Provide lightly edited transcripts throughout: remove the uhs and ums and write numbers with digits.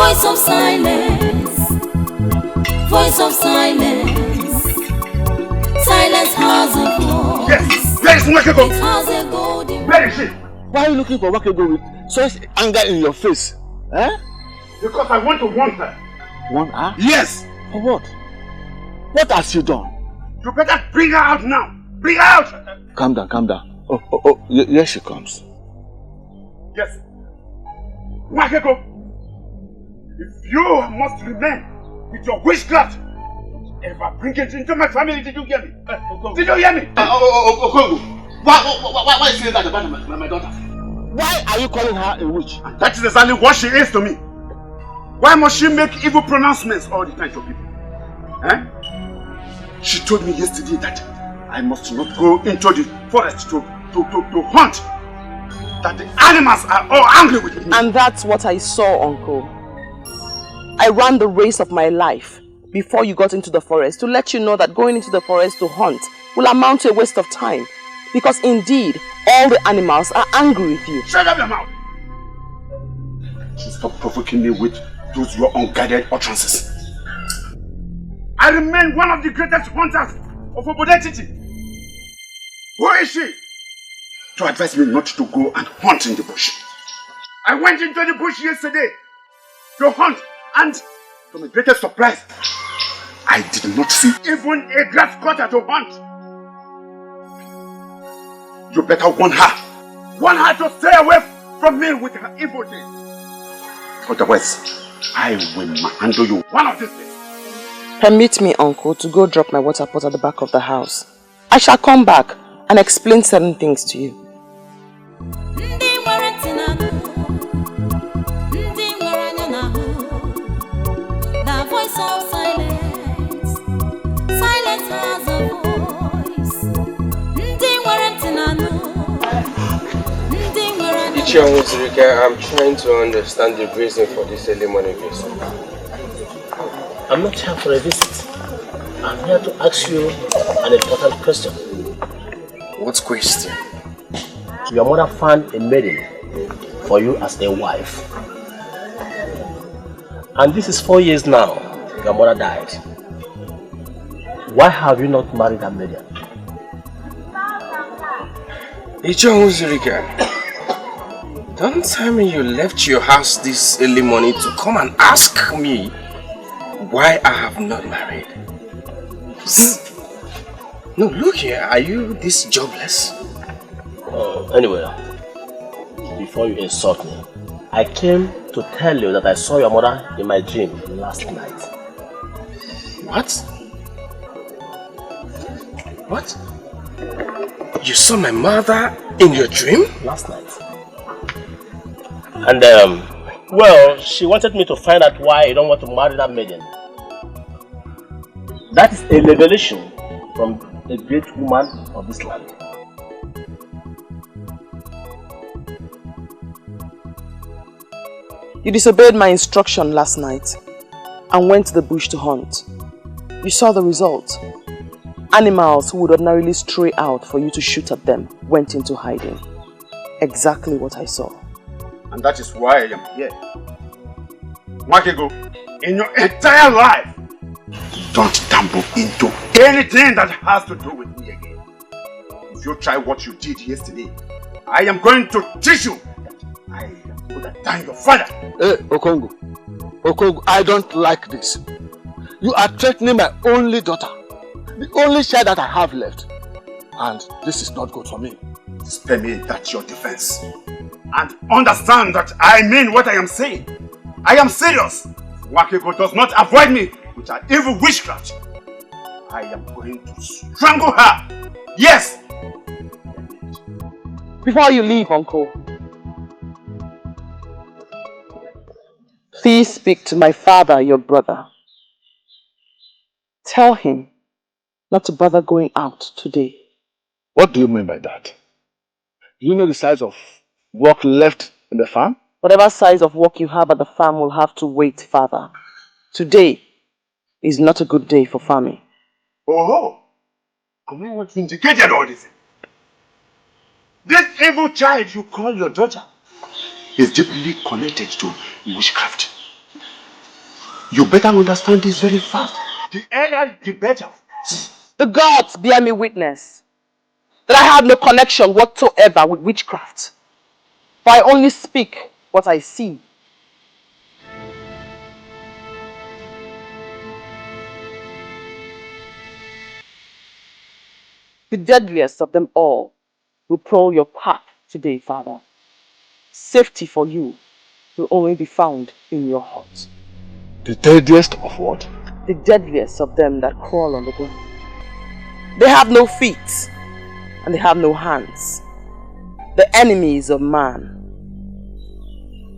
Voice of silence. Voice of silence. Silence has a voice. Yes, where is Wakego? It has a golden. Where is she? Why are you looking for Wakego with such anger in your face? Eh? Because I want to warn her. Warn her? Yes. For what? What has she done? You better bring her out now. Bring her out. Calm down, calm down. Oh, here she comes. Yes. Wakego, if you must remain with your witchcraft, ever bring it into my family, did you hear me? Did you hear me? Okongo, why is she that about my daughter? Why are you calling her a witch? And that is exactly what she is to me. Why must she make evil pronouncements all the time to people? Eh? She told me yesterday that I must not go into the forest to hunt. That the animals are all angry with me. And that's what I saw, Uncle. I ran the race of my life before you got into the forest to let you know that going into the forest to hunt will amount to a waste of time. Because indeed, all the animals are angry with you. Shut up your mouth! Stop provoking me with those your unguided utterances. I remain one of the greatest hunters of Obodetiti. Who is she? To advise me not to go and hunt in the bush. I went into the bush yesterday to hunt, and to my greatest surprise, I did not see even a grass cutter to hunt. You better warn her. Warn her to stay away from me with her evil deeds. Otherwise, I will handle you one of these days. Permit me, Uncle, to go drop my water pot at the back of the house. I shall come back and explain certain things to you. The voice of silence. Silence has a voice. I'm trying to understand the reason for this early morning visit. I'm not here for a visit. I'm here to ask you an important question. What question? Your mother found a maiden for you as a wife. And this is 4 years now. Your mother died. Why have you not married that maiden? Don't tell me you left your house this early morning to come and ask me why I have not married. No, look here, are you this jobless? Anyway, before you insult me, I came to tell you that I saw your mother in my dream last night. What? What? You saw my mother in your dream? Last night. And well, she wanted me to find out why you don't want to marry that maiden. That is a revelation from a great woman of this land. You disobeyed my instruction last night and went to the bush to hunt. You saw the result. Animals who would ordinarily stray out for you to shoot at them went into hiding. Exactly what I saw. And that is why I am here. Wakego, in your entire life, don't tumble into anything that has to do with me again. If you try what you did yesterday, I am going to teach you that I am going to die your father. Hey, Okongo, I don't like this. You are threatening my only daughter, the only child that I have left. And this is not good for me. Spare me that's your defense. And understand that I mean what I am saying. I am serious. Wakego does not avoid me with her evil witchcraft. I am going to strangle her. Yes! Before you leave, Uncle, please speak to my father, your brother. Tell him not to bother going out today. What do you mean by that? Do you know the size of work left in the farm? Whatever size of work you have at the farm will have to wait, Father. Today is not a good day for farming. Oh, am I what indicated all this? This evil child you call your daughter is deeply connected to witchcraft. You better understand this very fast. The earlier, the better. The gods bear me witness that I have no connection whatsoever with witchcraft. For I only speak what I see. The deadliest of them all will prowl your path today, Father. Safety for you will only be found in your heart. The deadliest of what? The deadliest of them that crawl on the ground. They have no feet and they have no hands. The enemies of man.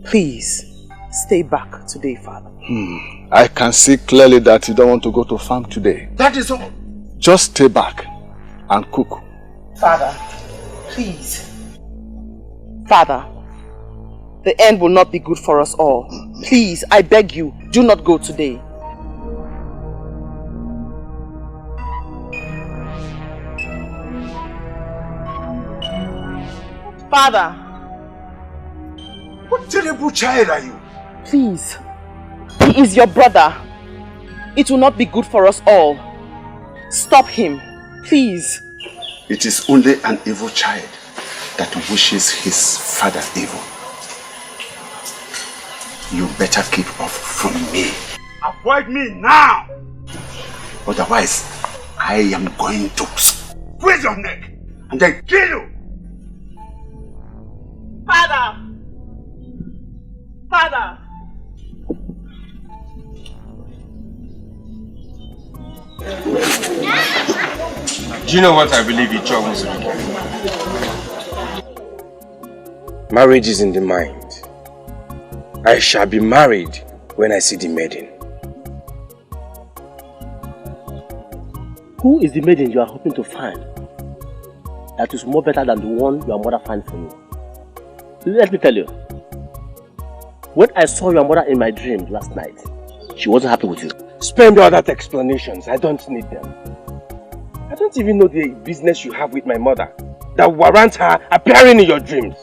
Please, stay back today, Father. I can see clearly that you don't want to go to farm today. That is all. Just stay back and cook. Father, please. Father, the end will not be good for us all. Please, I beg you, do not go today. Father. What terrible child are you? Please. He is your brother. It will not be good for us all. Stop him. Please. It is only an evil child that wishes his father evil. You better keep off from me. Avoid me now! Otherwise, I am going to squeeze your neck and then kill you! Father! Father! Do you know what I believe each other was? Marriage is in the mind. I shall be married when I see the maiden. Who is the maiden you are hoping to find that is more better than the one your mother found for you? Let me tell you. When I saw your mother in my dream last night, she wasn't happy with you. Spend all that explanations. I don't need them. I don't even know the business you have with my mother that warrants her appearing in your dreams.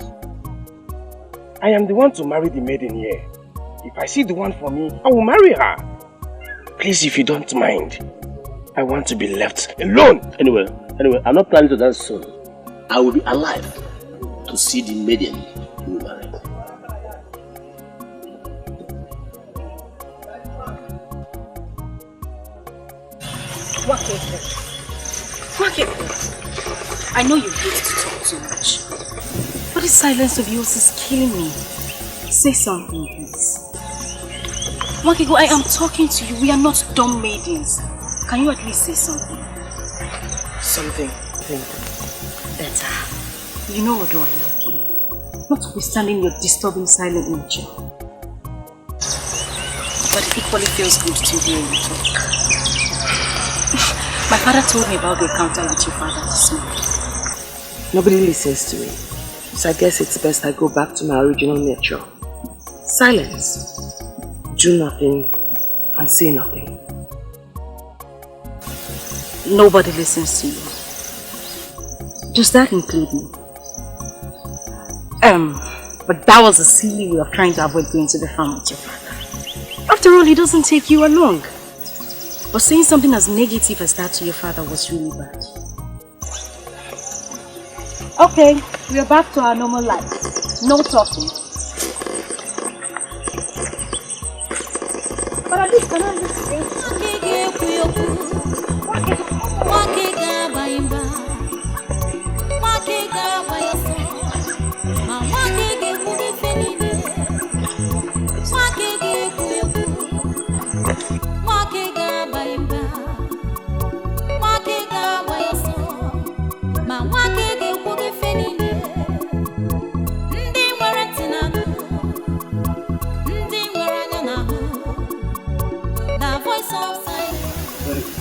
I am the one to marry the maiden here. If I see the one for me, I will marry her. Please, if you don't mind, I want to be left alone. Anyway, I'm not planning to dance soon. I will be alive to see the maiden you will marry. I know you hate to talk too much, but this silence of yours is killing me. Say something, please. Wakiko, I am talking to you. We are not dumb maidens. Can you at least say something? Something. Better. You know what I love you. Notwithstanding your disturbing silent nature. But it equally feels good to hear you talk. My father told me about the encounter with your father this morning. Nobody listens to me. So I guess it's best I go back to my original nature. Silence. Do nothing and say nothing. Nobody listens to you. Does that include me? But that was a silly way of trying to avoid going to the farm with your father. After all, he doesn't take you along. But saying something as negative as that to your father was really bad. Okay, we are back to our normal life. No talking. But at least can I listen?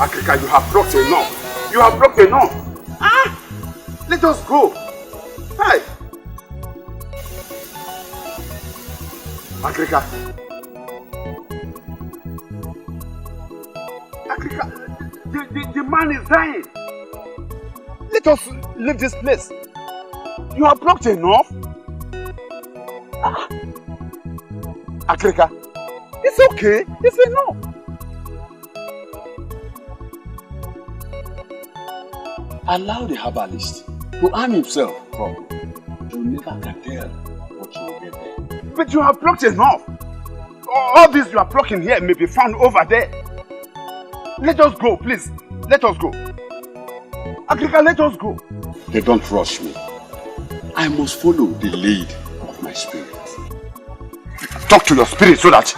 Africa, you have blocked enough. You have blocked enough. Let us go. Hi. Africa. The man is dying. Let us leave this place. You have blocked enough. Africa, It's okay. It's enough. Allow the herbalist to arm himself properly. You never can tell what you will get there. But you have plucked enough. All this you are plucking here may be found over there. Let us go, please. Let us go. Agrika, let us go. They don't rush me. I must follow the lead of my spirit. Talk to your spirit so that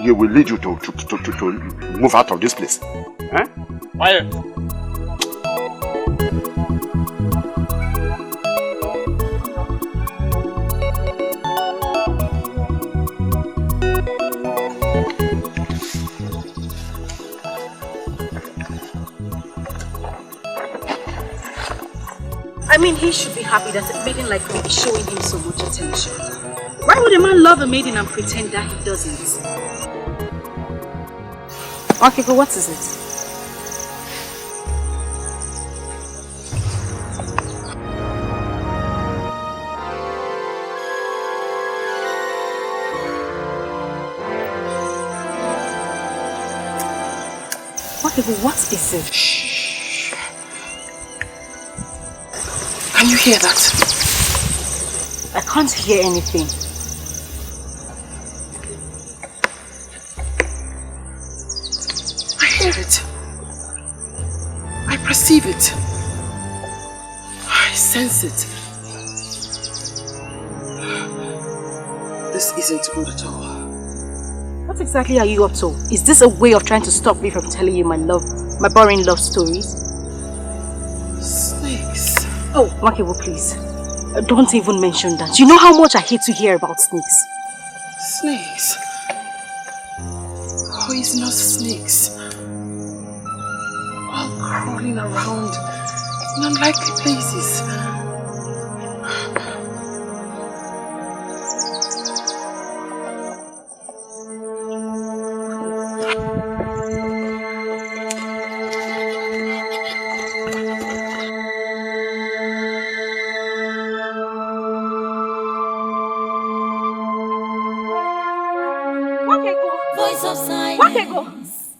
he will lead you to move out of this place. Eh? Quiet. I mean, he should be happy that a maiden like me is showing him so much attention. Why would a man love a maiden and pretend that he doesn't? Okay, but what is it? Okay, but what is it? Shh. Can you hear that? I can't hear anything. I hear it. I perceive it. I sense it. This isn't good at all. What exactly are you up to? Is this a way of trying to stop me from telling you my boring love stories? Snakes. Oh, Wakibo, please. Don't even mention that. You know how much I hate to hear about snakes. Snakes. Poisonous snakes. All crawling around in unlikely places. Voice of silence.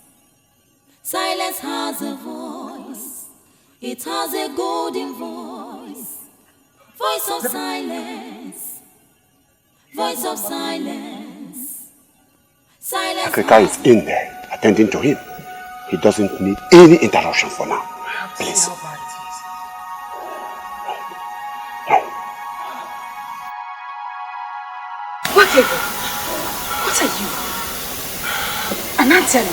Silence has a voice. It has a golden voice. Voice of silence. Voice of silence. Silence. Agrika is in there, attending to him. He doesn't need any interruption for now. Please. What are you? An answer.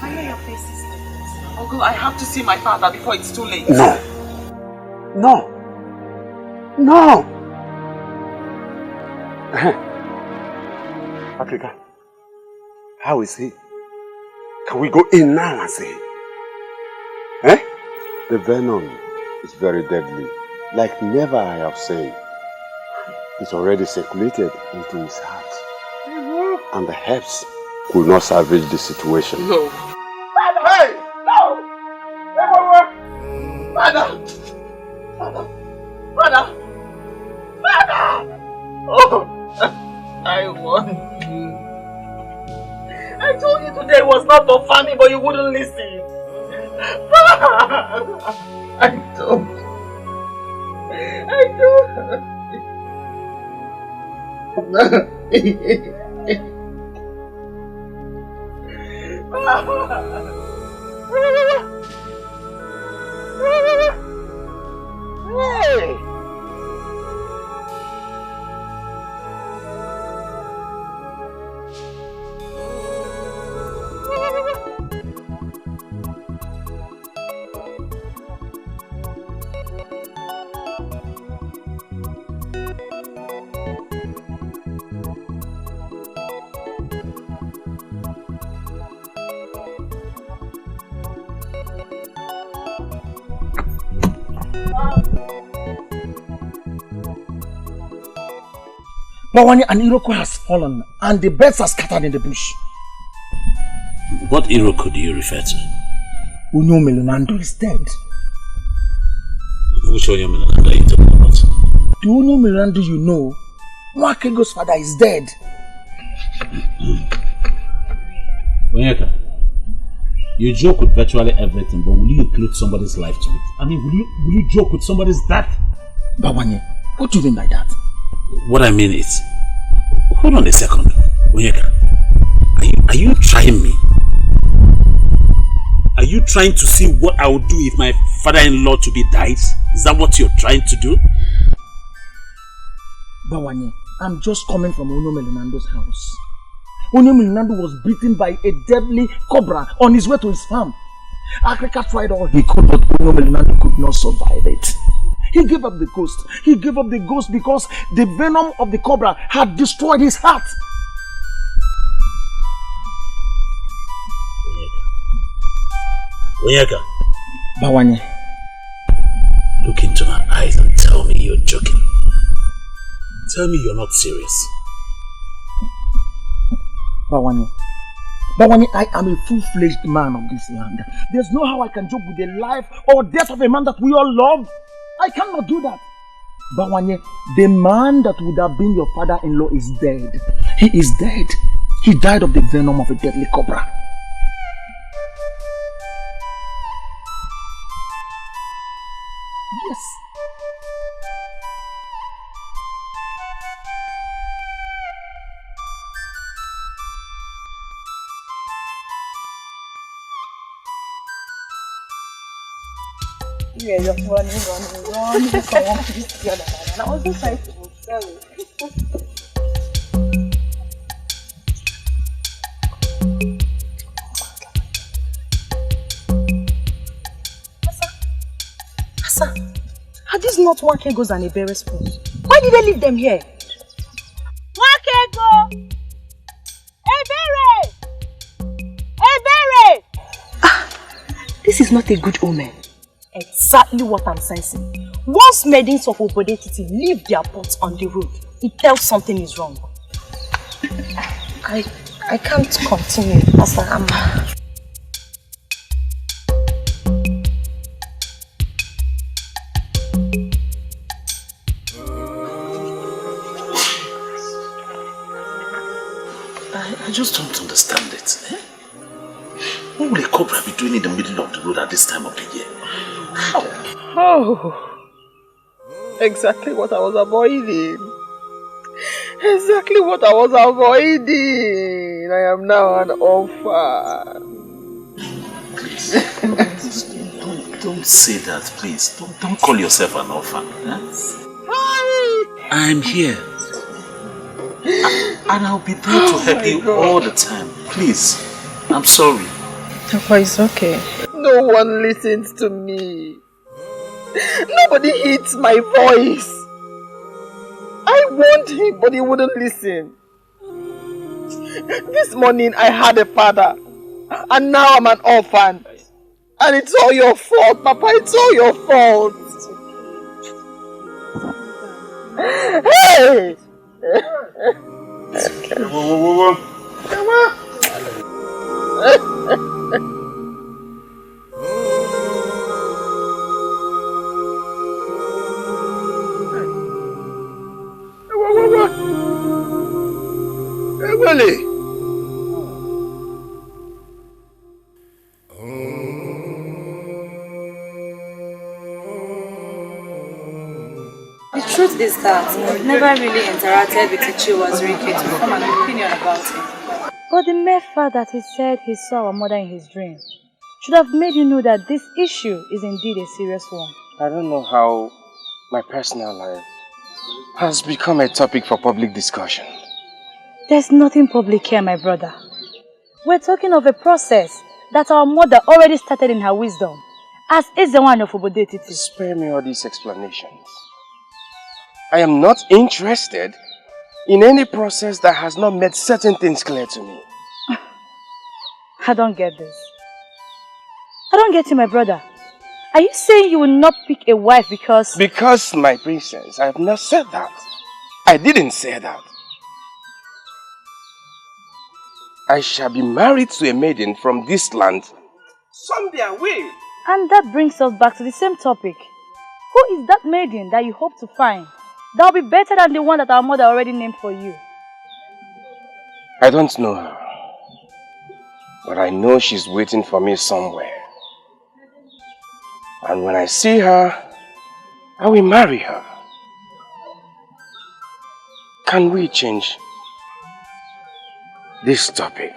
I know your face is Uncle, I have to see my father before it's too late. No. Agrika, how is he? Can we go in now and see him? Eh? The venom is very deadly. Like never I have said. It's already circulated into his heart. And the herbs could not salvage the situation. No. Hey! No! Father! Oh! I want you. I told you today was not for family, but you wouldn't listen. I don't. Hey! Bawani, an Iroko has fallen and the birds are scattered in the bush. What Iroko do you refer to? Uno Melonando is dead. Which Onyemilandu are you talking about? The Onyemilandu you know, Nwakego's father is dead. Onyeka, you joke with virtually everything, but will you include somebody's life to it? I mean, will you joke with somebody's death? Bawanye, what do you mean by that? What I mean is, hold on a second, Onyeka. Are you trying me? Are you trying to see what I would do if my father-in-law to be dies? Is that what you're trying to do? Bawanye, I'm just coming from Onyemilandu's house. Onyemilandu was beaten by a deadly cobra on his way to his farm. Africa tried all he could, but Onyemilandu could not survive it. He gave up the ghost. He gave up the ghost because the venom of the cobra had destroyed his heart. Onyeka. Bawanye. Look into my eyes and tell me you're joking. Tell me you're not serious. Bawanye, I am a full-fledged man of this land. There's no how I can joke with the life or death of a man that we all love. I cannot do that. Bawanye, the man that would have been your father-in-law is dead. He is dead. He died of the venom of a deadly cobra. Yes. Yeah, you're running. Someone please the other man. And I wasn't trying to move. Sorry. Asa, are these not Nwakego's and Ebere's phones? Why did they leave them here? Nwakego! Ebere! This is not a good omen. Exactly what I'm sensing. Once maidens of Obodetiti leave their pots on the road, it tells something is wrong. I can't continue as I am. I just don't understand it. Eh? What will a cobra be doing in the middle of the road at this time of the year? Oh, exactly what I was avoiding. Exactly what I was avoiding. I am now an orphan. Please, don't say that, please. Don't call yourself an orphan. Eh? I'm here. And I'll be there to help you all the time. Please, I'm sorry. Papa, it's okay. No one listens to me. Nobody heeds my voice. I warned him, but he wouldn't listen. This morning I had a father, and now I'm an orphan. And it's all your fault, Papa. It's all your fault. Hey! Whoa. Come on. Really? The truth is that I've never really interacted with Ichiwa's Rike to form an opinion about him. But the mere fact that he said he saw our mother in his dream should have made you know that this issue is indeed a serious one. I don't know how my personal life has become a topic for public discussion. There's nothing public here, my brother. We're talking of a process that our mother already started in her wisdom, as is the one of Obodetiti. Spare me all these explanations. I am not interested in any process that has not made certain things clear to me. I don't get this. I don't get you, my brother. Are you saying you will not pick a wife because... Because, my princess, I have not said that. I didn't say that. I shall be married to a maiden from this land. Someday I will. And that brings us back to the same topic. Who is that maiden that you hope to find? That will be better than the one that our mother already named for you. I don't know her. But I know she's waiting for me somewhere. And when I see her, I will marry her. Can we change this topic?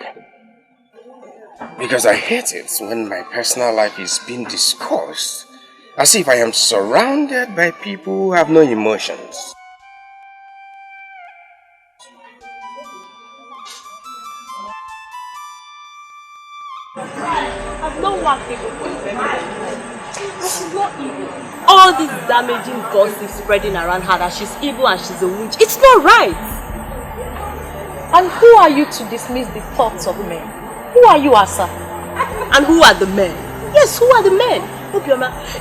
Because I hate it when my personal life is being discussed as if I am surrounded by people who have no emotions. I've known one people for a very long time. She's not evil. All this damaging gossip spreading around her that she's evil and she's a witch, it's not right. And who are you to dismiss the thoughts of men? Who are you, Asa? And who are the men? Yes, who are the men?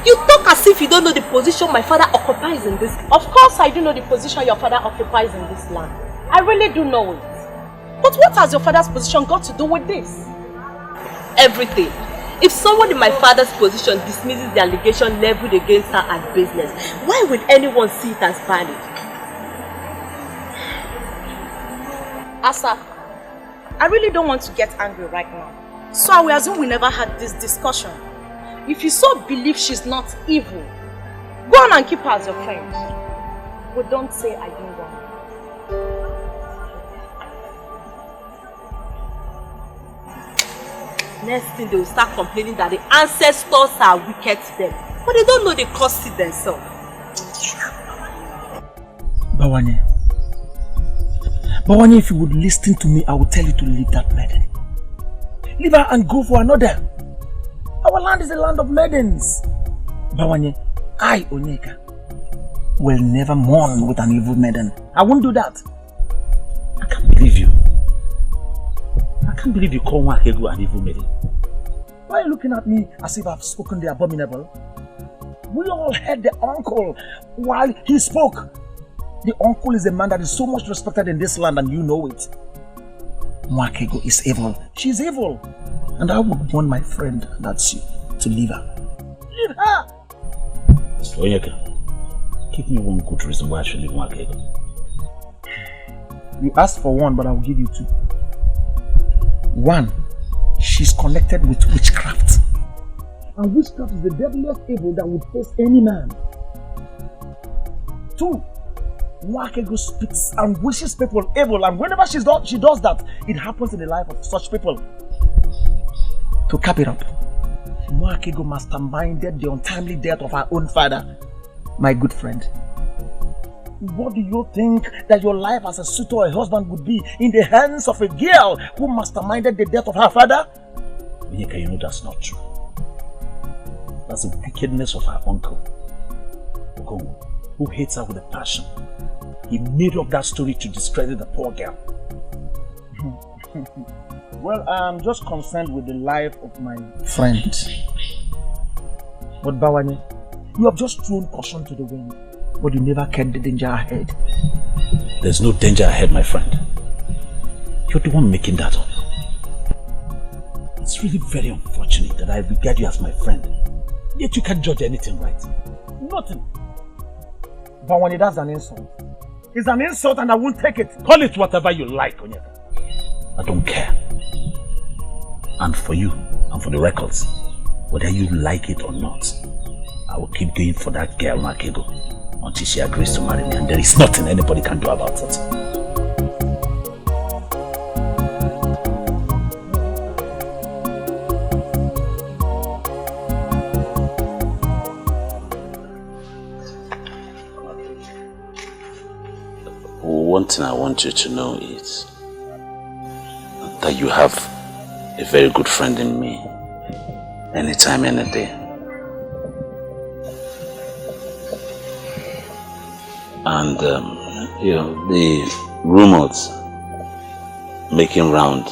You talk as if you don't know the position my father occupies in this. Of course I do know the position your father occupies in this land. I really do know it. But what has your father's position got to do with this? Everything. If someone in my father's position dismisses the allegation leveled against her as business, why would anyone see it as valid? Asa, I really don't want to get angry right now. So I will assume we never had this discussion. If you so believe she's not evil, go on and keep her as your friend. But don't say I didn't want her. Next thing they will start complaining that the ancestors are wicked to them. But they don't know they caused it themselves. Bawanye, if you would listen to me, I would tell you to leave that maiden. Leave her and go for another. Our land is a land of maidens. Bawanye, I, Onyeka, will never mourn with an evil maiden. I won't do that. I can't believe you. I can't believe you call Nwakego an evil maiden. Why are you looking at me as if I've spoken the abominable? We all heard the uncle while he spoke. The uncle is a man that is so much respected in this land and you know it. Nwakego is evil. She's evil. And I would want my friend, that's you, to leave her. Leave her! Onyeka, give me one good reason why I should leave Nwakego. You asked for one, but I will give you two. One, she's connected with witchcraft. And witchcraft is the deadliest evil that would face any man. Two, Nwakego speaks and wishes people evil, and whenever she does that, it happens in the life of such people. To cap it up, Nwakego masterminded the untimely death of her own father, my good friend. What do you think that your life as a suitor or a husband would be in the hands of a girl who masterminded the death of her father? Onyeka, you know that's not true. That's the wickedness of her uncle, Ogongo, who hates her with a passion. He made up that story to discredit the poor girl. Well, I'm just concerned with the life of my friend. But Bawanye, you have just thrown caution to the wind, but you never kept the danger ahead. There's no danger ahead, my friend. You're the one making that up. It's really very unfortunate that I regard you as my friend, yet you can't judge anything right. Nothing. Bawanye, that's an insult. It's an insult and I won't take it. Call it whatever you like, Onyeka. I don't care. And for you, and for the records, whether you like it or not, I will keep going for that girl, Nwakego, until she agrees to marry me, and there is nothing anybody can do about it. One thing I want you to know is that you have a very good friend in me, anytime, any day. And you know, the rumors making round,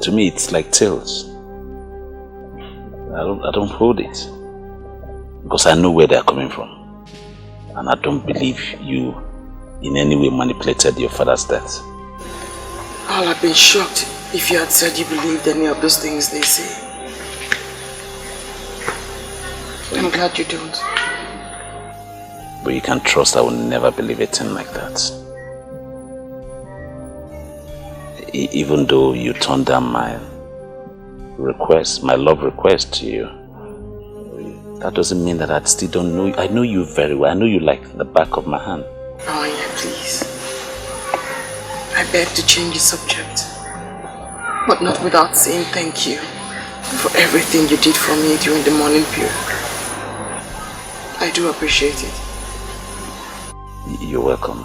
to me it's like tales. I don't hold it, because I know where they're coming from, and I don't believe you in any way manipulated your father's death. I'll have been shocked if you had said you believed any of those things they say. I'm glad you don't. But you can trust I will never believe a thing like that. Even though you turned down my request, my love request to you, that doesn't mean that I still don't know you. I know you very well. I know you like the back of my hand. Oh yeah, please. I beg to change the subject. But not without saying thank you for everything you did for me during the mourning period. I do appreciate it. You're welcome.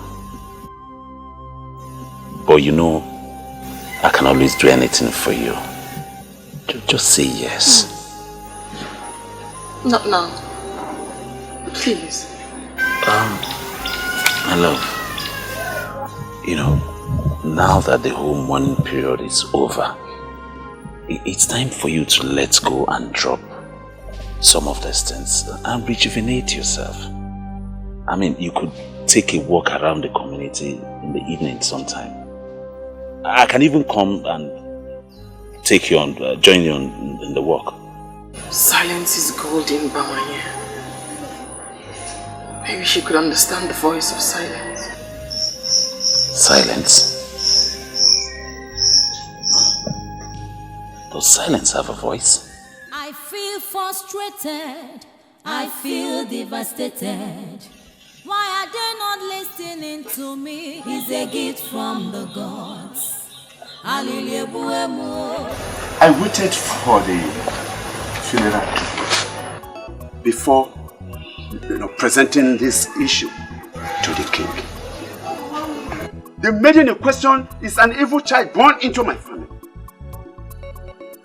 But you know, I can always do anything for you. Just say yes. Not now. Please. My love, you know, now that the whole mourning period is over, it's time for you to let go and drop some of these things and rejuvenate yourself. I mean, you could take a walk around the community in the evening sometime. I can even come and take you on, join you in the walk. Silence is golden, Bamanye. Maybe she could understand the voice of silence. Silence? Does silence have a voice? I feel frustrated. I feel devastated. Why are they not listening to me? It's a gift from the gods. I waited for the funeral before presenting this issue to the king. The maiden in question is an evil child born into my family.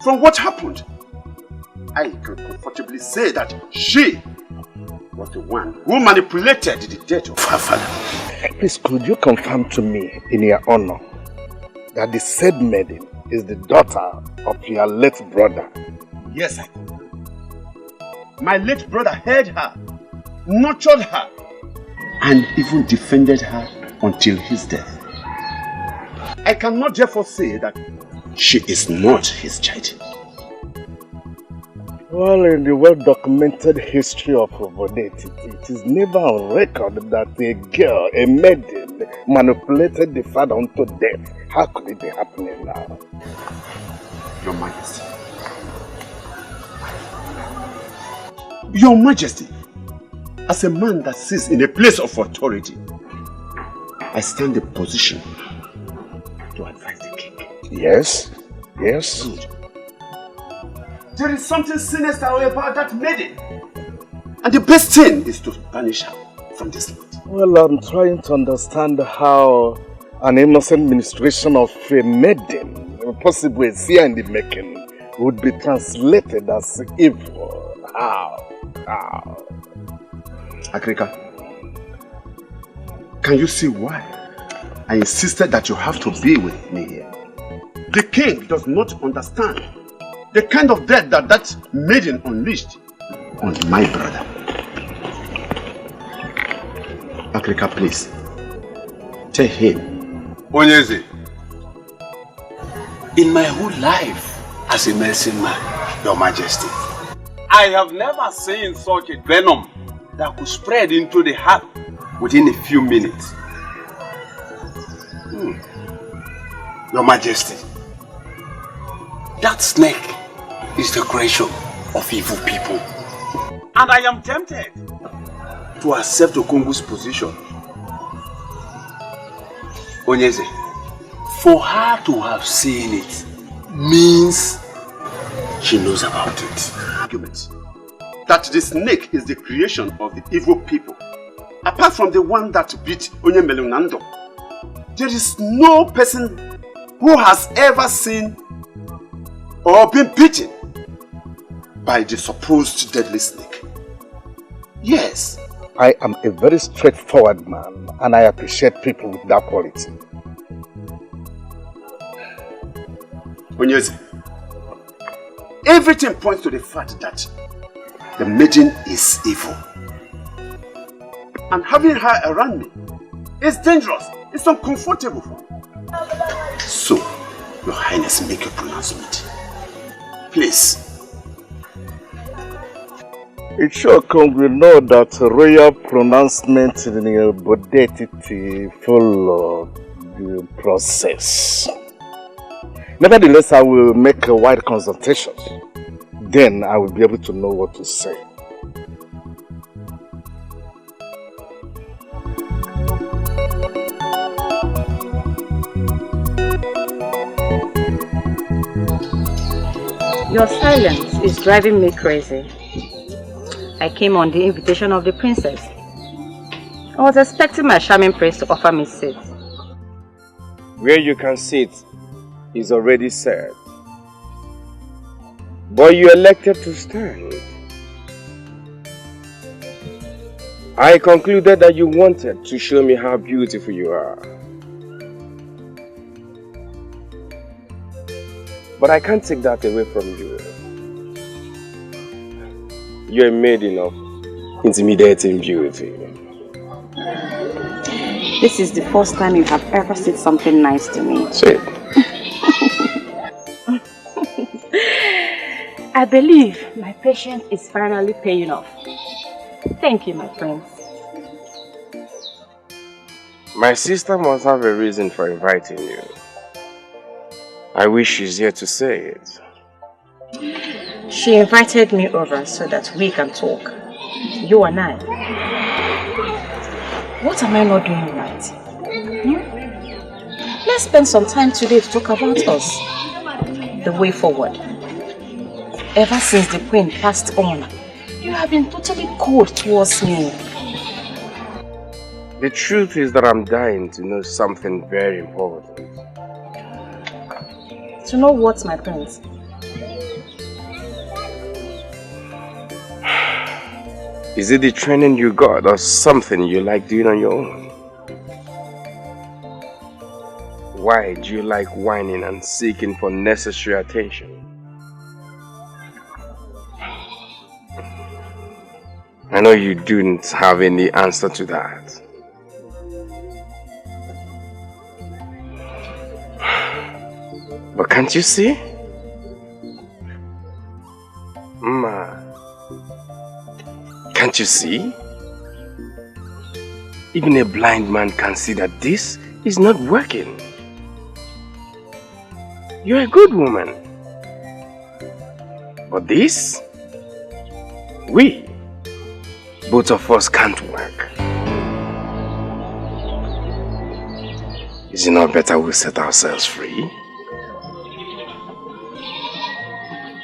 From what happened, I can comfortably say that she was the one who manipulated the death of her father. Please, could you confirm to me, in your honor, that the said maiden is the daughter of your late brother? Yes, I can. My late brother heard her, nurtured her, and even defended her until his death. I cannot therefore say that she is not his child. Well, in the well-documented history of Obodeti, it is never on record that a girl, a maiden, manipulated the father unto death. How could it be happening now? Your Majesty. Your Majesty, as a man that sits in a place of authority, I stand in position to advise the king. Yes, yes. Good. There is something sinister about that maiden. And the best thing is to banish her from this land. Well, I'm trying to understand how an innocent ministration of a maiden, possibly a seer in the making, would be translated as evil. How? Agrika, can you see why I insisted that you have to be with me here? The king does not understand the kind of death that maiden unleashed on my brother. Agrika, please, tell him. Onyeze, in my whole life as a medicine man, Your Majesty, I have never seen such a venom that could spread into the heart within a few minutes. Your Majesty, that snake is the creation of evil people. And I am tempted to accept Okongu's position. Onyeze, for her to have seen it means she knows about it. Argument that the snake is the creation of the evil people, apart from the one that beat Onyemelunando, there is no person who has ever seen or been beaten by the supposed deadly snake. Yes. I am a very straightforward man, and I appreciate people with that quality. Onyeze, everything points to the fact that the maiden is evil. And having her around me is dangerous. It's uncomfortable for me. So, Your Highness, make a pronouncement. Please. It sure come we know that royal pronouncement in the bodetity follow the process. Nevertheless, I will make a wide consultation. Then I will be able to know what to say. Your silence is driving me crazy. I came on the invitation of the princess. I was expecting my charming prince to offer me seat. Where you can sit is already said. But you elected to stand. I concluded that you wanted to show me how beautiful you are. But I can't take that away from you. You're a maiden of intimidating beauty. This is the first time you have ever said something nice to me. Say it. I believe my patience is finally paying off. Thank you, my prince. My sister must have a reason for inviting you. I wish she's here to say it. She invited me over so that we can talk. You and I. What am I not doing right? Let's spend some time today to talk about us. The way forward. Ever since the queen passed on, you have been totally cold towards me. The truth is that I'm dying to know something very important. To know what, my prince? Is it the training you got or something you like doing on your own? Why do you like whining and seeking for necessary attention? I know you don't have any answer to that. But can't you see? Ma, can't you see? Even a blind man can see that this is not working. You're a good woman. But this, both of us can't work. Is it not better we set ourselves free?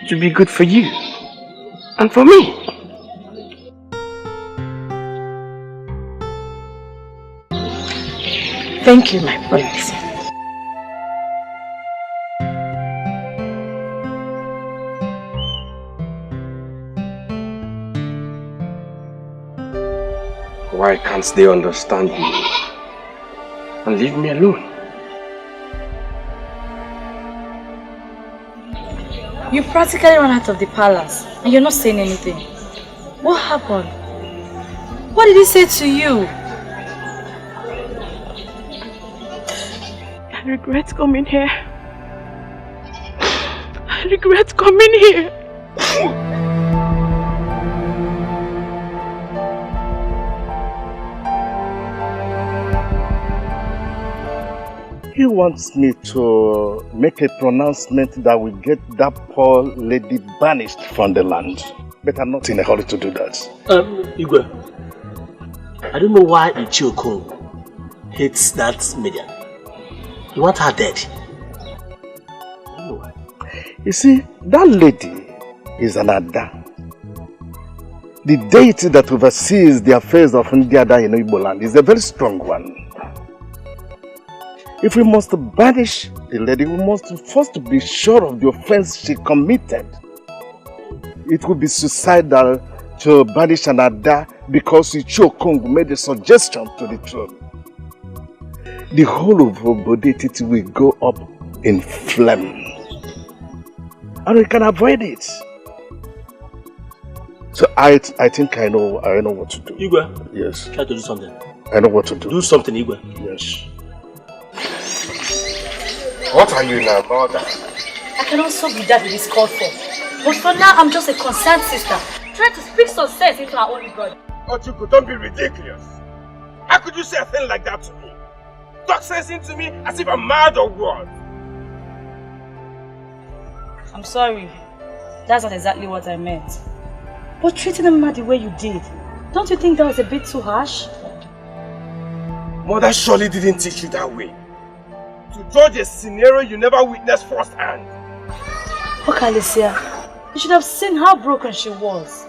It will be good for you and for me. Thank you, my prince. Why can't they understand me and leave me alone? You practically ran out of the palace and you're not saying anything. What happened? What did he say to you? I regret coming here. I regret coming here. He wants me to make a pronouncement that will get that poor lady banished from the land. But I'm not in a hurry to do that. Igwe, I don't know why Ichiokun hates that maiden. He wants her dead. I don't know why. You see, that lady is an Ada. The deity that oversees the affairs of Ndiada in Igbo land is a very strong one. If we must banish the lady, we must first be sure of the offense she committed. It would be suicidal to banish an Ada because Ichiokung made a suggestion to the throne. The whole of Obodetiti will go up in flame. And we can avoid it. So I think I know what to do. Igwe? Yes. Try to do something. I know what to do. Do something, Igwe. Yes. What are you now, mother? I cannot solve with that it is called for. But for now, I'm just a concerned sister. trying to speak some sense into our only brother. Ojuku, don't be ridiculous. How could you say a thing like that to me? Talk sense into me as if I'm mad or what? I'm sorry. That's not exactly what I meant. But treating him the way you did, don't you think that was a bit too harsh? Mother surely didn't teach you that way. To judge a scenario you never witnessed firsthand. Look, Alicia, you should have seen how broken she was.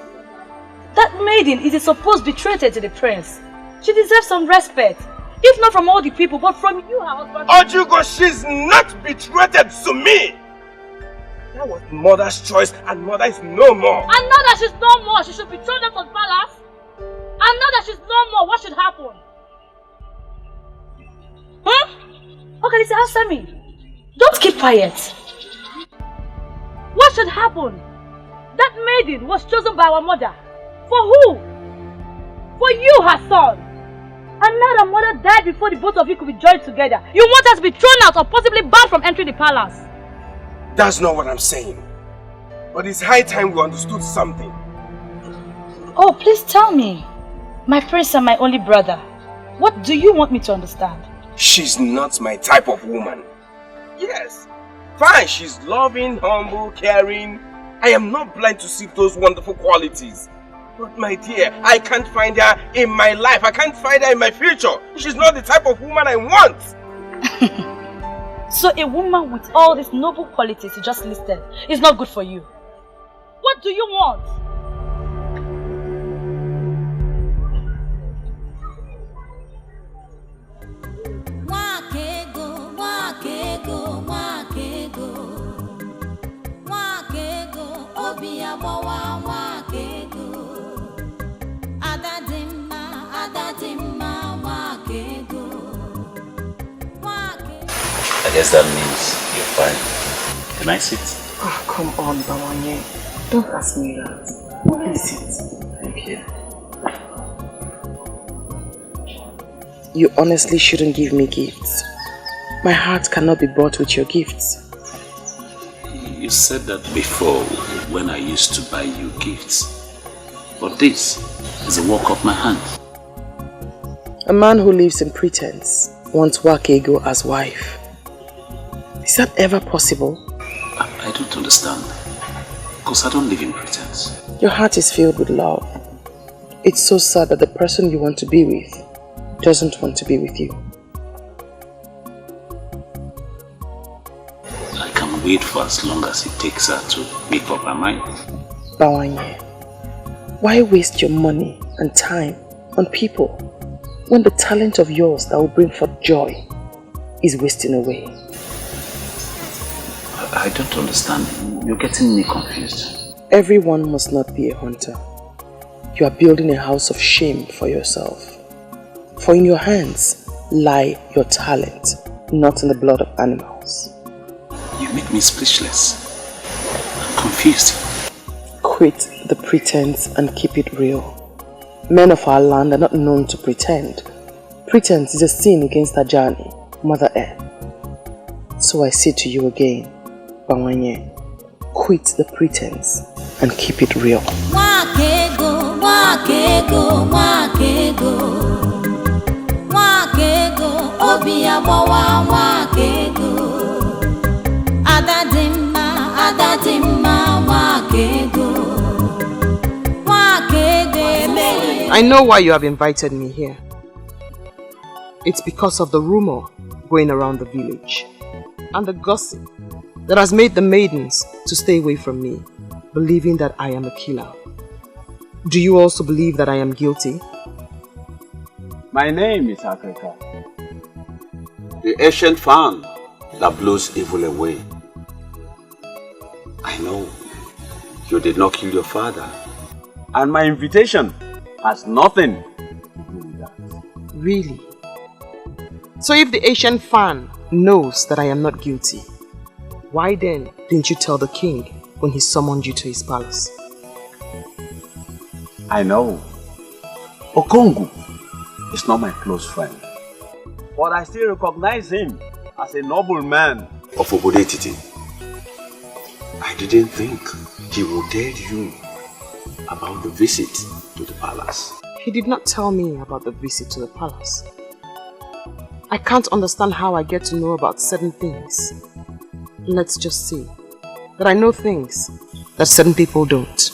That maiden is a supposed betrayal to the prince. She deserves some respect. If not from all the people, but from you, her husband. Ojugo, she's not betrayed to me! That was mother's choice, and mother is no more. And now that she's no more, she should be thrown out of the palace. And now that she's no more, what should happen? Okay, listen, answer me. Don't keep quiet. What should happen? That maiden was chosen by our mother. For who? For you, her son. And now that mother died before the both of you could be joined together, you want us to be thrown out or possibly banned from entering the palace? That's not what I'm saying. But it's high time we understood something. Oh, please tell me. My prince and my only brother. What do you want me to understand? She's not my type of woman. Yes, fine, she's loving, humble, caring. I am not blind to see those wonderful qualities. But my dear, I can't find her in my life. I can't find her in my future. She's not the type of woman I want. So a woman with all these noble qualities you just listed is not good for you. What do you want? I guess that means you're fine. Can I sit? Oh, come on, Bawanye. Don't ask me that. Please sit. Thank you. You honestly shouldn't give me gifts. My heart cannot be bought with your gifts. You said that before when I used to buy you gifts. But this is a work of my hand. A man who lives in pretense wants Wakego as wife. Is that ever possible? I don't understand. Because I don't live in pretense. Your heart is filled with love. It's so sad that the person you want to be with doesn't want to be with you. I can wait for as long as it takes her to make up her mind. Bawanye, why waste your money and time on people when the talent of yours that will bring forth joy is wasting away? I don't understand. You're getting me confused. Everyone must not be a hunter. You are building a house of shame for yourself. For in your hands lie your talent, not in the blood of animals. You make me speechless. I'm confused. Quit the pretense and keep it real. Men of our land are not known to pretend. Pretense is a sin against Ajani, Mother Earth. So I say to you again, Bawanye, quit the pretense and keep it real. Wakego, wakego, wakego. Wakego, obiabawa, wakego. Adadimma, adadimma, wakego. Wakego. I know why you have invited me here. It's because of the rumor going around the village and the gossip that has made the maidens to stay away from me, believing that I am a killer. Do you also believe that I am guilty? My name is Africa, the ancient fan that blows evil away. I know you did not kill your father, and my invitation has nothing to do with that. Really? So if the ancient fan knows that I am not guilty, why then didn't you tell the king when he summoned you to his palace? I know Okongu is not my close friend, but I still recognize him as a noble man of Obodetiti. I didn't think he would dare you about the visit to the palace? He did not tell me about the visit to the palace. I can't understand how I get to know about certain things. Let's just say that I know things that certain people don't.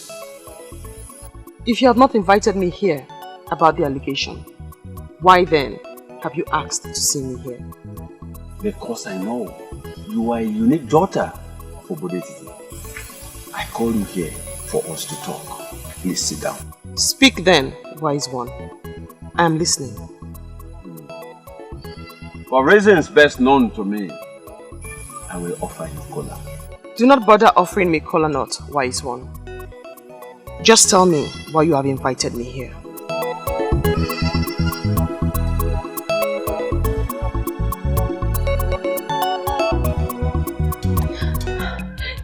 If you have not invited me here about the allegation, why then have you asked to see me here? Because I know you are a unique daughter of Obodetiti. I call you here for us to talk. Please sit down. Speak then, wise one. I am listening. For reasons best known to me, I will offer you cola. Do not bother offering me cola nut, wise one. Just tell me why you have invited me here.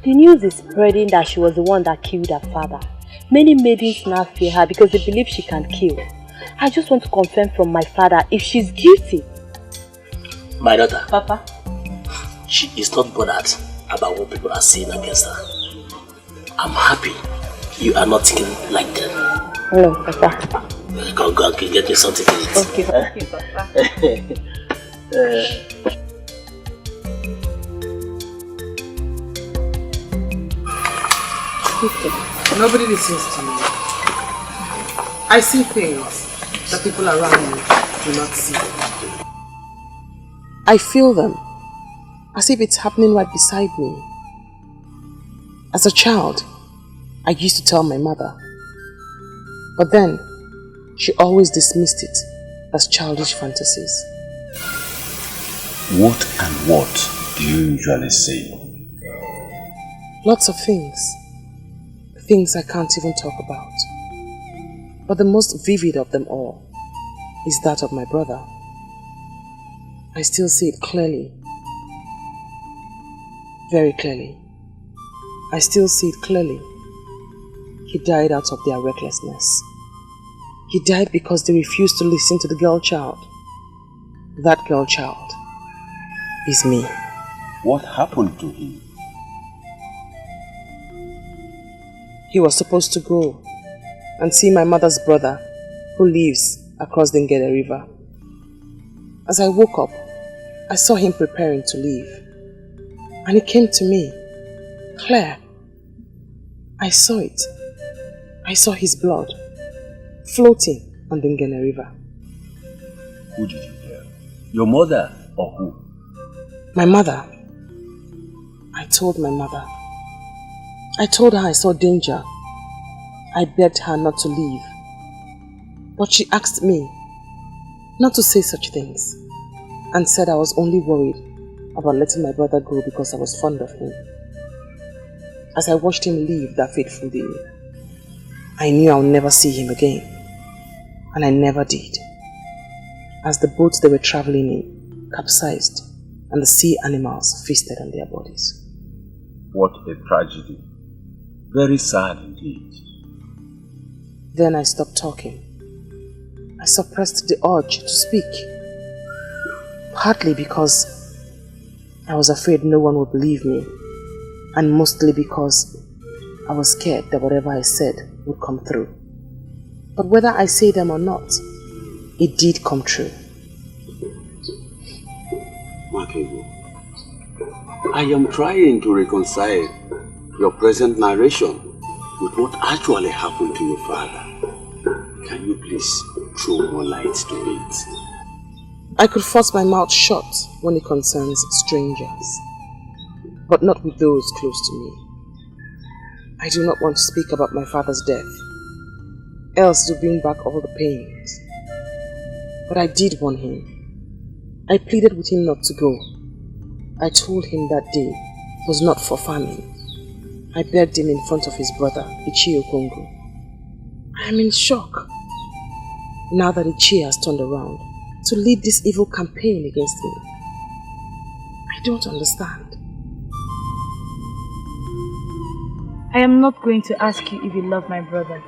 The news is spreading that she was the one that killed her father. Many maidens now fear her because they believe she can kill. I just want to confirm from my father if she's guilty. My daughter. Papa? She is not bothered about what people are saying against her. I'm happy you are not thinking like them. No, Papa. Go and get me something to eat. Okay, Papa. Nobody listens to me. I see things that people around me do not see. I feel them, as if it's happening right beside me. As a child, I used to tell my mother, but then she always dismissed it as childish fantasies. What and what do you usually say? Lots of things. Things I can't even talk about. But the most vivid of them all is that of my brother. I still see it clearly. Very clearly. I still see it clearly. He died out of their recklessness. He died because they refused to listen to the girl child. That girl child is me. What happened to him? He was supposed to go and see my mother's brother who lives across the Ngede River. As I woke up, I saw him preparing to leave. And it came to me, Claire. I saw it. I saw his blood floating on the Ngede River. Who did you hear? Your mother or who? My mother. I told my mother. I told her I saw danger. I begged her not to leave. But she asked me not to say such things and said I was only worried about letting my brother go because I was fond of him. As I watched him leave that fateful day, I knew I would never see him again. And I never did. As the boat they were traveling in capsized and the sea animals feasted on their bodies. What a tragedy. Very sad indeed. Then I stopped talking. I suppressed the urge to speak. Partly because I was afraid no one would believe me, and mostly because I was scared that whatever I said would come through. But whether I say them or not, it did come true. Makego, I am trying to reconcile your present narration with what actually happened to your father. Can you please throw more light to it? I could force my mouth shut when it concerns strangers, but not with those close to me. I do not want to speak about my father's death, else it will bring back all the pains. But I did warn him. I pleaded with him not to go. I told him that day was not for famine. I begged him in front of his brother, Ichie Okongo. I am in shock, now that Ichie has turned around to lead this evil campaign against me. I don't understand. I am not going to ask you if you love my brother,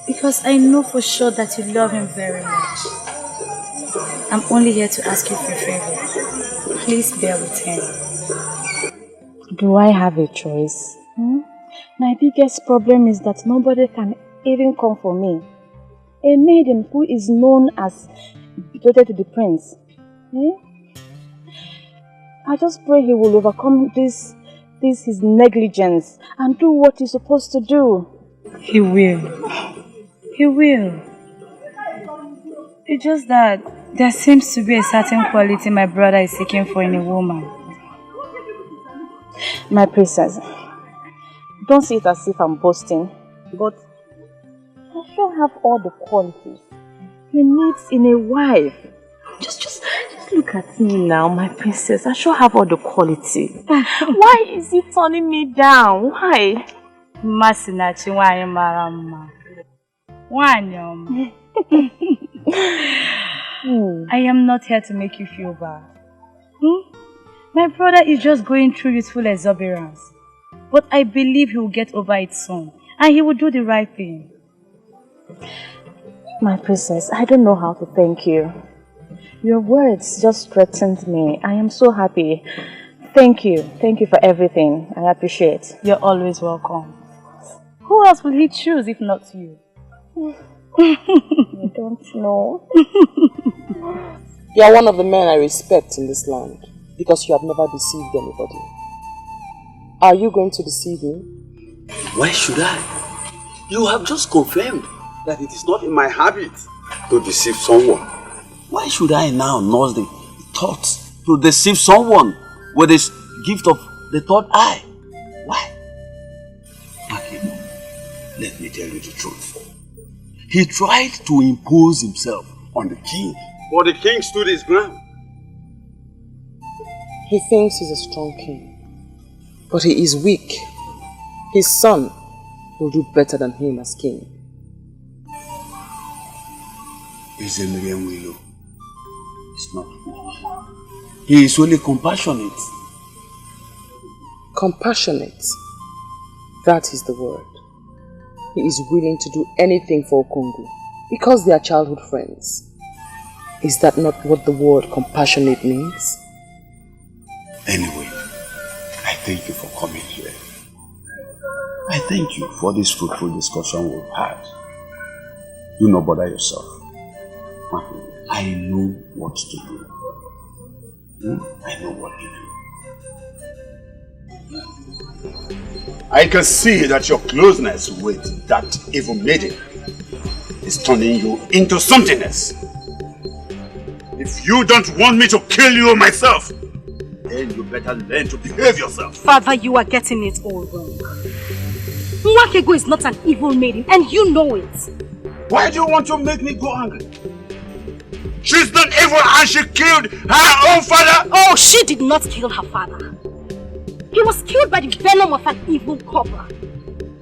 because I know for sure that you love him very much. I'm only here to ask you for a favor. Please bear with him. Do I have a choice? My My biggest problem is that nobody can even come for me. A maiden who is known as daughter to the prince. I just pray he will overcome this his negligence and do what he's supposed to do. He will. He will. It's just that there seems to be a certain quality my brother is seeking for in a woman. My princess, don't see it as if I'm boasting, but I sure have all the qualities he needs in a wife. Just look at me now, my princess. I sure have all the quality. Why is he turning me down? Why? Masinachi why marama. I am not here to make you feel bad. My brother is just going through youthful exuberance. But I believe he will get over it soon. And he will do the right thing. My princess, I don't know how to thank you. Your words just strengthened me. I am so happy. Thank you. Thank you for everything. I appreciate. You're always welcome. Who else will he choose if not you? I don't know. You are one of the men I respect in this land because you have never deceived anybody. Are you going to deceive me? Why should I? You have just confirmed that it is not in my habit to deceive someone. Why should I now nurse the thought to deceive someone with this gift of the third eye? Why? Okay, let me tell you the truth. He tried to impose himself on the king, but the king stood his ground. He thinks he's a strong king, but he is weak. His son will do better than him as king. It's not weak. He is only compassionate. Compassionate. That is the word. He is willing to do anything for Okongu because they are childhood friends. Is that not what the word compassionate means? Anyway, I thank you for coming here. I thank you for this fruitful discussion we've had. Do not bother yourself. I know what to do. I know what to do. I can see that your closeness with that evil maiden is turning you into something else. If you don't want me to kill you myself, then you better learn to behave yourself. Father, you are getting it all wrong. Nwakego is not an evil maiden, and you know it. Why do you want to make me go angry? She's not evil and she killed her own father! Oh, she did not kill her father. He was killed by the venom of an evil cobra.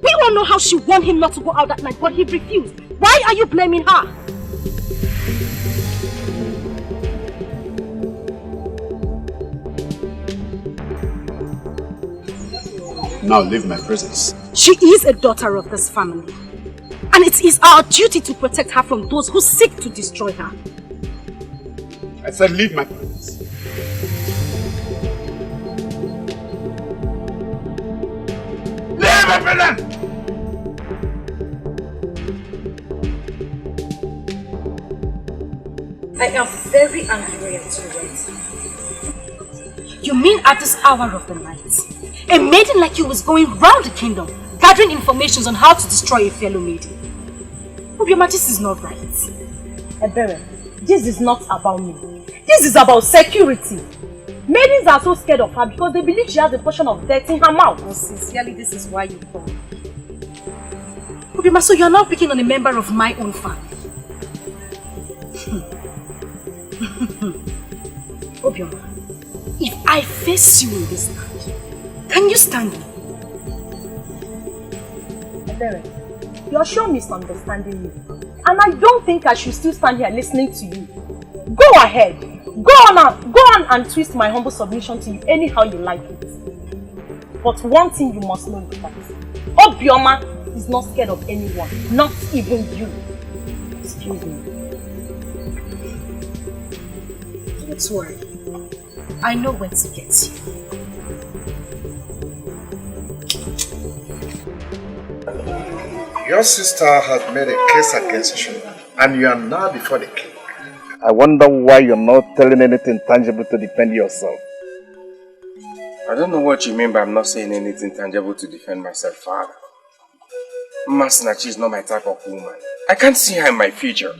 We all know how she warned him not to go out that night, but he refused. Why are you blaming her? Now leave my presence. She is a daughter of this family. And it is our duty to protect her from those who seek to destroy her. I said leave my presence. Leave my presence! I am very angry at you. You mean at this hour of the night, a maiden like you was going round the kingdom, gathering information on how to destroy a fellow maiden? Obioma, this is not right. Ebere, this is not about me. This is about security. Maidens are so scared of her because they believe she has a portion of death in her mouth. Oh, sincerely, this is why you come. Obioma, so you are now picking on a member of my own family. Obioma, if I face you in this land, can you stand me? Ebere, you're sure misunderstanding me. And I don't think I should still stand here listening to you. Go ahead. Go on and twist my humble submission to you anyhow you like it. But one thing you must know is that Obioma is not scared of anyone, not even you. Excuse me. Don't worry. I know where to get you. Your sister has made a case against you, and you are now before the king. I wonder why you're not telling anything tangible to defend yourself. I don't know what you mean by I'm not saying anything tangible to defend myself, Father. Masinachi is not my type of woman. I can't see her in my future.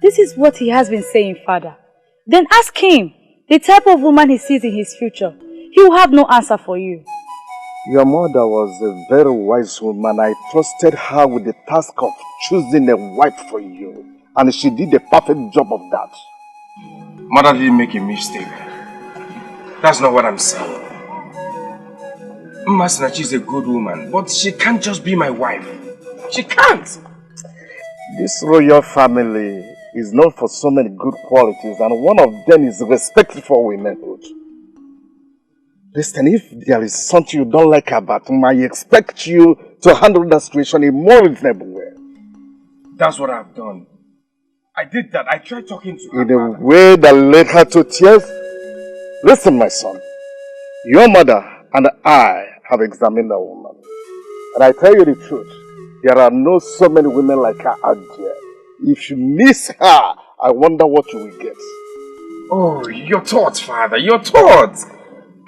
This is what he has been saying, Father. Then ask him the type of woman he sees in his future. He will have no answer for you. Your mother was a very wise woman. I trusted her with the task of choosing a wife for you. And she did a perfect job of that. Mother didn't make a mistake. That's not what I'm saying. Masinachi is a good woman, but she can't just be my wife. She can't. This royal family is known for so many good qualities, and one of them is respect for womanhood. Listen, if there is something you don't like about him, I expect you to handle that situation in a more reasonable way. That's what I've done. I did that. I tried talking to her. In a way that led her to tears? Listen, my son. Your mother and I have examined that woman. And I tell you the truth, there are not so many women like her out there. If you miss her, I wonder what you will get. Oh, your thoughts, Father, your thoughts.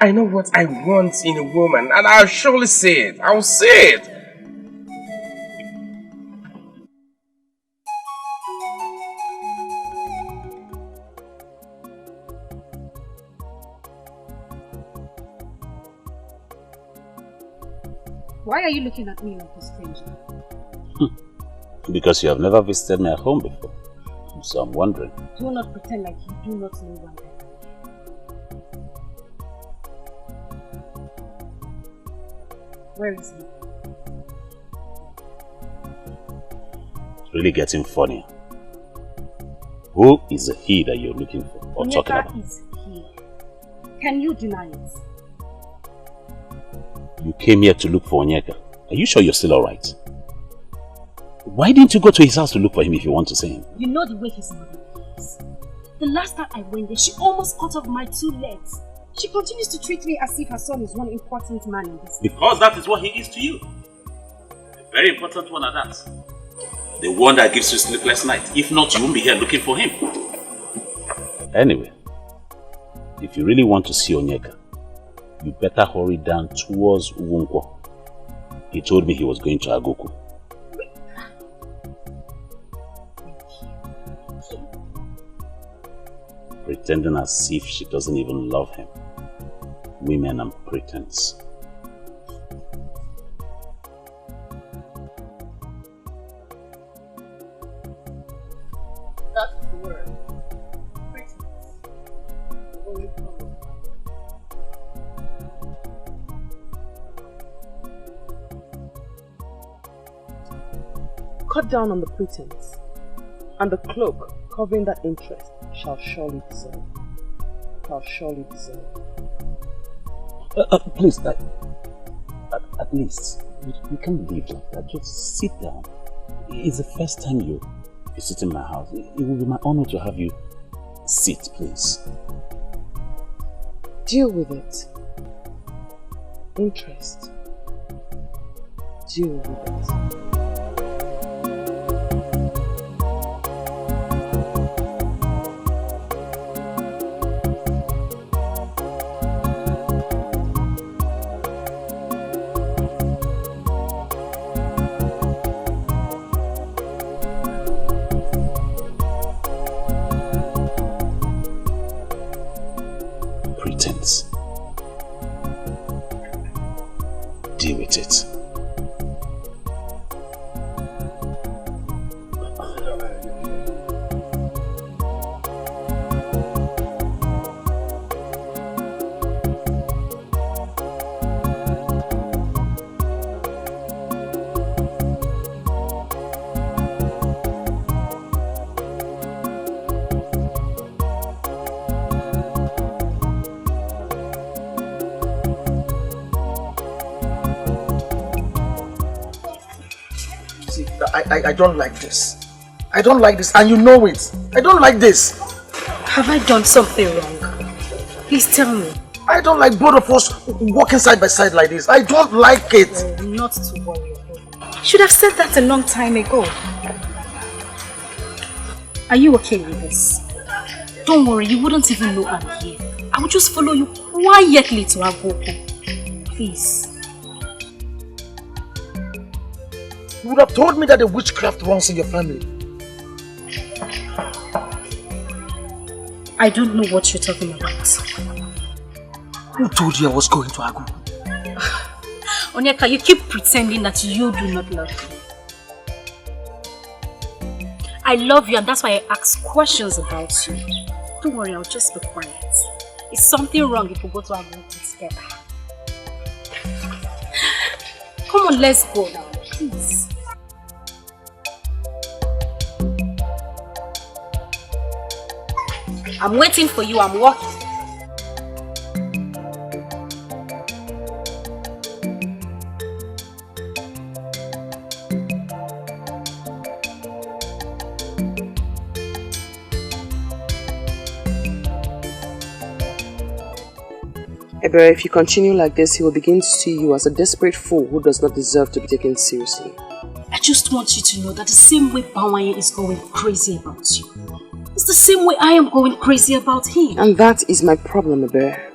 I know what I want in a woman, and I'll surely say it. I'll say it. Why are you looking at me like a stranger? Because you have never visited my home before. So I'm wondering. Do not pretend like you do not know why I am. Where is he? It's really getting funny. Who is the he that you're looking for or talking about? Is he. Can you deny it? You came here to look for Onyeka. Are you sure you're still alright? Why didn't you go to his house to look for him if you want to see him? You know the way his mother is. The last time I went there, she almost cut off my 2 legs. She continues to treat me as if her son is one important man in this. Because that is what he is to you. A very important one at that. The one that gives you sleepless night. If not, you won't be here looking for him. Anyway, if you really want to see Onyeka, you better hurry down towards Uwunkwo. He told me he was going to Agoku. Pretending as if she doesn't even love him. Women and pretense. That's the word. Pretense. Only color. Cut down on the pretense, and the cloak covering that interest shall surely dissolve. Please, at least, you can't leave like that. Just sit down. It's the first time you visit in my house. It will be my honor to have you sit, please. Deal with it. Interest. Deal with it. Deal with it. I don't like this. I don't like this, and you know it. I don't like this. Have I done something wrong? Please tell me. I don't like both of us walking side by side like this. I don't like it. Not to worry. You should have said that a long time ago. Are you okay with this? Don't worry, you wouldn't even know I'm here. I will just follow you quietly to Agoko. Please. You would have told me that the witchcraft runs in your family. I don't know what you're talking about. Who told you I was going to Agoko? Onyeka, you keep pretending that you do not love me. I love you and that's why I ask questions about you. Don't worry, I'll just be quiet. Is something wrong if we go to Agoko together? Come on, let's go now, please. I'm waiting for you, I'm walking. Ebere, if you continue like this, he will begin to see you as a desperate fool who does not deserve to be taken seriously. I just want you to know that the same way Bawaye is going crazy about you, it's the same way I am going crazy about him. And that is my problem, Ebere.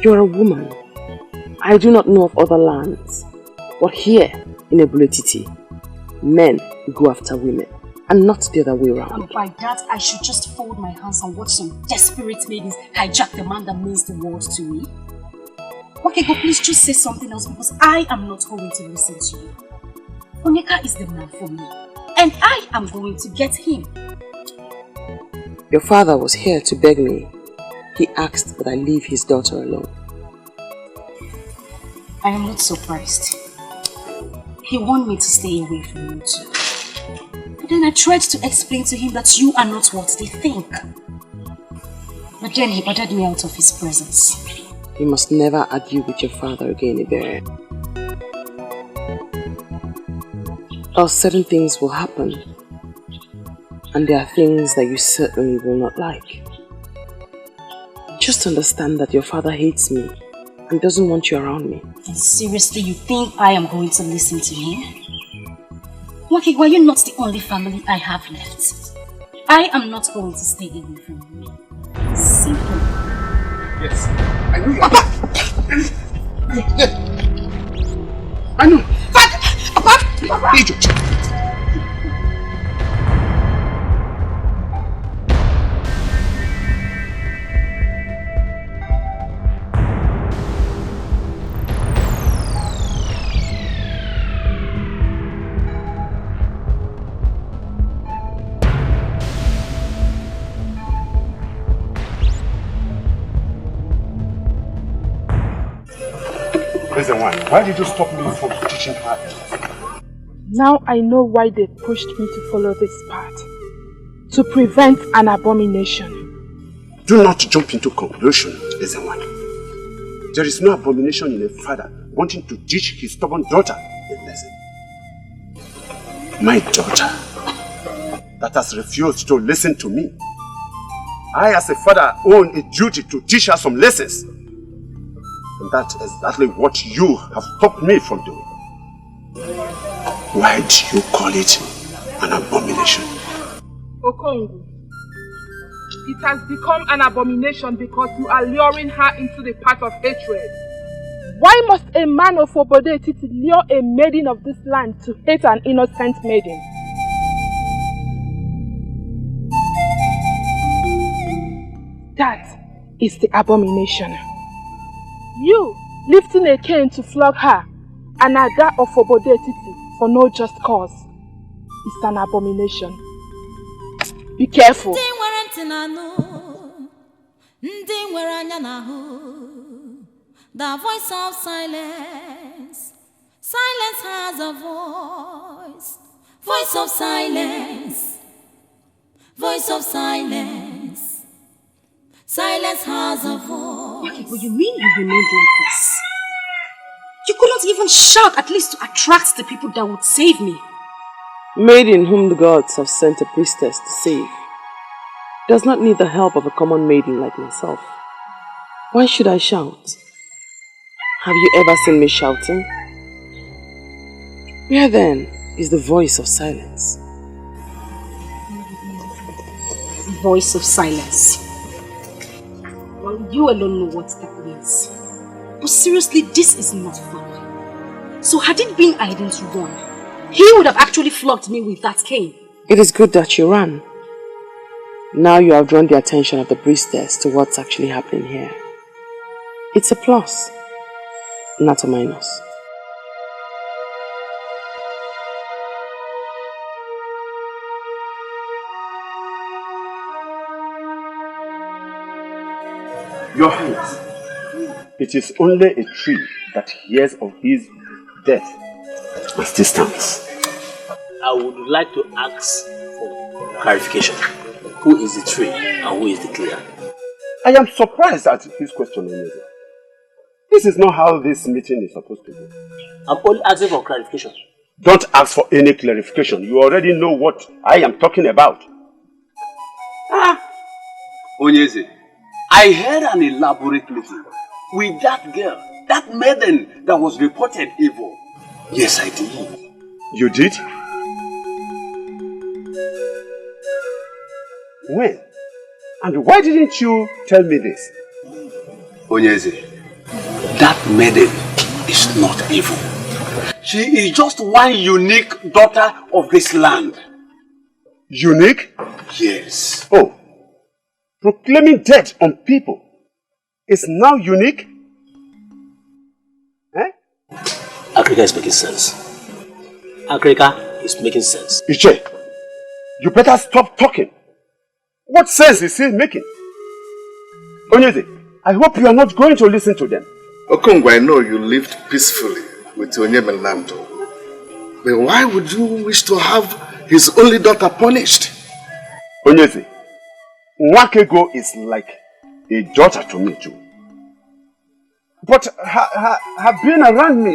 You're a woman. I do not know of other lands. But here, in Ebulititi, men go after women. And not the other way around. And by that, I should just fold my hands and watch some desperate maidens hijack the man that means the world to me. Okay, go please just say something else because I am not going to listen to you. Onyeka is the man for me. And I am going to get him. Your father was here to beg me. He asked that I leave his daughter alone. I am not surprised. He wanted me to stay away from you too. Then I tried to explain to him that you are not what they think. But then he ordered me out of his presence. You must never argue with your father again, Ebere. Or certain things will happen. And there are things that you certainly will not like. Just understand that your father hates me and doesn't want you around me. And seriously, you think I am going to listen to him? Waki, why are you not the only family I have left? I am not going to stay away from you. Simple. Yes. I know you are. I know. Papa! Idiot! Why did you stop me from teaching her? Now I know why they pushed me to follow this path. To prevent an abomination. Do not jump into conclusion, Ezewan. There is no abomination in a father wanting to teach his stubborn daughter a lesson. My daughter, that has refused to listen to me. I as a father own a duty to teach her some lessons. And that's exactly what you have stopped me from doing. Why do you call it an abomination? Okongu, it has become an abomination because you are luring her into the path of hatred. Why must a man of Obodetiti lure a maiden of this land to hate an innocent maiden? That is the abomination. You lifting a cane to flog her, an Ada of Obodetiti, for no just cause, is an abomination. Be careful. The voice of silence. Silence has a voice. Voice of silence. Voice of silence. Silence has a voice. Okay, what you mean you remained like this? You could not even shout, at least to attract the people that would save me. Maiden whom the gods have sent a priestess to save does not need the help of a common maiden like myself. Why should I shout? Have you ever seen me shouting? Where then is the voice of silence? Voice of silence. Well, you alone know what that means. But seriously, this is not fun. So had it been I didn't run, he would have actually flogged me with that cane. It is good that you ran. Now you have drawn the attention of the priestess to what's actually happening here. It's a plus, not a minus. Your Highness, it is only a tree that hears of his death as distance. I would like to ask for clarification. Who is the tree and who is the clear? I am surprised at his question, Onyeze. This is not how this meeting is supposed to be. I'm only asking for clarification. Don't ask for any clarification. You already know what I am talking about. Onyeze, I heard an elaborate meeting with that girl, that maiden that was reported evil. Yes, I did. You did? When? And why didn't you tell me this? Onyeze, that maiden is not evil. She is just one unique daughter of this land. Unique? Yes. Oh, proclaiming death on people is now unique? Eh? Africa is making sense. Africa is making sense. Iche, you better stop talking. What sense is he making? Onyeze, I hope you are not going to listen to them. Okongwa, I know you lived peacefully with Onyemelando. But why would you wish to have his only daughter punished? Onyeze, Nwakego is like a daughter to me too. But her being around me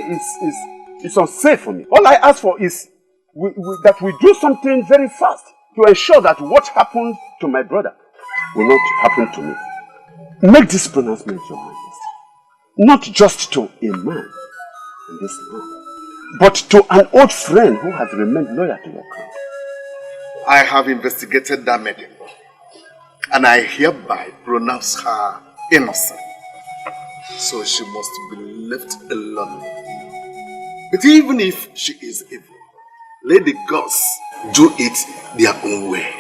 is unsafe for me. All I ask for is that we do something very fast to ensure that what happened to my brother will not happen to me. Make this pronouncement, Your Highness. Not just to a man in this land, but to an old friend who has remained loyal to your crown. I have investigated that maiden, and I hereby pronounce her innocent. So she must be left alone. But even if she is evil, let the gods do it their own way.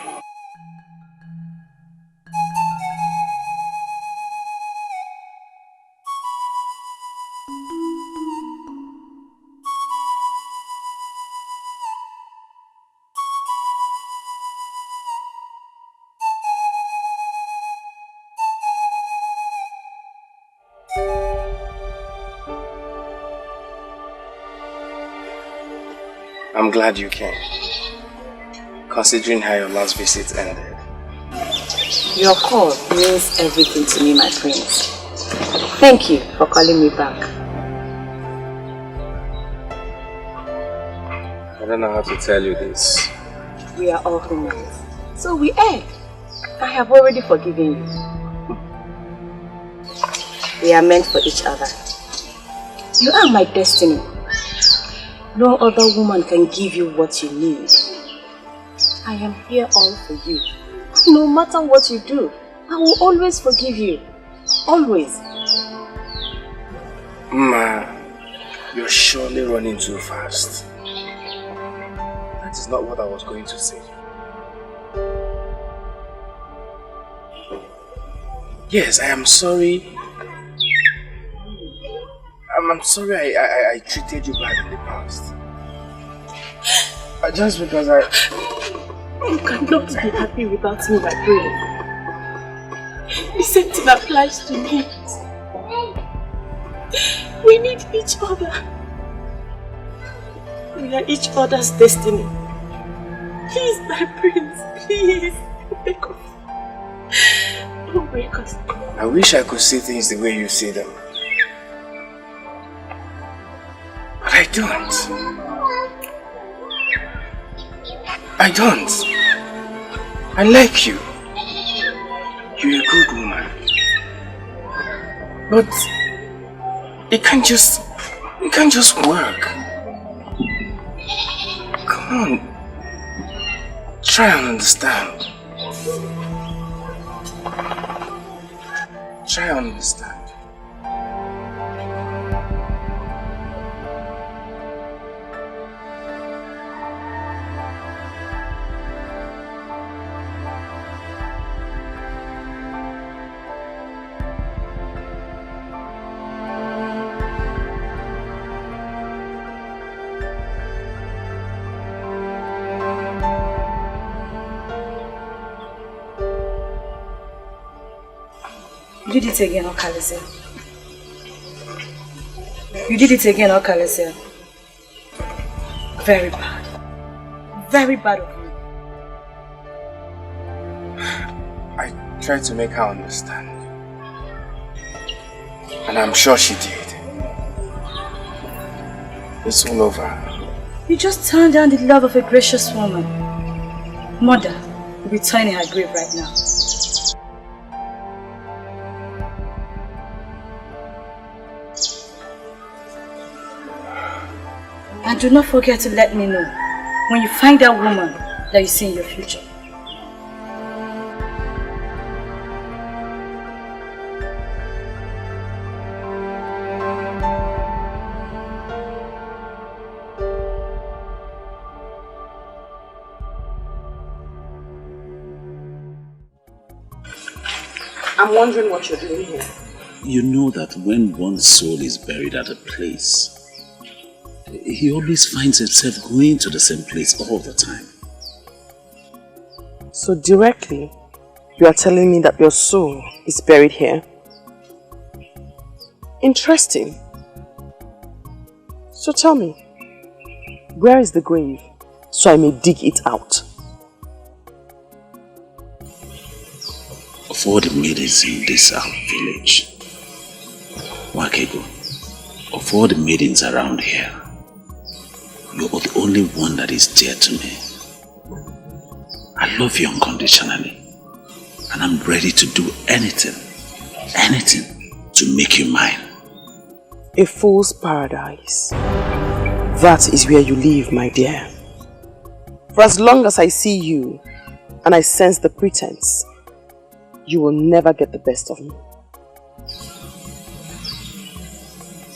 I'm glad you came, considering how your last visit ended. Your call means everything to me, my prince. Thank you for calling me back. I don't know how to tell you this. We are all humans, so we err. I have already forgiven you. We are meant for each other. You are my destiny. No other woman can give you what you need. I am here all for you. No matter what you do, I will always forgive you. Always. Ma, you're surely running too fast. That is not what I was going to say. Yes, I am sorry. I'm sorry I treated you bad in the past. Just because You cannot be happy without me, my prince. The same thing applies to me. We need each other. We are each other's destiny. Please, my prince, please. Wake up. Don't break us. I wish I could see things the way you see them. But I don't. I don't. I like you. You're a good woman. But It can't just work. Come on. Try and understand. Try and understand. You did it again, Okalese. You did it again, Okalese. Very bad. Very bad of you. I tried to make her understand. And I'm sure she did. It's all over. You just turned down the love of a gracious woman. Mother will be turning her grave right now. And do not forget to let me know when you find that woman that you see in your future. I'm wondering what you're doing here. You know that when one's soul is buried at a place, he always finds himself going to the same place all the time. So directly, you are telling me that your soul is buried here? Interesting. So tell me, where is the grave so I may dig it out? Of all the maidens in this village, Wakego, of all the maidens around here, you're the only one that is dear to me. I love you unconditionally, and I'm ready to do anything to make you mine. A fool's paradise. That is where you live, my dear. For as long as I see you and I sense the pretense, you will never get the best of me.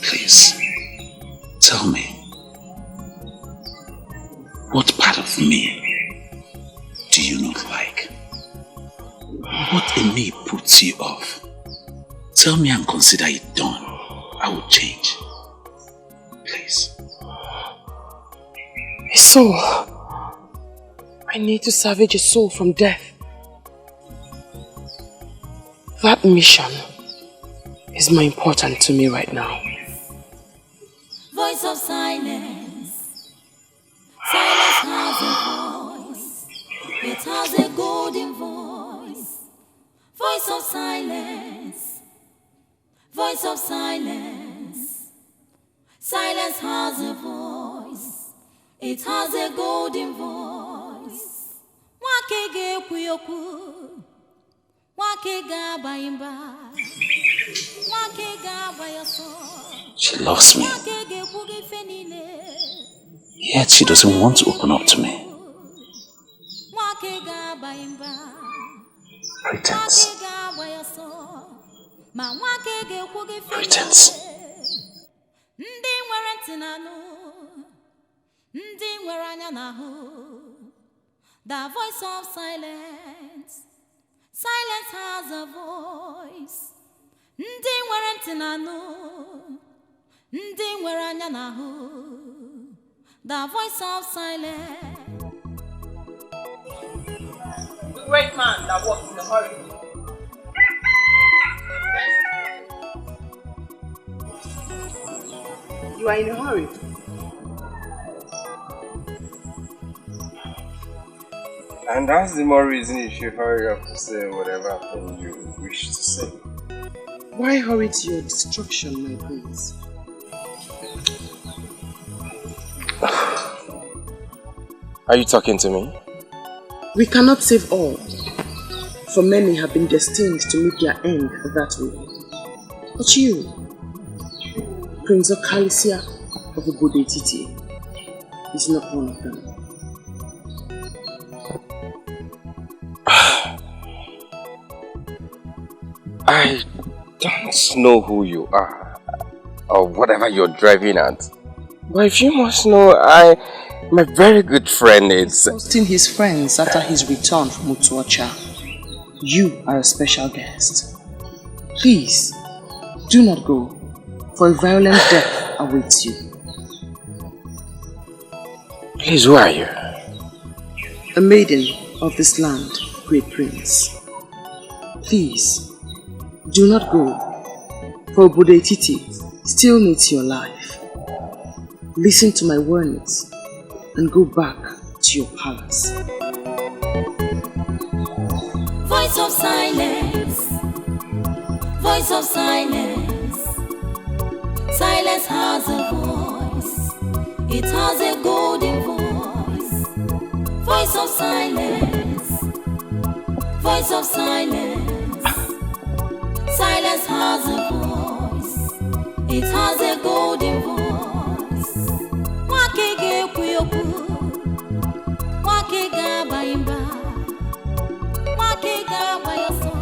Please, tell me, what part of me do you not like? What in me puts you off? Tell me and consider it done. I will change. Please. A soul. I need to salvage a soul from death. That mission is more important to me right now. Voice of silence. Silence has a voice. It has a golden voice. Voice of silence. Voice of silence. Silence has a voice. It has a golden voice. Wakege kuyoku. Wakega bayimba. Wakega bayaso. She loves me, yet she doesn't want to open up to me. Pretense. Pretense. The voice of silence. Silence has a voice. The voice of silence. The great man that walks in a hurry. You are in a hurry. And that's the more reason you should hurry up to say whatever thing you wish to say. Why hurry to your destruction, my prince? Are you talking to me? We cannot save all, for many have been destined to meet their end that way. But Prince Okalisia of Obodetiti is not one of them. I don't know who you are or whatever you're driving at. But if you must know, my very good friend is hosting his friends after his return from Utuacha. You are a special guest. Please, do not go, for a violent death awaits you. Please, who are you? A maiden of this land, great prince. Please, do not go, for Obodetiti still needs your life. Listen to my warnings and go back to your palace. Voice of silence, voice of silence. Silence has a voice, it has a golden voice. Voice of silence, voice of silence. Silence has a voice, it has a golden voice. Wakege kuyoku, wakega baimba, wakega bayaso,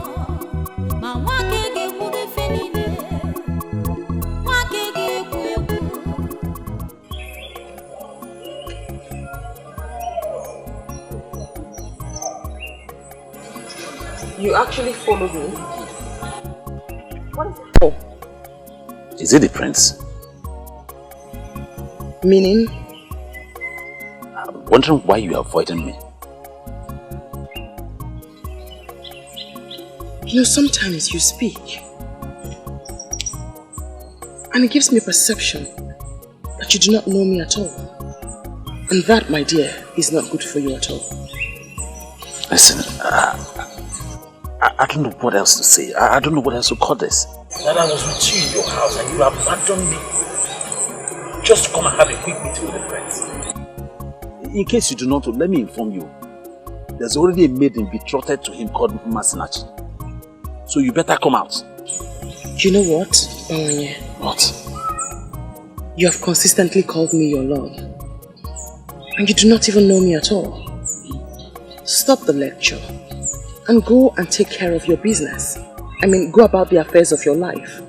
ma wakege kuge fenine, wakege kuyoku. You actually followed me? What is it for? Is it the prince? Meaning? I'm wondering why you are avoiding me. You know, sometimes you speak and it gives me a perception that you do not know me at all. And that, my dear, is not good for you at all. Listen, I don't know what else to say. I don't know what else to call this. That I was with you in your house and you abandoned me just to come and have a quick meeting with the prince. In case you do not know, let me inform you. There's already a maiden betrothed to him called Masinachi. So you better come out. You know what, Bawanye? What? You have consistently called me your love. And you do not even know me at all. Stop the lecture and go and take care of your business. I mean, go about the affairs of your life.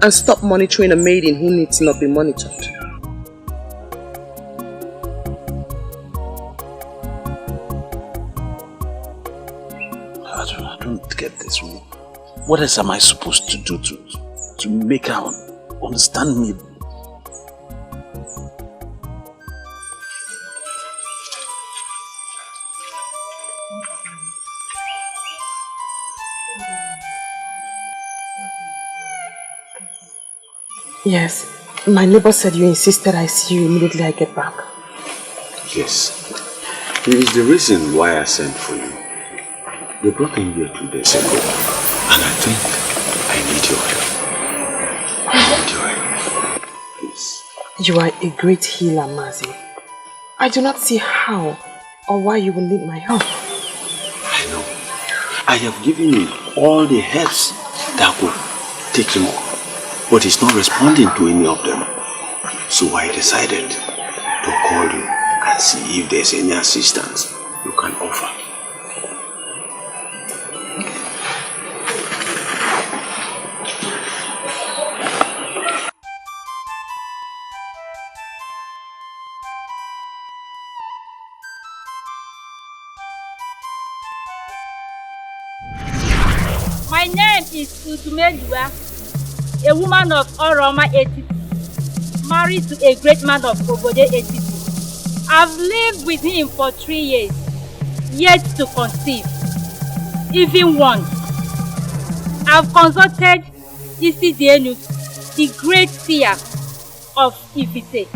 And stop monitoring a maiden who needs not be monitored. I don't get this. What else am I supposed to do to make her understand me? Yes, my neighbor said you insisted I see you immediately I get back. Yes. It is the reason why I sent for you. They brought him here 2 days ago. And I think I need your help. I need your help. Please. You are a great healer, Mazi. I do not see how or why you will need my help. I know. I have given him all the helps that could take him off. But he's not responding to any of them. So I decided to call you and see if there's any assistance you can offer. My name is Utumeliwa, a woman of Oroma Etiti, married to a great man of Obode Etiti. I've lived with him for 3 years, yet to conceive, even once. I've consulted Isidienu, the great seer of Ifite.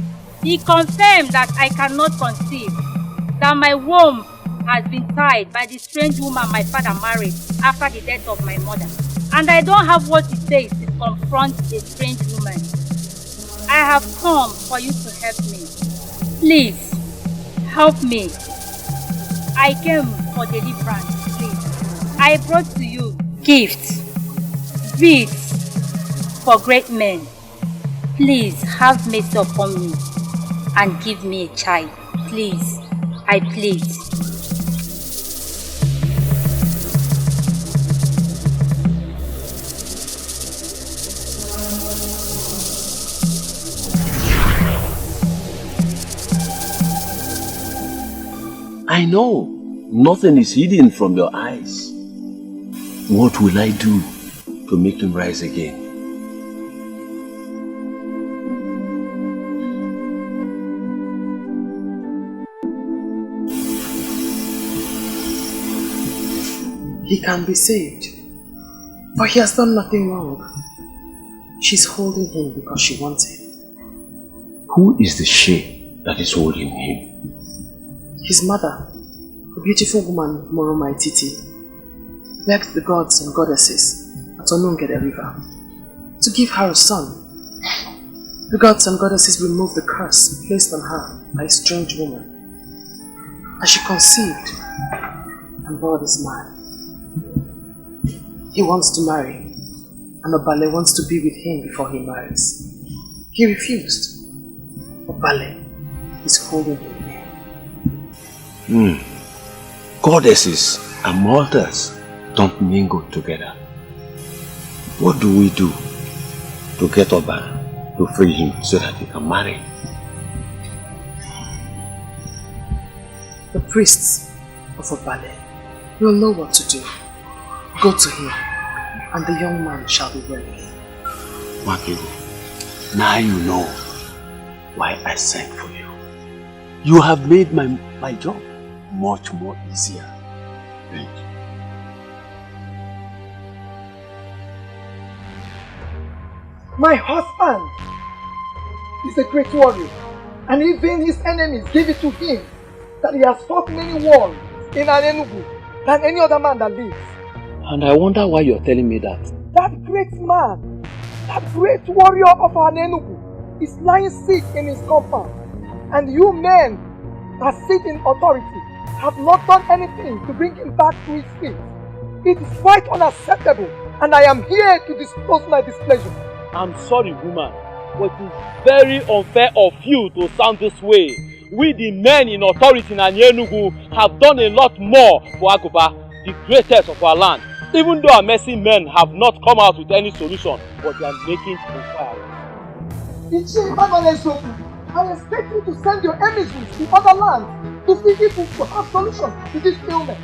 He confirmed that I cannot conceive, that my womb has been tied by the strange woman my father married after the death of my mother. And I don't have what it takes to confront a strange woman. I have come for you to help me. Please, help me. I came for deliverance, please. I brought to you gifts, beads for great men. Please have mercy upon me and give me a child. Please, I plead. I know nothing is hidden from your eyes. What will I do to make him rise again? He can be saved, but he has done nothing wrong. She's holding him because she wants him. Who is the she that is holding him? His mother, a beautiful woman, Moroma Ititi, begged the gods and goddesses at Onungede River to give her a son. The gods and goddesses removed the curse placed on her by a strange woman. As she conceived and bore this man, he wants to marry, and Obale wants to be with him before he marries. He refused. Obale is holding him there. Goddesses and mortals don't mingle together. What do we do to get Obale to free him so that he can marry? The priests of Obale will know what to do. Go to him, and the young man shall be ready. Makiru, now you know why I sent for you. You have made my job much more easier. Thank you. My husband is a great warrior, and even his enemies give it to him that he has fought many wars in Anenugu than any other man that lives. And I wonder why you're telling me that. That great man, that great warrior of Anenugu is lying sick in his compound, and you men that sit in authority have not done anything to bring him back to his feet. It is quite unacceptable, and I am here to disclose my displeasure. I'm sorry, woman, but it is very unfair of you to sound this way. We, the men in authority in Anenugu, have done a lot more for Aguba, the greatest of our land. Even though our mercy men have not come out with any solution, but they are making inquiries. I expect you to send your emissaries to other lands to see if we could have solutions to this ailment.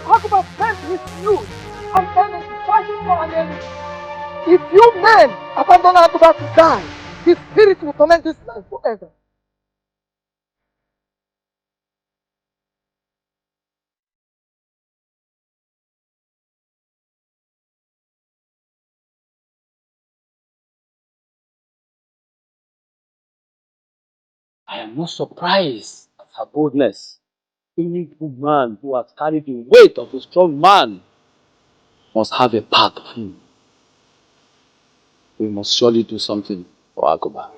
Aguba spent his youth and energy fighting for an enemy. If you men abandon Aguba to die, his spirit will torment this land forever. I am not surprised at her boldness. Any woman who has carried the weight of a strong man must have a part of him. We must surely do something for Aguba.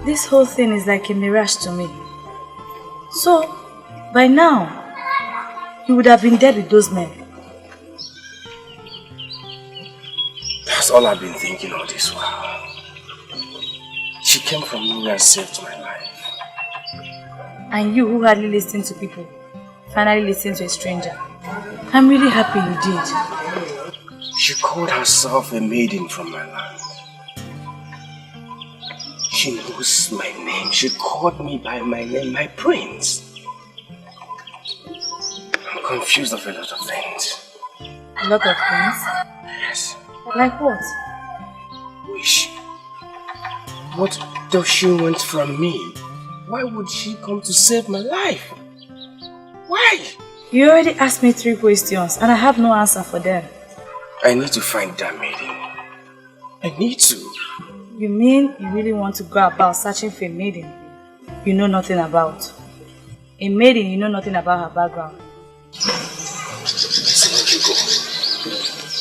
This whole thing is like a mirage to me. So, by now, you would have been dead with those men. That's all I've been thinking all this while. She came from nowhere and saved my life. And you who hardly listen to people, finally listen to a stranger. I'm really happy you did. She called herself a maiden from my land. She knows my name. She called me by my name, my prince. I'm confused of a lot of things. A lot of things? Yes. Like what? Who is she? What does she want from me? Why would she come to save my life? Why? You already asked me 3 questions and I have no answer for them. I need to find that maiden. I need to. You mean you really want to go about searching for a maiden you know nothing about? A maiden, you know nothing about her background. Listen, Chico.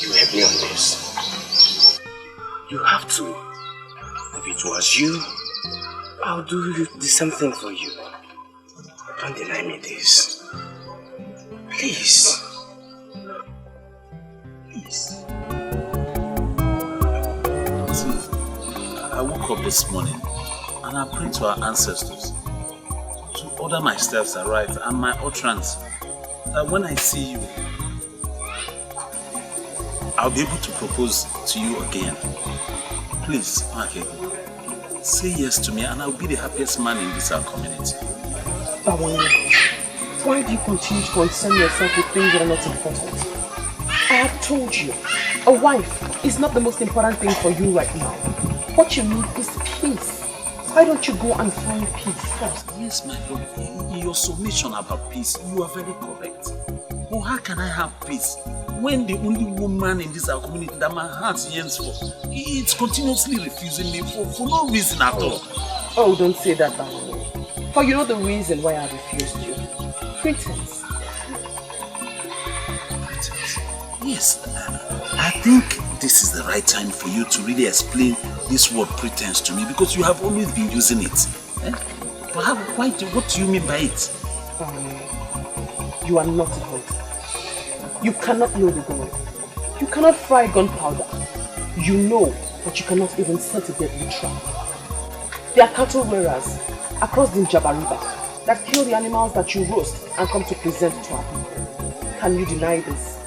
You help me on this. You have to. If it was you, I'll do the same thing for you. Don't deny me this. Please. Please. See, I woke up this morning and I prayed to our ancestors to order my steps aright and my utterance, that when I see you, I'll be able to propose to you again. Please, Marke, say yes to me and I'll be the happiest man in this our community. Why do you continue to concern yourself with things that are not important? I have told you, a wife is not the most important thing for you right now. What you need is peace. Why don't you go and find peace first? Yes, my lord. In your submission about peace, you are very correct. But how can I have peace when the only woman in this our community that my heart yearns for, it's continuously refusing me for no reason at all? Oh, don't say that, Baron. For you know the reason why I refused you. Pretense. Yes, I think this is the right time for you to really explain this word pretense to me, because you have always been using it. But what do you mean by it? You are not a hunter. You cannot load a gun. You cannot fry gunpowder. You know, but you cannot even set a deadly trap. There are cattle rearers across the Njaba River that kill the animals that you roast and come to present to our people. Can you deny this?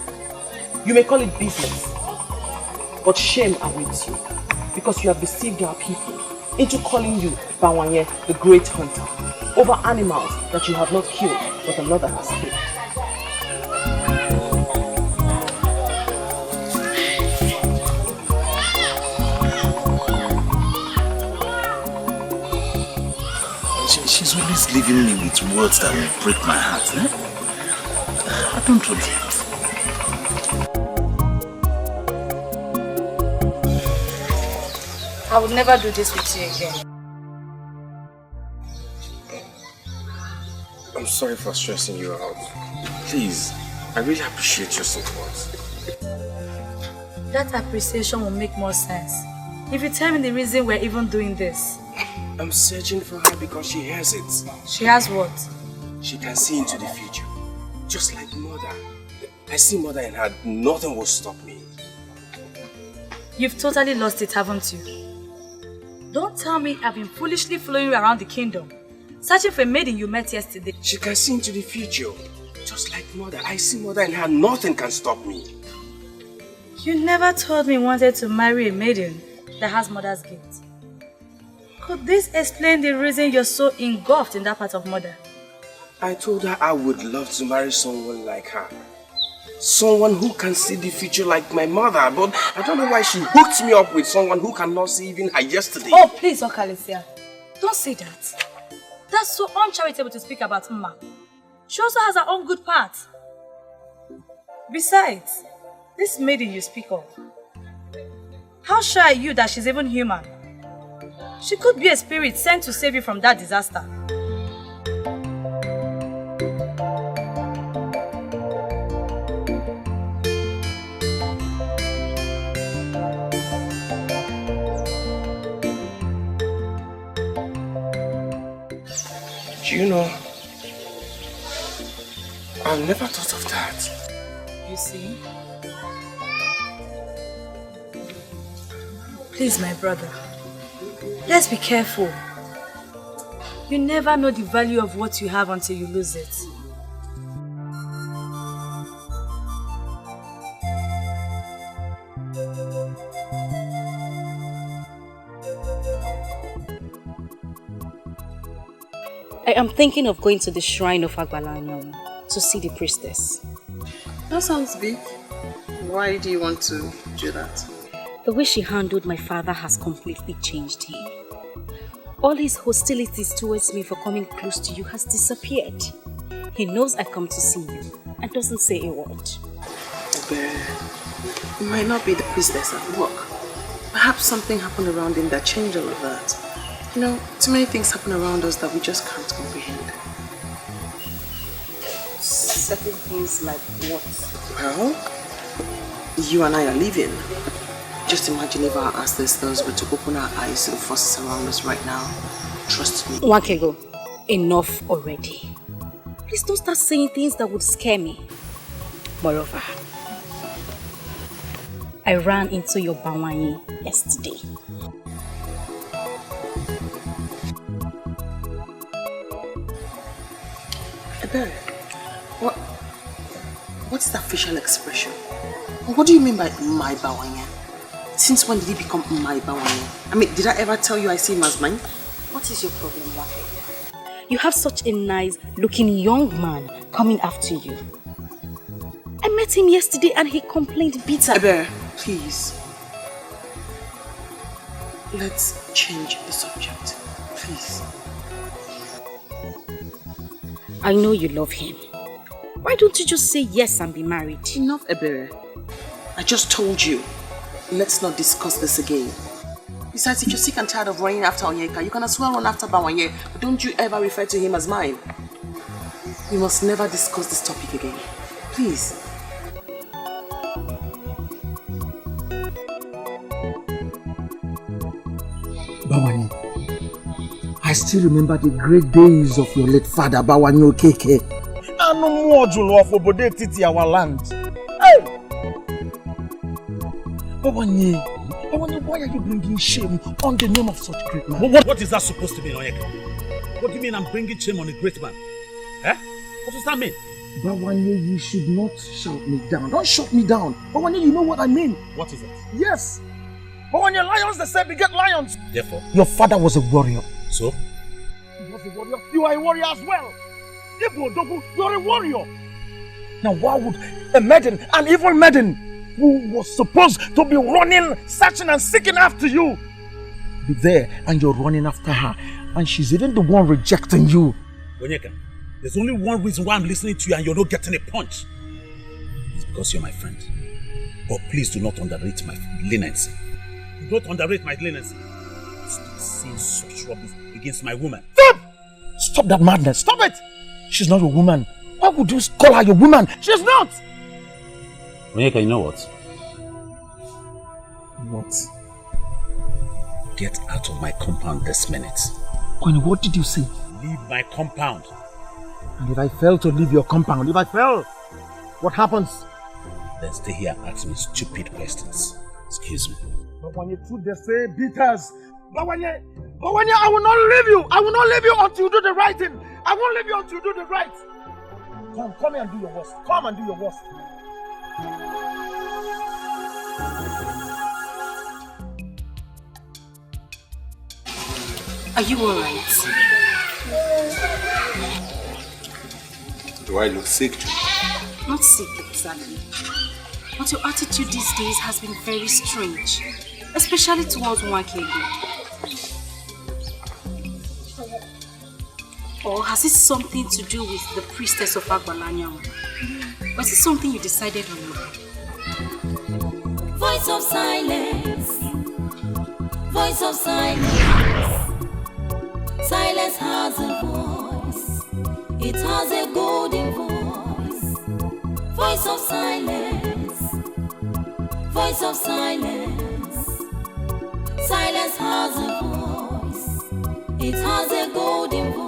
You may call it business, but shame awaits you because you have deceived our people into calling you Bawanye, the great hunter, over animals that you have not killed but another has killed. She's always leaving me with words that will break my heart. I don't want it. I would never do this with you again. I'm sorry for stressing you out. Please, I really appreciate your support. That appreciation will make more sense if you tell me the reason we're even doing this. I'm searching for her because she has it. She has what? She can see into the future. Just like mother. I see mother in her. Nothing will stop me. You've totally lost it, haven't you? Don't tell me I've been foolishly following you around the kingdom, searching for a maiden you met yesterday. She can see into the future. Just like mother. I see mother in her. Nothing can stop me. You never told me you wanted to marry a maiden that has mother's gift. Could this explain the reason you're so engulfed in that part of mother? I told her I would love to marry someone like her. Someone who can see the future like my mother, but I don't know why she hooked me up with someone who cannot see even her yesterday. Oh, please, Okalesia. Don't say that. That's so uncharitable to speak about Mma. She also has her own good part. Besides, this maiden you speak of, how sure are you that she's even human? She could be a spirit sent to save you from that disaster. Do you know, I've never thought of that. You see? Please, my brother, let's be careful. You never know the value of what you have until you lose it. I am thinking of going to the shrine of Agbalanyam to see the priestess. That sounds big. Why do you want to do that? The way she handled my father has completely changed him. All his hostilities towards me for coming close to you has disappeared. He knows I come to see you and doesn't say a word. But it might not be the priestess at work. Perhaps something happened around him that changed all of that. You know, too many things happen around us that we just can't comprehend. certain things like what? Well, you and I are leaving. Just imagine if our ancestors were to open our eyes to the forces around us right now. Trust me. Wakego, enough already. Please don't start saying things that would scare me. Moreover, I ran into your Bawanye yesterday. Ebere, what's that facial expression? What do you mean by my Bawanye? Since when did he become my Bawanye? I mean, did I ever tell you I see him as mine? What is your problem, Wake? You have such a nice looking young man coming after you. I met him yesterday and he complained bitter. Ebere, please. Let's change the subject, please. I know you love him. Why don't you just say yes and be married? Enough, Ebere. I just told you. Let's not discuss this again. Besides, if you're sick and tired of running after Onyeka, you can as well run after Bawanye. But don't you ever refer to him as mine. We must never discuss this topic again. Please. Bawanye, I still remember the great days of your late father, Bawanye Okeke. And no more Julo of Obode Titi, our land. Hey! Bawanye, why are you bringing shame on the name of such great man? What is that supposed to mean, Onyeka? What do you mean I'm bringing shame on a great man? Eh? What does that mean? Bawanye, you should not shout me down. Don't shut me down. Bawanye, you know what I mean. What is it? Yes. Bawanye, lions, they say beget lions. Therefore? Your father was a warrior. So? He was a warrior. You are a warrior as well. You're a warrior. Now why would a maiden, an evil maiden, who was supposed to be running, searching and seeking after you, be there and you're running after her, and she's even the one rejecting you? Onyeka, there's only one reason why I'm listening to you and you're not getting a punch. It's because you're my friend. But please do not underrate my leniency. Do not underrate my leniency. Stop saying such rubbish against my woman. Stop! Stop that madness. Stop it! She's not a woman. Why would you call her your woman? She's not! Onyeka, you know what? What? Get out of my compound this minute. Kwani, what did you say? Leave my compound. And if I fail to leave your compound, what happens? Then stay here and ask me stupid questions. Excuse me. But when you truth, they say beaters. But when you, I will not leave you. I will not leave you until you do the right thing. I won't leave you until you do the right. Come here and do your worst. Come and do your worst. Are you alright? Do I look sick? Not sick exactly. But your attitude these days has been very strange. Especially towards Wakego. Or has it something to do with the priestess of Agbalanya? Or is it something you decided on? Voice of silence. Voice of silence. Silence has a voice. It has a golden voice. Voice of silence. Voice of silence. Silence has a voice. It has a golden voice.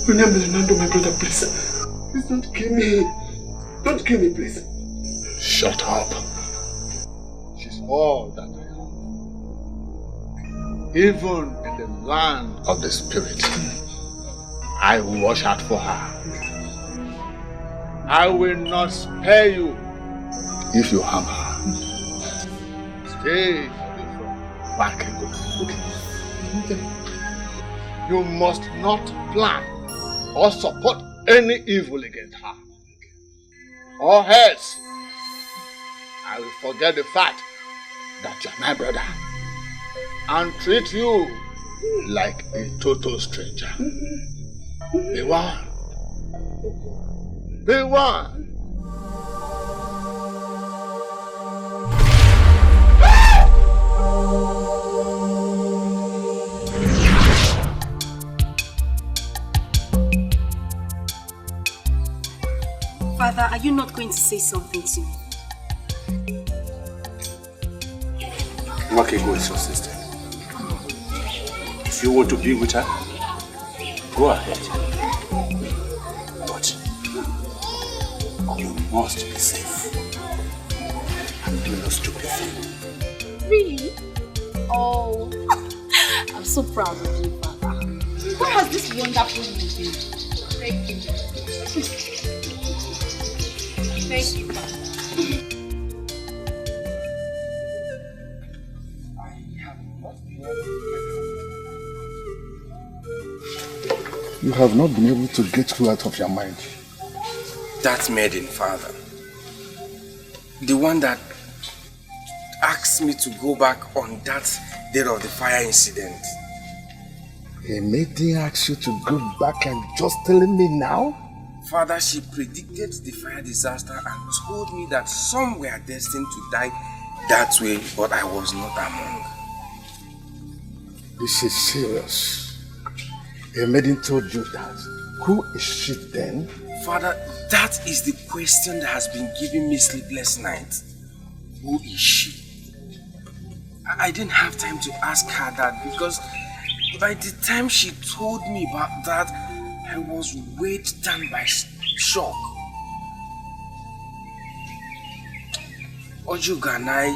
My name is Nando, my brother, please. Please don't kill me. Don't kill me, please. Shut up. She's all that I have. Even in the land of the spirit, I will watch out for her. I will not spare you if you harm her. Stay away from Bakengo. Okay. You must not plan or support any evil against her. Or else, I will forget the fact that you're my brother and treat you like a total stranger. Be one. Be one. Father, are you not going to say something to me? Makego is your sister. If you want to be with her, go ahead. But you must be safe. And do no stupid thing. Really? Oh, I'm so proud of you, Father. What has this wonderful movie? Thank you. Thank you, Father. You have not been able to get her out of your mind. That maiden, Father. The one that asked me to go back on that day of the fire incident. A maiden asked you to go back and just telling me now? Father, she predicted the fire disaster and told me that some were destined to die that way, but I was not among. This is serious. A maiden told you that. Who is she then? Father, that is the question that has been giving me sleepless nights. Who is she? I didn't have time to ask her that because by the time she told me about that, I was weighed down by shock. Ojuga and I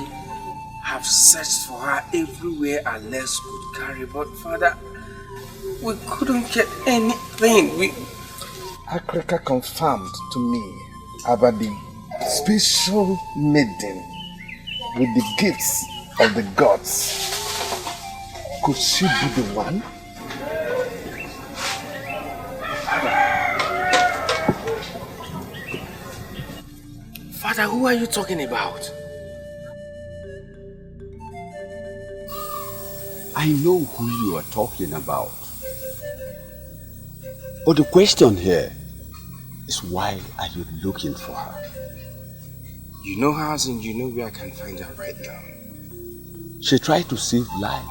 have searched for her everywhere our legs could carry, but Father, we couldn't get anything. Akreka confirmed to me about the special maiden with the gifts of the gods. Could she be the one? Father, who are you talking about? I know who you are talking about. But the question here is, why are you looking for her? You know her and you know where I can find her right now. She tried to save life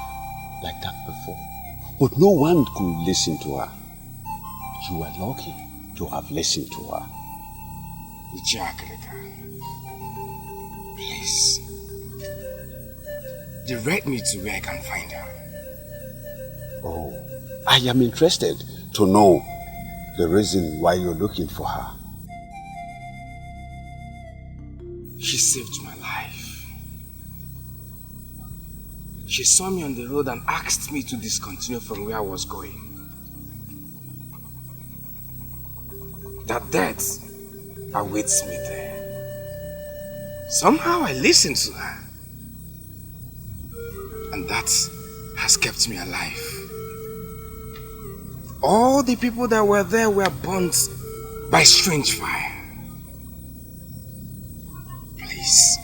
like that before, but no one could listen to her. You are lucky to have listened to her. Please, direct me to where I can find her. Oh, I am interested to know the reason why you're looking for her. She saved my life. She saw me on the road and asked me to discontinue from where I was going. That death awaits me there. Somehow I listened to her. And that has kept me alive. All the people that were there were burnt by strange fire. Please,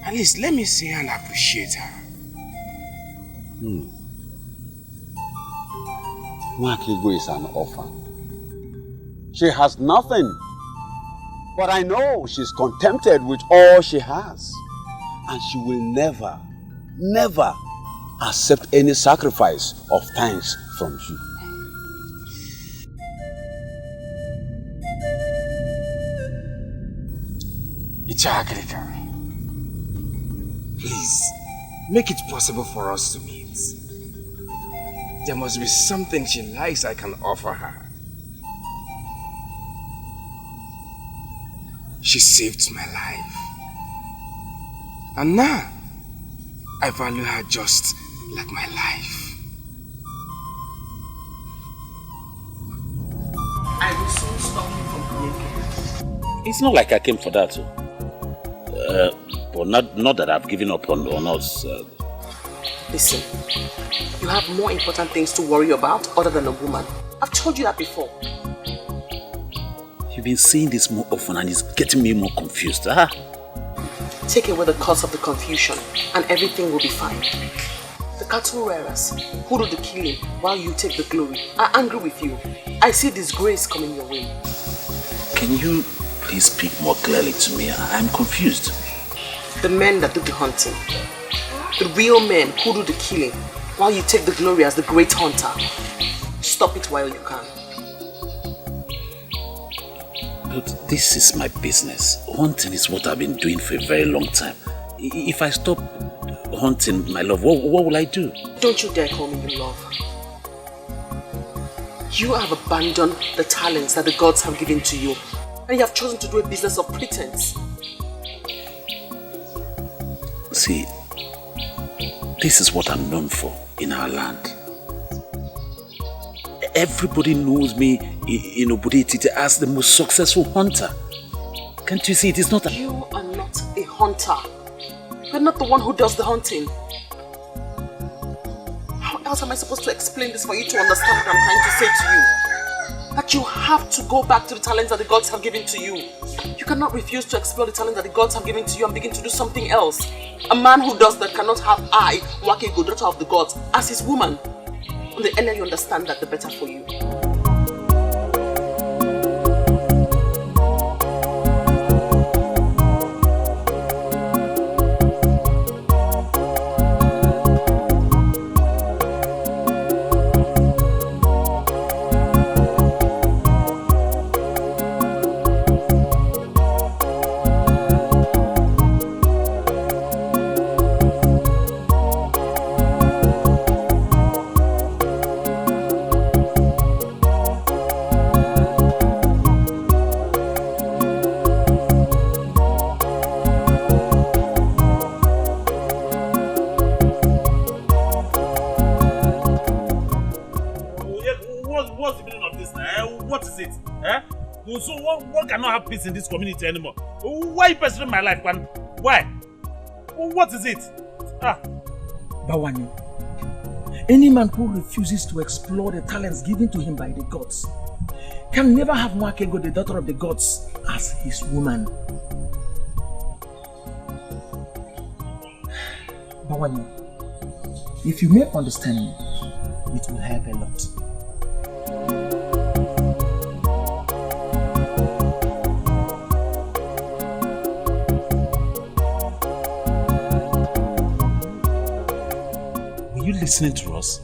at least let me see her and appreciate her. Nwakigo is an orphan. She has nothing. But I know she's contented with all she has. And she will never, never accept any sacrifice of thanks from you. Ichagrika, please, make it possible for us to meet. There must be something she likes I can offer her. She saved my life. And now, I value her just like my life. I will soon stop you from breaking. It's not like I came for that. But not that I've given up on us. Listen, you have more important things to worry about other than a woman. I've told you that before. You've been saying this more often and it's getting me more confused. Take away the cause of the confusion and everything will be fine. The cattle rearers who do the killing while you take the glory are angry with you. I see disgrace coming your way. Can you please speak more clearly to me? I'm confused. The men that do the hunting. The real men who do the killing while you take the glory as the great hunter. Stop it while you can. But this is my business. Hunting is what I've been doing for a very long time. If I stop hunting, my love, what will I do? Don't you dare call me your love. You have abandoned the talents that the gods have given to you, and you have chosen to do a business of pretense. See, this is what I'm known for in our land. Everybody knows me in Obodetiti as the most successful hunter. Can't you see it is not a... You are not a hunter. You're not the one who does the hunting. How else am I supposed to explain this for you to understand what I'm trying to say to you? That you have to go back to the talents that the gods have given to you. You cannot refuse to explore the talent that the gods have given to you and begin to do something else. A man who does that cannot have I, Wakego, daughter of the gods, as his woman. And the earlier you understand that, the better for you. So one cannot have peace in this community anymore. Why are you pursuing my life, man? Why? What is it? Bawani, any man who refuses to explore the talents given to him by the gods can never have Mwakego, the daughter of the gods, as his woman. Bawani, if you may understand me, it will help a lot. Were you listening to us?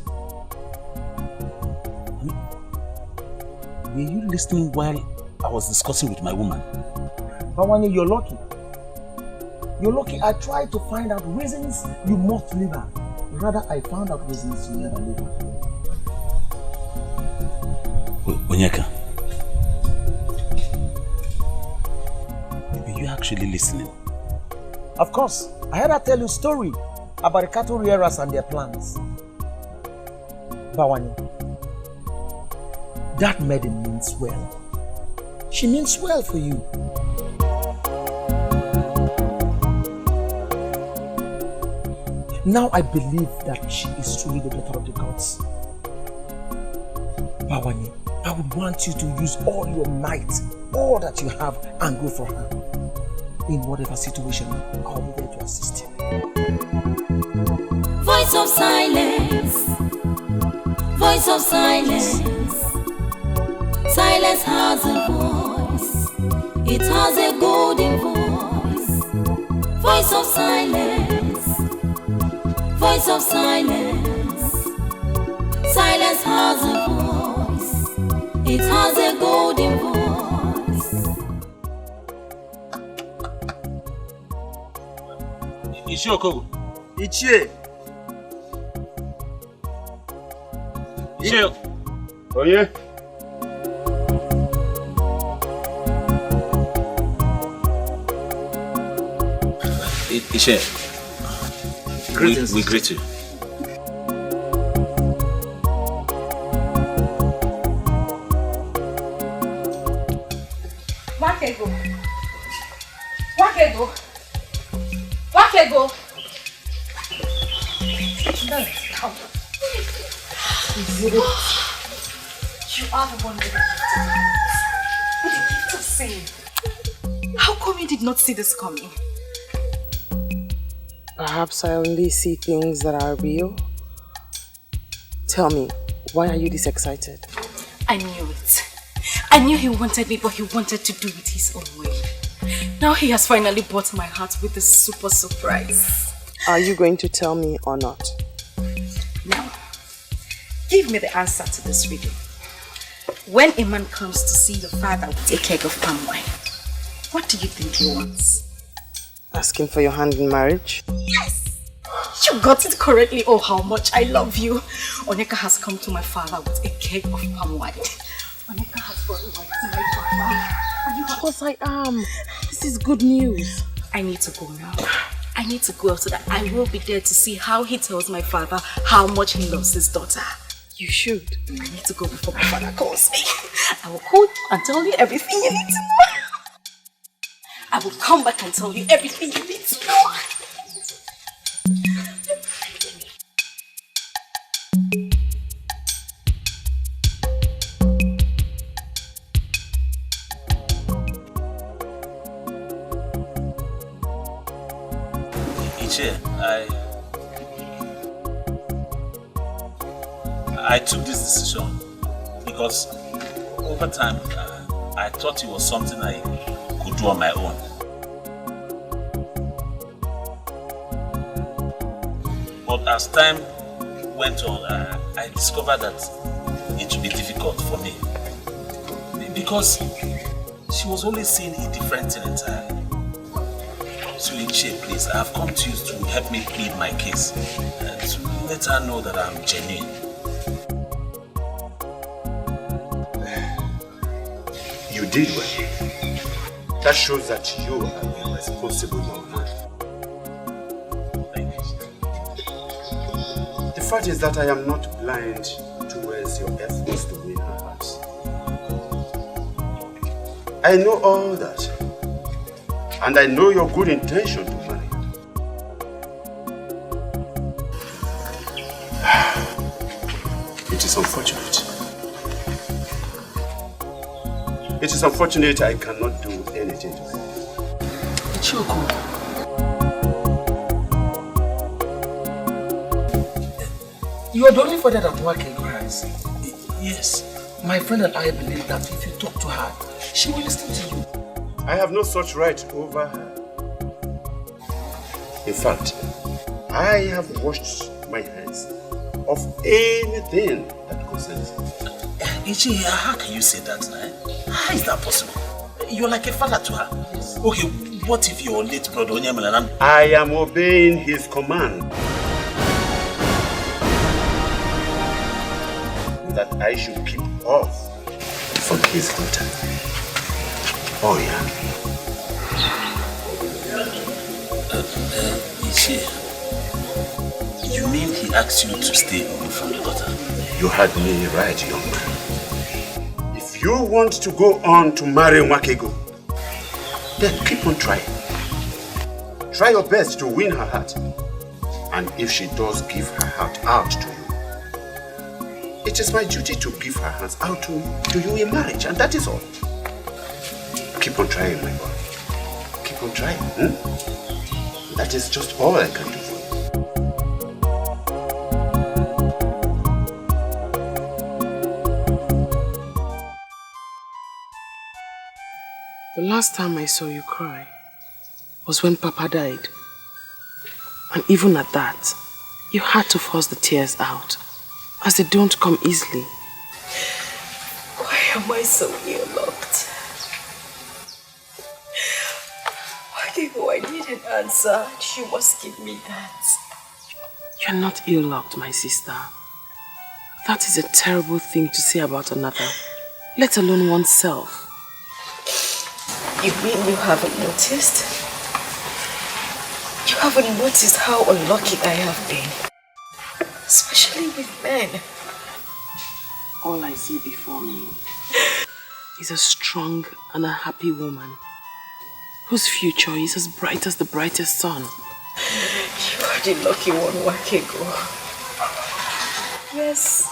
Were you listening while I was discussing with my woman? Bawani, you're lucky. You're lucky. I tried to find out reasons you must leave her. Rather, I found out reasons you never leave her. Onyeka, were you actually listening? Of course. I heard her tell you a story about the cattle rearers and their plans. Bawani, that maiden means well. She means well for you. Now I believe that she is truly the daughter of the gods. Bawani, I would want you to use all your might, all that you have, and go for her. In whatever situation, I'll be there to assist you. Voice of silence. Voice of silence. Silence has a voice. It has a golden voice. Voice of silence. Voice of silence. Silence has a voice. It has a golden voice. Ichie Okogo. Ichie. Ichie. Oye. Ishe, we greet you. Wakego. You are the one with the gift of seeing. How come you did not see this coming? Perhaps I only see things that are real. Tell me, why are you this excited? I knew it. I knew he wanted me, but he wanted to do it his own way. Now he has finally bought my heart with a super surprise. Are you going to tell me or not? Now, give me the answer to this riddle. When a man comes to see your father with a keg of palm wine, what do you think he wants? Asking for your hand in marriage? Yes! You got it correctly. Oh, how much I love you. Onyeka has come to my father with a keg of palm wine. Onyeka has brought wine to my father. Of course I am. This is good news. I need to go now. I need to go so that I will be there to see how he tells my father how much he loves his daughter. You should. I need to go before my father calls me. I will call you and tell you everything you need to know. I will come back and tell you everything you need to know. I took this decision because over time I thought it was something I could do on my own. But as time went on, I discovered that it would be difficult for me because she was always saying a different thing entirely. So Ichie, please, I have come to you to help me plead my case and to let her know that I'm genuine. You did well. That shows that you are a responsible young man. Thank you. The fact is that I am not blind towards your efforts to win her heart. I know all that. And I know your good intention to marry her. It is unfortunate. It is unfortunate I cannot do anything to her. Choko. You are the only father that Wake cries. Yes. My friend and I believe that if you talk to her, she will listen to you. I have no such right over her. In fact, I have washed my hands of anything that concerns her. Ichi, how can you say that now? How is that possible? You're like a father to her. Okay, what if your late brother Onyemelanan? I am obeying his command. That I should keep off from his daughter. Oh yeah. Ichi, you mean he asked you to stay away from the daughter? You had me right, young man. If you want to go on to marry Wakego, then keep on trying. Try your best to win her heart. And if she does give her heart out to you, it is my duty to give her hands out to you in marriage, and that is all. Keep on trying, my boy. Keep on trying. That is just all I can do for you. The last time I saw you cry was when Papa died. And even at that, you had to force the tears out, as they don't come easily. Why am I so ill-locked? I need an answer. You must give me that. You're not ill-locked, my sister. That is a terrible thing to say about another, let alone oneself. You mean you haven't noticed? You haven't noticed how unlucky I have been. Especially with men. All I see before me is a strong and a happy woman whose future is as bright as the brightest sun. You are the lucky one, Wakego. Yes.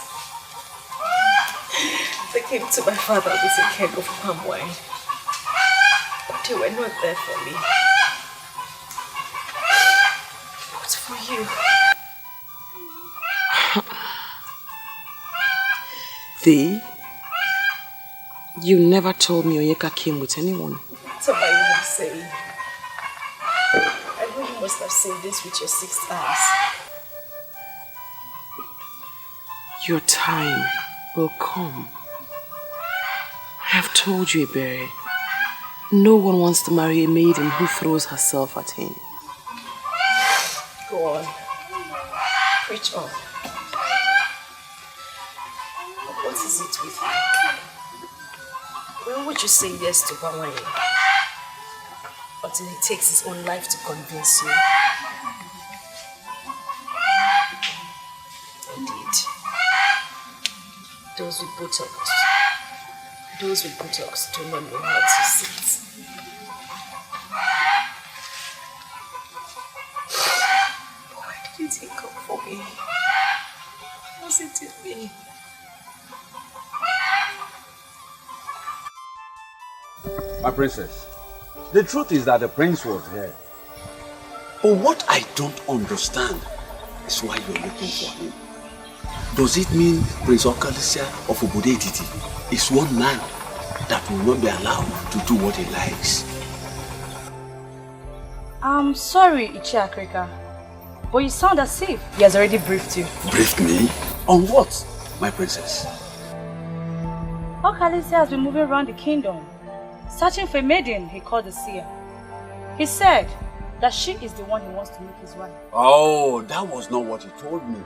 They came to my father with a keg of palm wine. But they were not there for me. But for you. They? You never told me Onyeka came with anyone. What am I even saying? I know you must have seen this with your 6 eyes. Your time will come. I have told you, Ebere. No one wants to marry a maiden who throws herself at him. Go on. Preach on. What is it with you? When would you say yes to Bawani? Until he takes his own life to convince you? Indeed. Those with buttocks do not know how to sit. Why did you take up for me? Was it in me? My princess, the truth is that the prince was here. But what I don't understand is why you're looking for him. Does it mean Prince Okalisia of Obodo Etiti is one man that will not be allowed to do what he likes? I'm sorry, Ichi Akrika, but you sound as if he has already briefed you. Briefed me? On what, my princess? Okalisia has been moving around the kingdom, searching for a maiden he called the seer. He said that she is the one he wants to make his wife. Oh, that was not what he told me.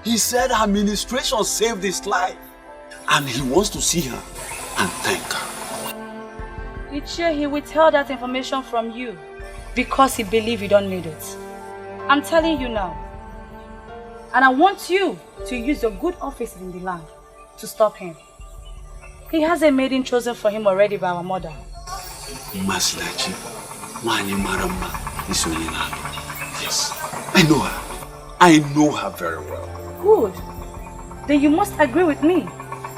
He said her ministration saved his life and he wants to see her and thank her. Ichi, he withheld that information from you because he believes you don't need it. I'm telling you now. And I want you to use your good office in the land to stop him. He has a maiden chosen for him already by our mother. Masilachi, Mani Marama, yes, I know her. I know her very well. Good. Then you must agree with me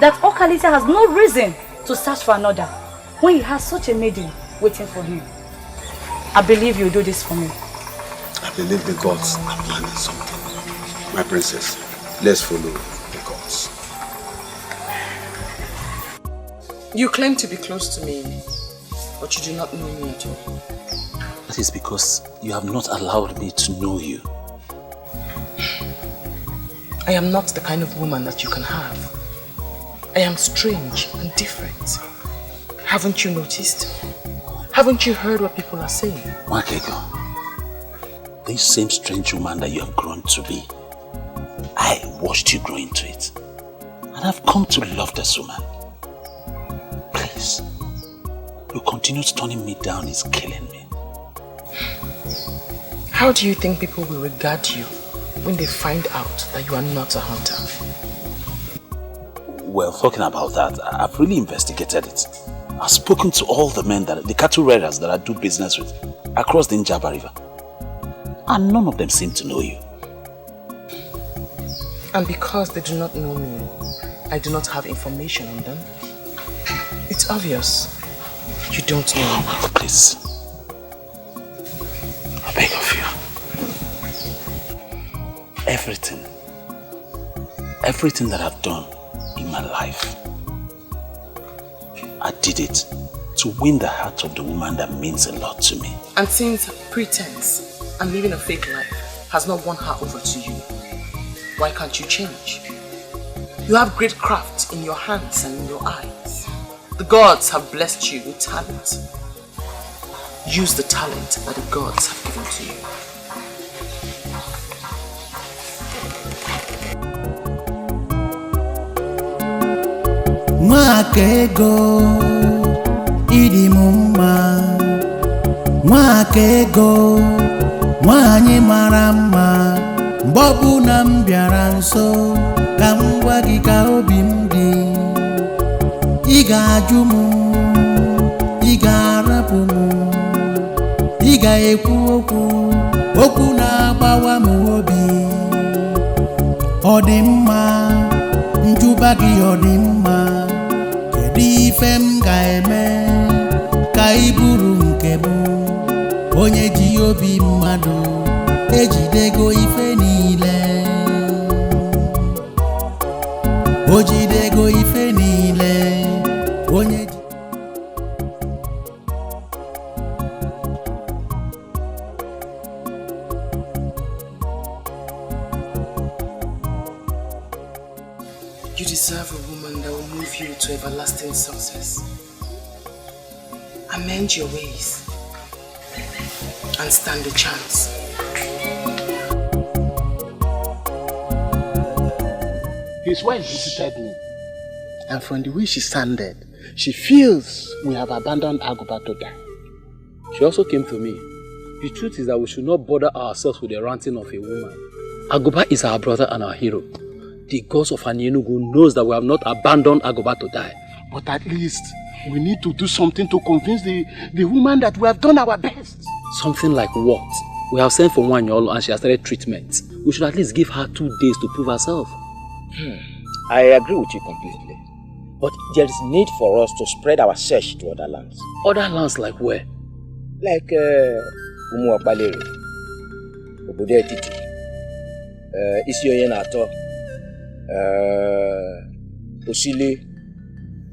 that Okalisia has no reason to search for another when he has such a maiden waiting for him. I believe you'll do this for me. I believe the gods are planning something. My princess, let's follow the gods. You claim to be close to me, but you do not know me at all. That is because you have not allowed me to know you. I am not the kind of woman that you can have. I am strange and different. Haven't you noticed? Haven't you heard what people are saying? Wakego, this same strange woman that you have grown to be, I watched you grow into it. And I've come to love this woman. Please, your continued turning me down is killing me. How do you think people will regard you when they find out that you are not a hunter? Well, talking about that, I've really investigated it. I've spoken to all the men, the cattle raiders that I do business with across the Njaba River. And none of them seem to know you. And because they do not know me, I do not have information on them. It's obvious. You don't know me. Please. I beg of you. Everything that I've done in my life, I did it to win the heart of the woman that means a lot to me. And since pretense and living a fake life has not won her over to you, why can't you change? You have great craft in your hands and in your eyes. The gods have blessed you with talent. Use the talent that the gods have given to you. Mwakego idi mumma, mwakego Nwanyị mara mma mgbe ọbụla m bịara nso ka m gwa gị ka obi m dị ị ga-ajụ m ị ga-arapụ m ị ga-ekwu okwu na-agbawa m obi ọ dị mma njụba gị ọ dị mma kedu ife m ga-eme ka ị bụrụ nke m onye ji obi mmadụ ejidego ife niile o jidego ife niile onye ji You deserve a woman that will move you to everlasting success. Amend your ways and stand a chance. His wife visited me, and from the way she sounded, she feels we have abandoned Agoba to die. She also came to me. The truth is that we should not bother ourselves with the ranting of a woman. Agoba is our brother and our hero. The gods of Anienugu knows that we have not abandoned Agoba to die. But at least we need to do something to convince the woman that we have done our best. Something like what? We have sent for Wanyolo and she has started treatment. We should at least give her 2 days to prove herself. I agree with you completely. But there is need for us to spread our search to other lands. Other lands like where? Like Umuakbaleri, Obodo Etiti, Isioye Nato, Osile,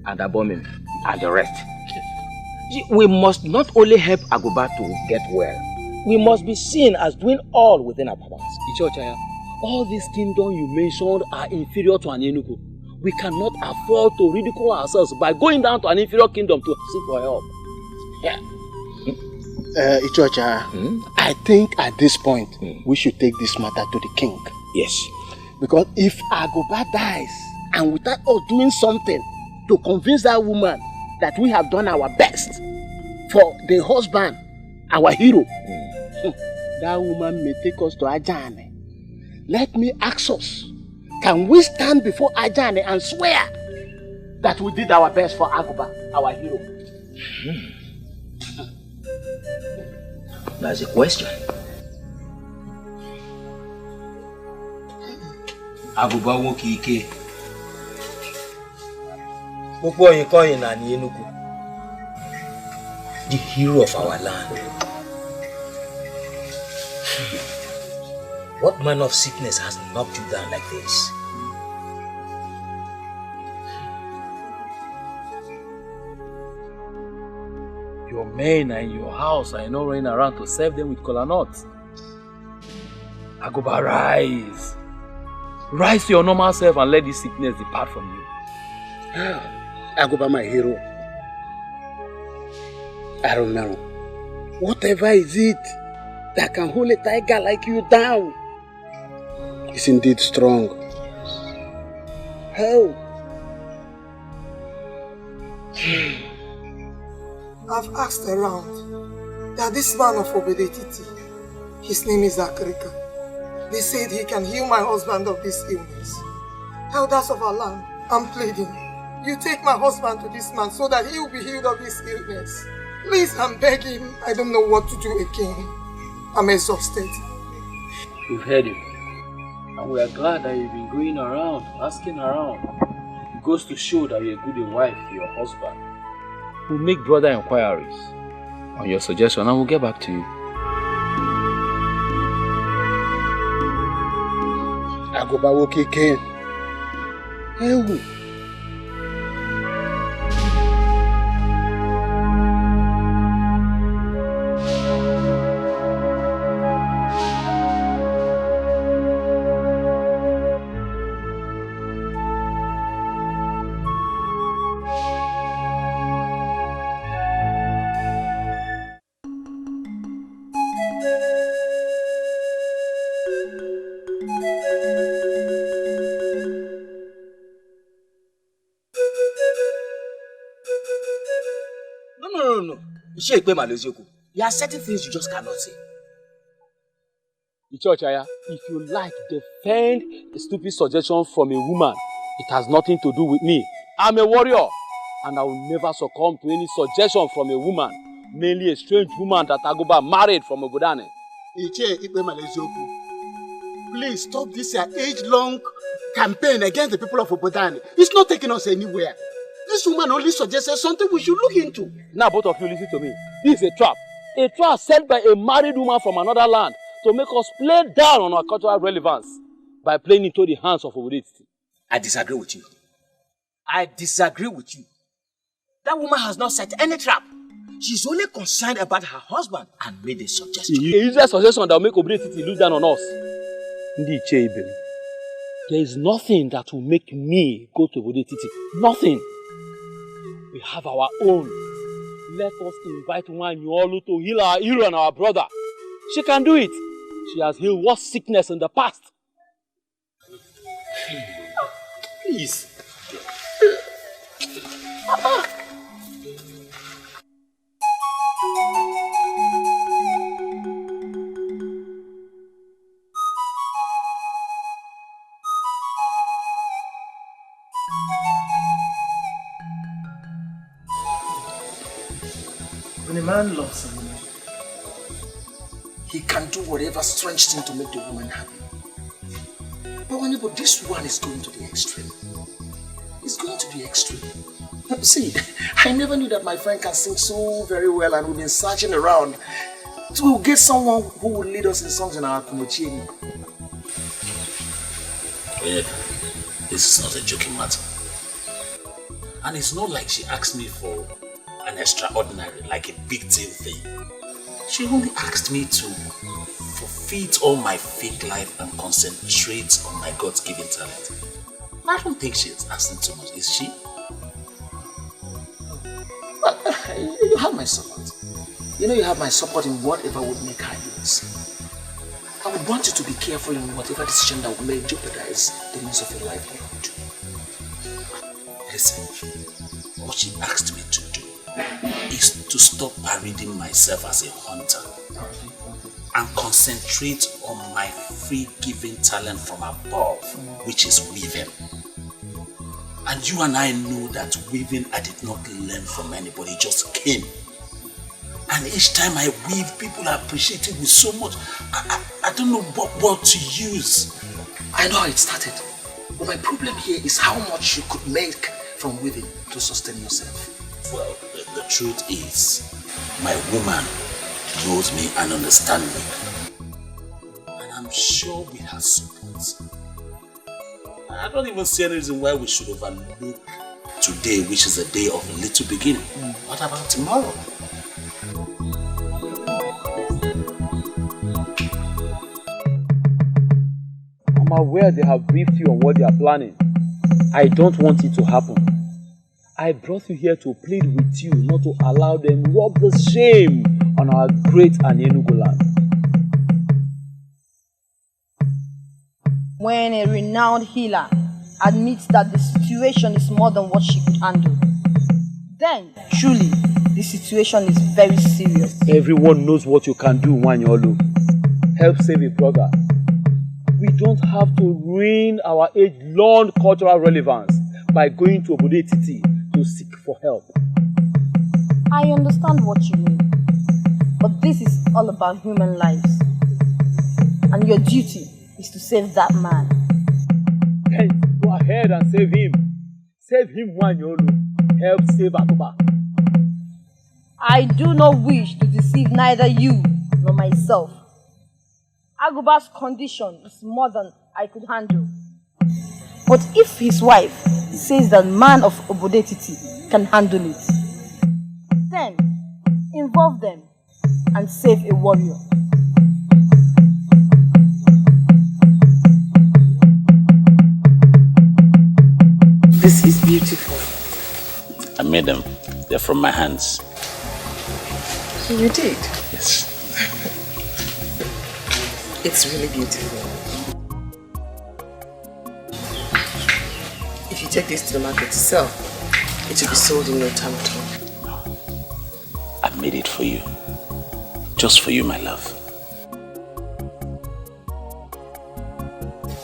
and Abomination, and the rest. See, we must not only help Agoba to get well, we must be seen as doing all within our powers. Ichochaya, all these kingdoms you mentioned are inferior to Anienugu. We cannot afford to ridicule ourselves by going down to an inferior kingdom to seek for help. Yeah. Ichocha, I think at this point we should take this matter to the king. Yes. Because if Agoba dies and without us doing something to convince that woman that we have done our best for the husband, our hero, that woman may take us to Ajane. Let me ask us, can we stand before Ajane and swear that we did our best for Agoba, our hero? That's a question. Agoba woke ike. Gbogbo yin kan yin na ni Enugu. The hero of our land. What manner of sickness has knocked you down like this? Your men are in your house and you're not running around to serve them with kola nuts. Agoba, rise. Rise to your normal self and let this sickness depart from you. Agoba, my hero. I don't know. Whatever is it that can hold a tiger like you down is indeed strong. How? I've asked around that this man of Obedetiti, his name is Akrika. They said he can heal my husband of this illness. Elders of our land, I'm pleading. You take my husband to this man so that he will be healed of this illness. Please, I'm begging. I don't know what to do again. I'm exhausted. We've heard you. And we are glad that you've been going around, asking around. It goes to show that you're a good wife to your husband. We'll make broader inquiries on your suggestion and we'll get back to you. Agoba woke again. Hey. No. There are certain things you just cannot say. Ichochaya, if you like, defend a stupid suggestion from a woman. It has nothing to do with me. I'm a warrior, and I will never succumb to any suggestion from a woman, mainly a strange woman that Agoba married from Obodane. Please stop this age-long campaign against the people of Obodane. It's not taking us anywhere. This woman only suggested something we should look into. Now both of you listen to me. This is a trap. A trap set by a married woman from another land to make us play down on our cultural relevance by playing into the hands of Obodane. I disagree with you. I disagree with you. That woman has not set any trap. She's only concerned about her husband and made a suggestion. A useless suggestion that will make Obodane lose down on us. There is nothing that will make me go to Obodane. Nothing. We have our own. Let us invite Nwanyolu to heal our hero and our brother. She can do it. She has healed worse sickness in the past. Please. When a man loves a woman, he can do whatever strange thing to make the woman happy. But this one is going to the extreme. It's going to the extreme. See, I never knew that my friend can sing so very well, and we've been searching around to get someone who will lead us in songs in our Kumochini. Well, this is not a joking matter. And it's not like she asked me for an extraordinary, like a big deal thing. She only asked me to forfeit all my fake life and concentrate on my God-given talent. I don't think she's asking too much, is she? But you have my support. You know you have my support in whatever would make her use. I would want you to be careful in whatever decision that may jeopardize the means of your livelihood. Listen, what she asked me to do is to stop parading myself as a hunter and concentrate on my free-giving talent from above, which is weaving. And you and I know that weaving I did not learn from anybody, it just came. And each time I weave, people appreciate it with so much. I don't know what word to use. I know how it started. But my problem here is how much you could make from weaving to sustain yourself. Well, the truth is, my woman knows me and understands me. And I'm sure we have support. I don't even see any reason why we should overlook today, which is a day of a little beginning. What about tomorrow? I'm aware they have briefed you on what they are planning. I don't want it to happen. I brought you here to plead with you not to allow them rub the shame on our great Enugu land. When a renowned healer admits that the situation is more than what she could handle, then truly the situation is very serious. Everyone knows what you can do, Nwanyolu. Help save a brother. We don't have to ruin our age-long cultural relevance by going to Obodane to seek for help. I understand what you mean, but this is all about human lives, and your duty is to save that man. Hey, go ahead and save him. Save him, Nwanyolu. Help save Agoba. I do not wish to deceive neither you nor myself. Agoba's condition is more than I could handle. But if his wife says that man of Obodane can handle it, then involve them and save a warrior. This is beautiful. I made them. They're from my hands. You did? Yes. It's really beautiful. If you take this to the market to sell, it will be sold in no time at all. I made it for you. Just for you, my love.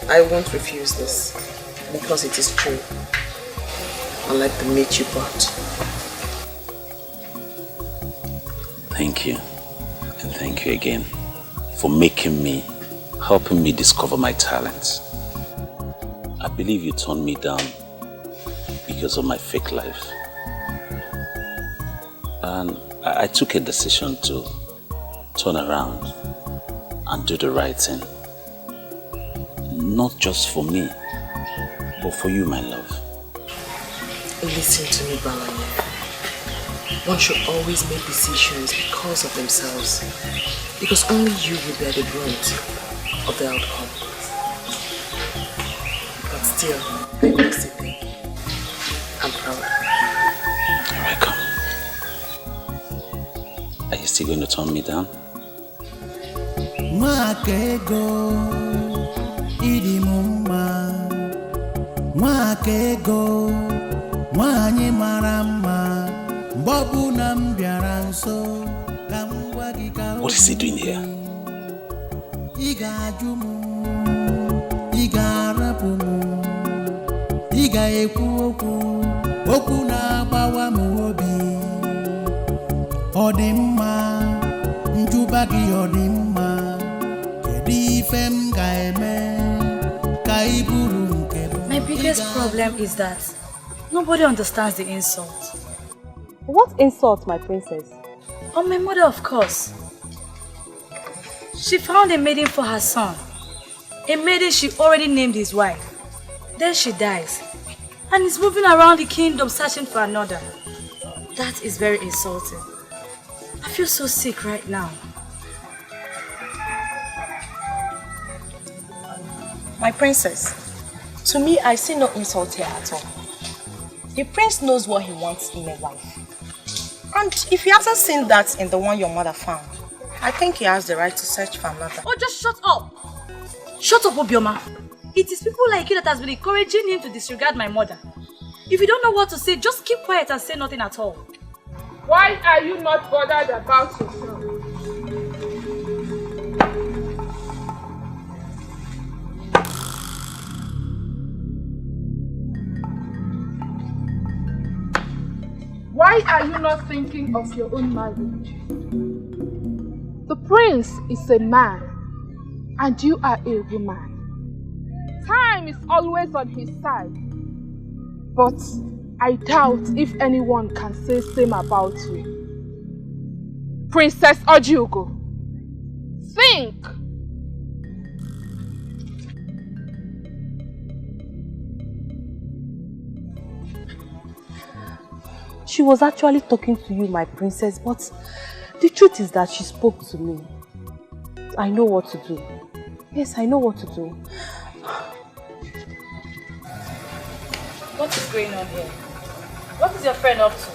I won't refuse this because it is true. Unlike the meat you bought. Thank you. And thank you again for helping me discover my talents. I believe you turned me down because of my fake life. And I took a decision to turn around and do the right thing. Not just for me, but for you, my love. Listen to me, Balanye. One should always make decisions because of themselves. Because only you will bear the brunt of the outcome. But still, I must say thank you. I'm proud. You're welcome. Are you still going to turn me down? Mwakego idi mumma, mwakego mwanye marama, mbobu na mbiaranso, kamwa gika. What is he doing here? Iga jumu, iga rapumu, iga ekuoku, oku na bawa muobi, odimma, njubagi odimma. My biggest problem is that nobody understands the insult. What insult, my princess? On my mother, of course. She found a maiden for her son. A maiden she already named his wife. Then she dies. And is moving around the kingdom searching for another. That is very insulting. I feel so sick right now. My princess, to me, I see no insult here at all. The prince knows what he wants in a wife. And if he hasn't seen that in the one your mother found, I think he has the right to search for another. Oh, just shut up! Shut up, Obioma. It is people like you that has been encouraging him to disregard my mother. If you don't know what to say, just keep quiet and say nothing at all. Why are you not bothered about yourself? Why are you not thinking of your own marriage? The prince is a man and you are a woman. Time is always on his side. But I doubt if anyone can say same about you. Princess Ojugo, think! She was actually talking to you, my princess, but the truth is that she spoke to me. I know what to do. Yes, I know what to do. What is going on here? What is your friend up to?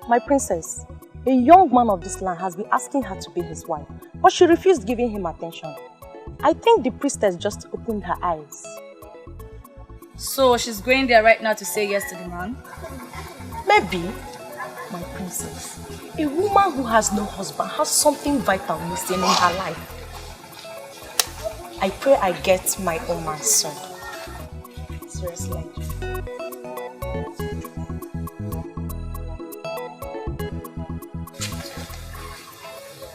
My princess, a young man of this land has been asking her to be his wife, but she refused giving him attention. I think the priestess just opened her eyes. So she's going there right now to say yes to the man? Maybe. My princess, a woman who has no husband has something vital missing in her life. I pray I get my own man soon. Seriously.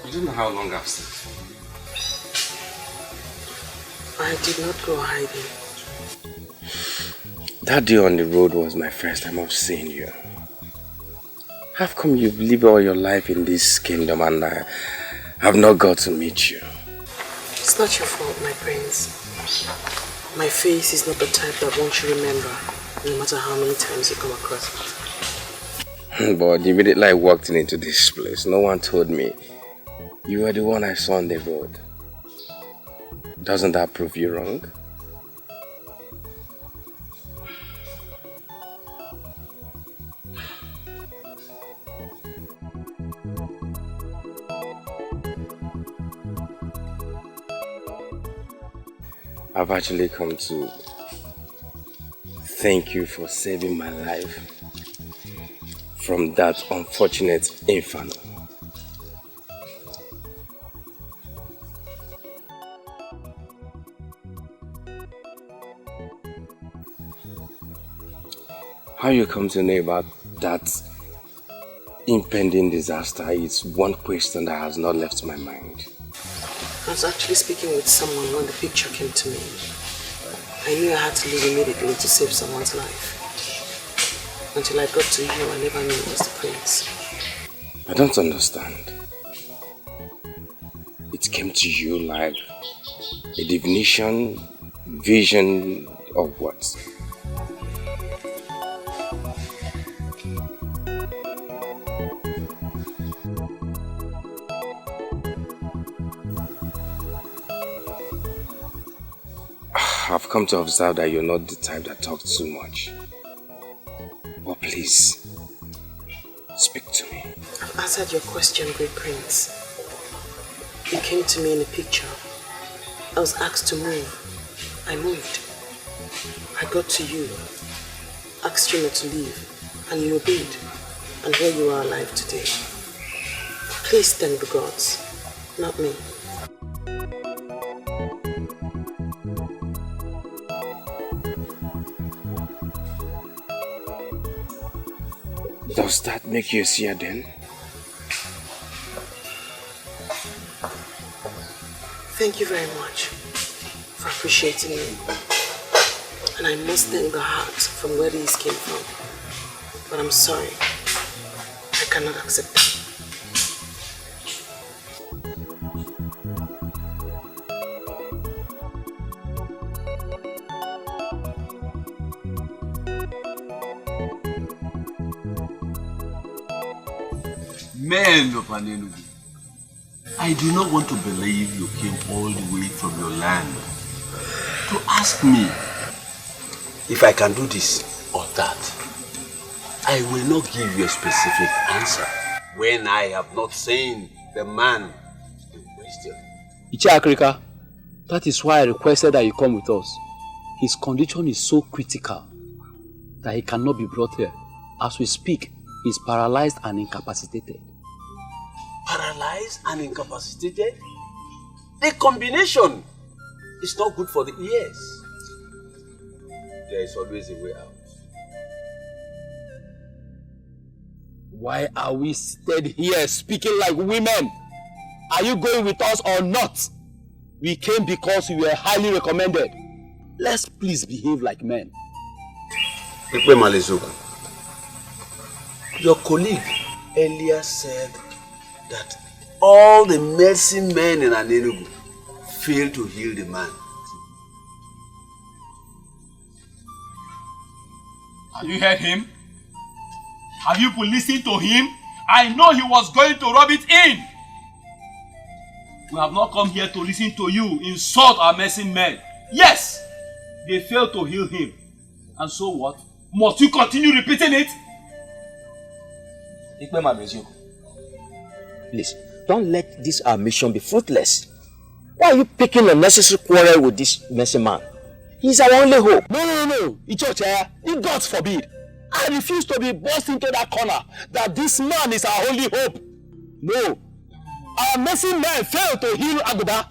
You don't know how long I've stayed. I did not go hiding. That day on the road was my first time of seeing you. How come you've lived all your life in this kingdom and I have not got to meet you? It's not your fault, my prince. My face is not the type that one should remember, no matter how many times you come across it. But immediately I walked into this place, no one told me you were the one I saw on the road. Doesn't that prove you wrong? I've actually come to thank you for saving my life from that unfortunate inferno. how you come to know about that impending disaster is one question that has not left my mind. I was actually speaking with someone when the picture came to me. I knew I had to leave immediately to save someone's life. Until I got to you, I never knew it was the prince. I don't understand. It came to you like a divination, vision, or what? I've come to observe that you're not the type that talks too much. But please, speak to me. I've answered your question, great prince. You came to me in a picture. I was asked to move. I moved. I got to you, asked you not to leave, and you obeyed. And here you are alive today. Please thank the gods, not me. Does that make you a seer then? Thank you very much for appreciating me. And I must thank the heart from where these came from. But I'm sorry, I cannot accept them. Men of Anenugu, I do not want to believe you came all the way from your land to ask me if I can do this or that. I will not give you a specific answer when I have not seen the man in question. Ichiakrika, that is why I requested that you come with us. His condition is so critical that he cannot be brought here. As we speak, he is paralyzed and incapacitated. Paralyzed and incapacitated? The combination is not good for the ears. There is always a way out. Why are we stayed here speaking like women? Are you going with us or not? We came because we were highly recommended. Let's please behave like men. Your colleague earlier said that all the medicine men in Anenugu failed to heal the man. Have you heard him? Have you listened to him? I know he was going to rub it in. We have not come here to listen to you insult our medicine men. Yes, they failed to heal him. And so what? Must you continue repeating it? Please, don't let this our mission be fruitless. Why are you picking unnecessary quarrel with this messy man? He's our only hope. No. Ichochaya, it God forbid. I refuse to be forced into that corner that this man is our only hope. No. Our messy man failed to heal Aguba.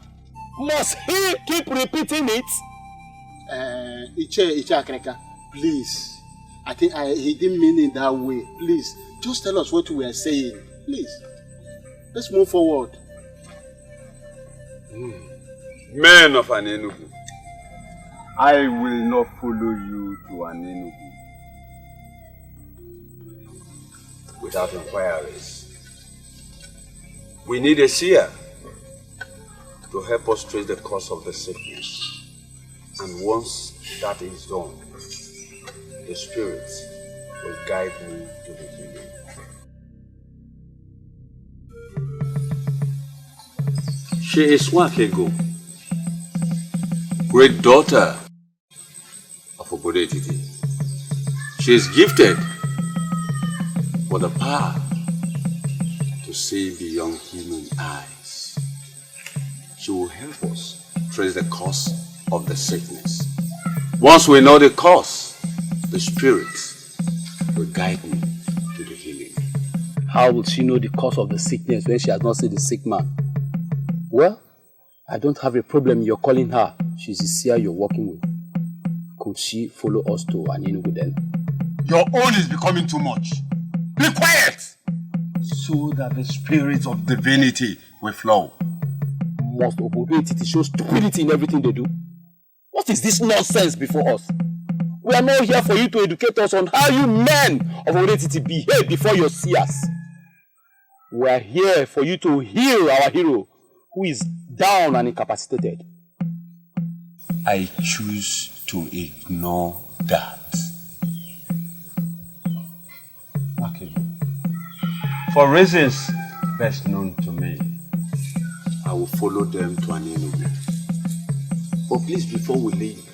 Must he keep repeating it? Ichiakrika, please. I think he didn't mean it that way. Please, just tell us what we are saying. Please. Let's move forward. Men of Anenugu, I will not follow you to Anenugu without inquiries. We need a seer to help us trace the cause of the sickness. And once that is done, the Spirit will guide me to the healing. She is Wakego, great daughter of Obodetiti. She is gifted with the power to see beyond human eyes. She will help us trace the cause of the sickness. Once we know the cause, the Spirit will guide me to the healing. How will she know the cause of the sickness when she has not seen the sick man? Well, I don't have a problem you're calling her. She's the seer you're working with. Could she follow us to Anenugu then? Your own is becoming too much. Be quiet! So that the spirit of divinity will flow. Must Obodetiti show stupidity in everything they do? What is this nonsense before us? We are not here for you to educate us on how you men of Obodetiti behave before you see us. We are here for you to heal our hero, who is down and incapacitated. I choose to ignore that. Okay. For reasons best known to me, I will follow them to an enemy. But please, before we leave,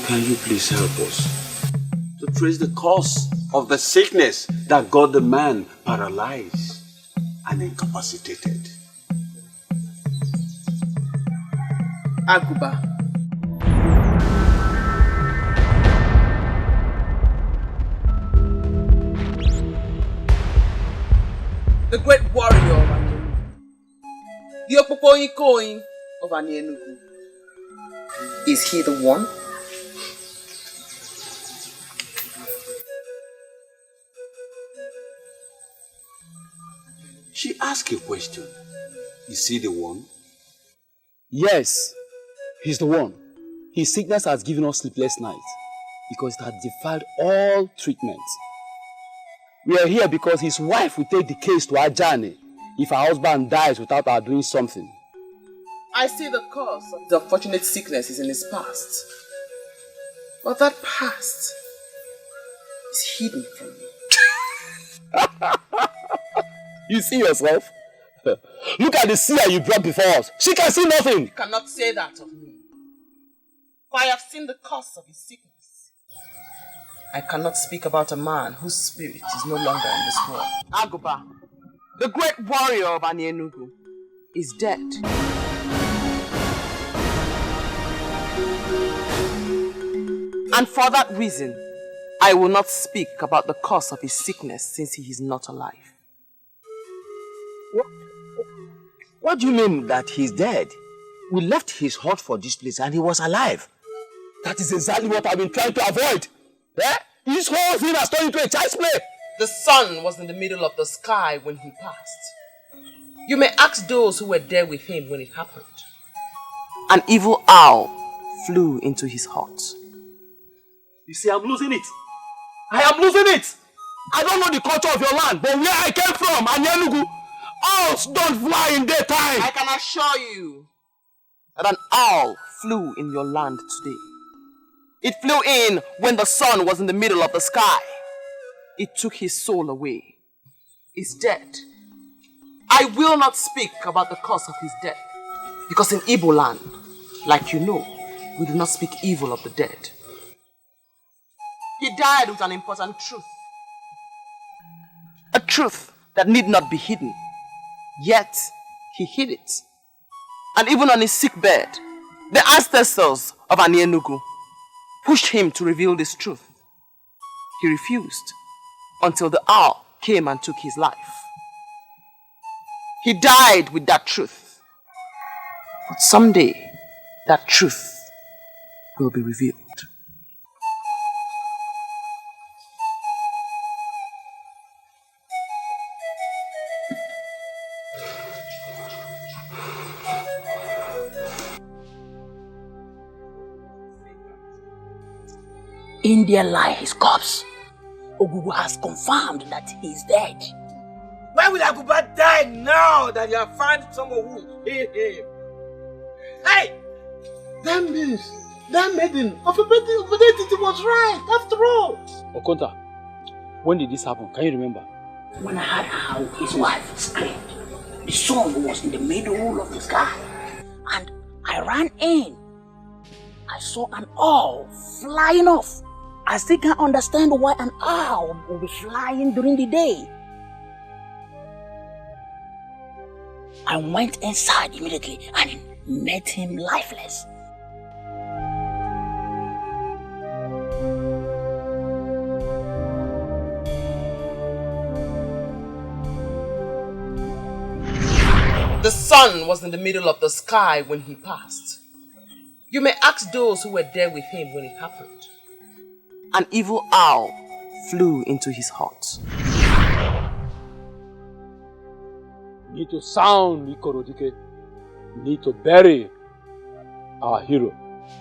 can you please help us to trace the cause of the sickness that got the man paralyzed and incapacitated? Aguba. The great warrior of Anienugu. The Opopoyinkoyin of Anienugu. Is he the one? She asked a question. Is he the one? Yes, he's the one. His sickness has given us sleepless nights because it has defied all treatment. We are here because his wife will take the case to Ajani if her husband dies without her doing something. I see the cause of the unfortunate sickness is in his past. But that past is hidden from me. You see yourself? Look at the seer you brought before us. She can see nothing. You cannot say that of me. For I have seen the cause of his sickness. I cannot speak about a man whose spirit is no longer in this world. Aguba, the great warrior of Anienugu, is dead. And for that reason, I will not speak about the cause of his sickness since he is not alive. What do you mean that he's dead? We left his hut for this place and he was alive. That is exactly what I've been trying to avoid. Eh? This whole thing has turned into a child's play. The sun was in the middle of the sky when he passed. You may ask those who were there with him when it happened. An evil owl flew into his hut. You see, I'm losing it. I am losing it. I don't know the culture of your land, but where I came from, Anienugu, owls don't fly in daytime. I can assure you that an owl flew in your land today. It flew in when the sun was in the middle of the sky. It took his soul away. He's dead. I will not speak about the cause of his death, because in Igbo land, like you know, we do not speak evil of the dead. He died with an important truth. A truth that need not be hidden. Yet, he hid it. And even on his sick bed, the ancestors of Anienugu pushed him to reveal this truth. He refused until the owl came and took his life. He died with that truth. But someday, that truth will be revealed. In there lie his corpse. Ogugu has confirmed that he is dead. Why will Aguba die now that you have found someone who will heal him? Hey! That means that maiden of Obodetiti was right, after all. Okonta, when did this happen? Can you remember? When I heard how his wife screamed, the sun was in the middle of the sky. And I ran in. I saw an owl flying off. I still can't understand why an owl will be flying during the day. I went inside immediately and met him lifeless. The sun was in the middle of the sky when he passed. You may ask those who were there with him when it happened. an evil owl flew into his heart. We need to sound Ikorodike. We need to bury our hero,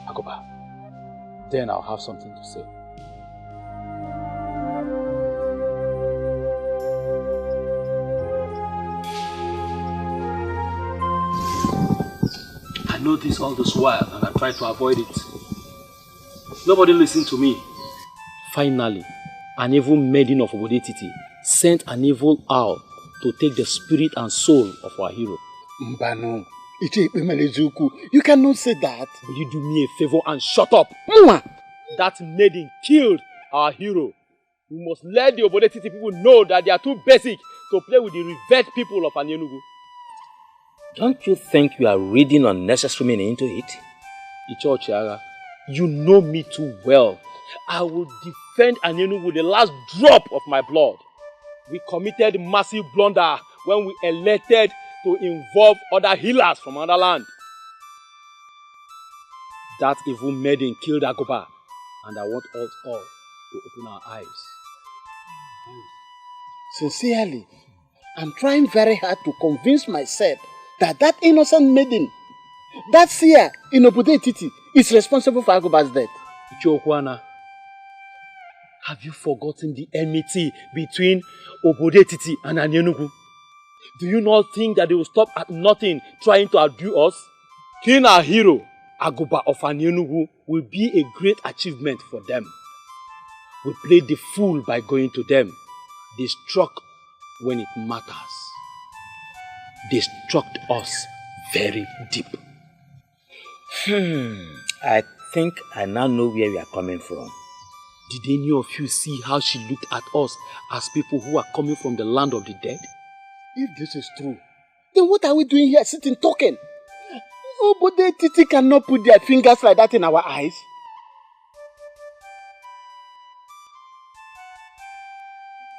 Agoba. Then I'll have something to say. I know this all this while and I try to avoid it. Nobody listened to me. Finally, an evil maiden of Obodetiti sent an evil owl to take the spirit and soul of our hero. Mbano, you cannot say that. Will you do me a favor and shut up? Mwa! That maiden killed our hero. We must let the Obodetiti people know that they are too basic to play with the revered people of Anyenugu. Don't you think you are reading unnecessary meaning into it? Icho Chiara, you know me too well. I will defend Anyenugu with the last drop of my blood. We committed massive blunder when we elected to involve other healers from another land. That evil maiden killed Agoba, and I want us all to open our eyes. Sincerely, I'm trying very hard to convince myself that innocent maiden, that seer in Obodetiti, is responsible for Agoba's death. Ichokwana, have you forgotten the enmity between Obodetiti and Anyenugu? Do you not think that they will stop at nothing trying to outdo us? Killing our hero, Agoba of Anyenugu, will be a great achievement for them. We played the fool by going to them. They struck when it matters. They struck us very deep. I think I now know where we are coming from. Did any of you see how she looked at us as people who are coming from the land of the dead? If this is true, then what are we doing here sitting talking? Obodetiti cannot put their fingers like that in our eyes.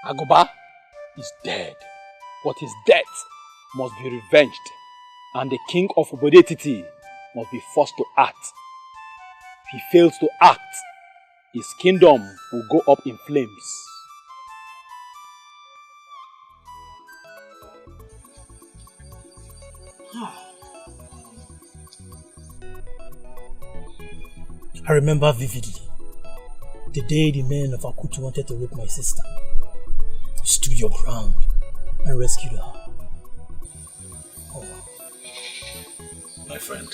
Agoba is dead, but his death must be revenged, and the king of Obodetiti must be forced to act. If he fails to act, his kingdom will go up in flames. I remember vividly the day the men of Akutu wanted to rape my sister. You stood your ground and rescued her. Oh. My friend,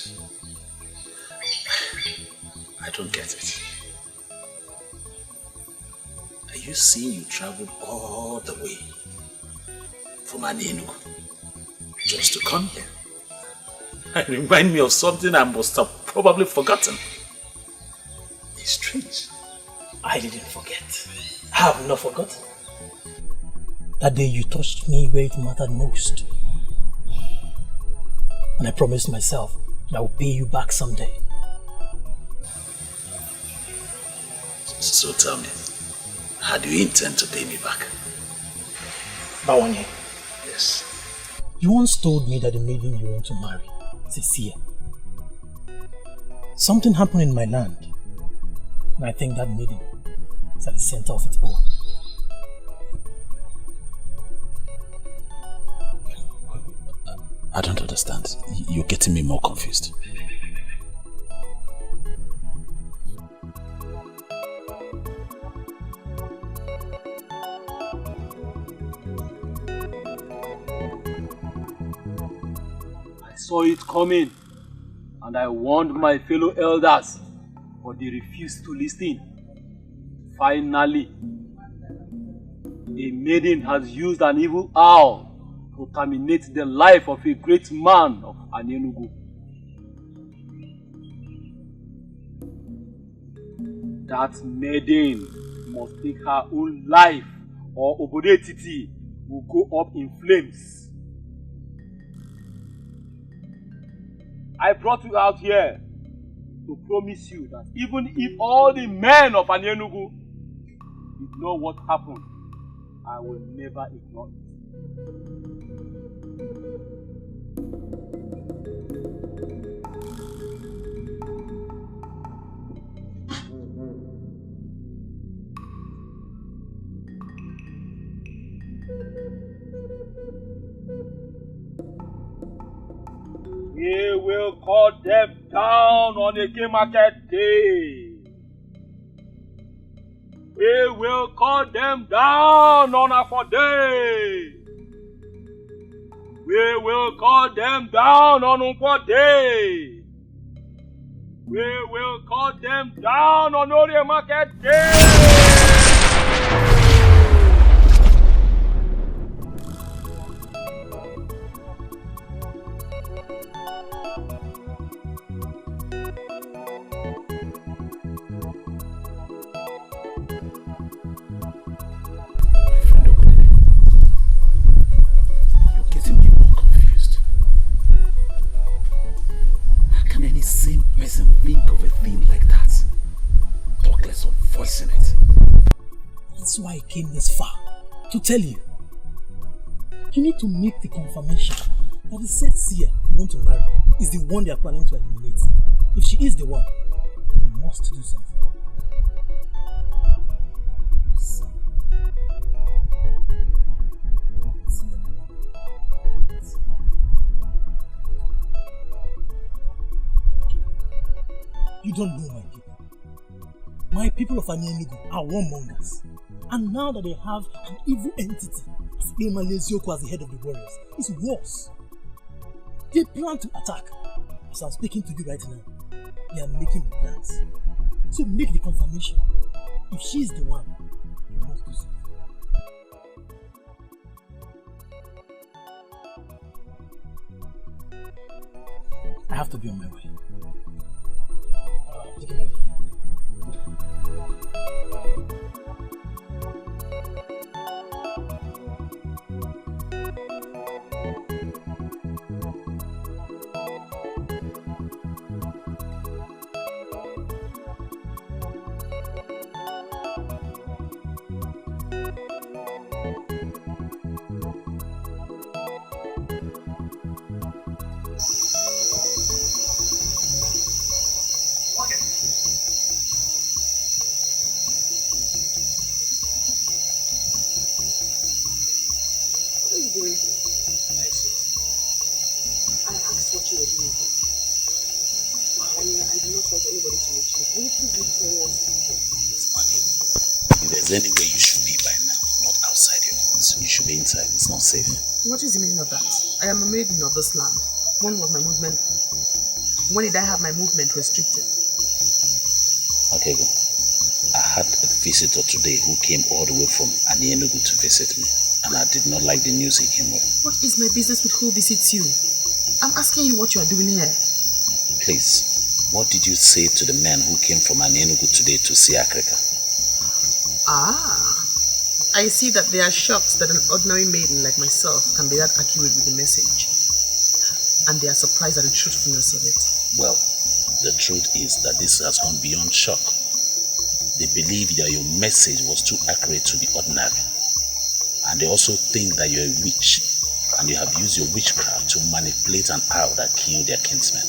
I don't get it. Are you saying you traveled all the way from Anyenugu just to come here? It reminds me of something I must have probably forgotten. It's strange. I didn't forget. I have not forgotten. That day you touched me where it mattered most. And I promised myself that I will pay you back someday. So tell me, how do you intend to pay me back? Bawanye. Yes. You once told me that the maiden you want to marry is a seer. Something happened in my land, and I think that maiden is at the center of it all. I don't understand. You're getting me more confused. I saw it coming, and I warned my fellow elders, but they refused to listen. Finally, a maiden has used an evil owl to terminate the life of a great man of Anyenugu. That maiden must take her own life, or Obodetiti will go up in flames. I brought you out here to promise you that even if all the men of Anyenugu ignore what happened, I will never ignore it. We will cut them down on a game market day. We will cut them down on a for day. We will cut them down on a day. We will cut them down on a market day. Same person think of a thing like that. Talk less of voicing it. That's why I came this far. To tell you. You need to make the confirmation that the said seer you want to marry is the one they are planning to eliminate. If she is the one, you must do something. You don't know my people. My people of Anyenugu are warmongers. And now that they have an evil entity, Emalezioku as the head of the warriors, it's worse. They plan to attack. As I'm speaking to you right now, they are making the plans. So make the confirmation. If she is the one, you must do something. I have to be on my way. Take it ready. If there's anywhere you should be by now, not outside your house, you should be inside. It's not safe. What is the meaning of that? I am a maiden of this land. When was my movement? When did I have my movement restricted? Okay, go. I had a visitor today who came all the way from Anyenugu to visit me, and I did not like the news he came with. What is my business with who visits you? I'm asking you what you are doing here. Please, what did you say to the man who came from Anyenugu today to see Akrika? Ah, I see that they are shocked that an ordinary maiden like myself can be that accurate with the message. And they are surprised at the truthfulness of it. Well, the truth is that this has gone beyond shock. They believe that your message was too accurate to the ordinary. And they also think that you're a witch, and you have used your witchcraft to manipulate an arrow that killed their kinsmen.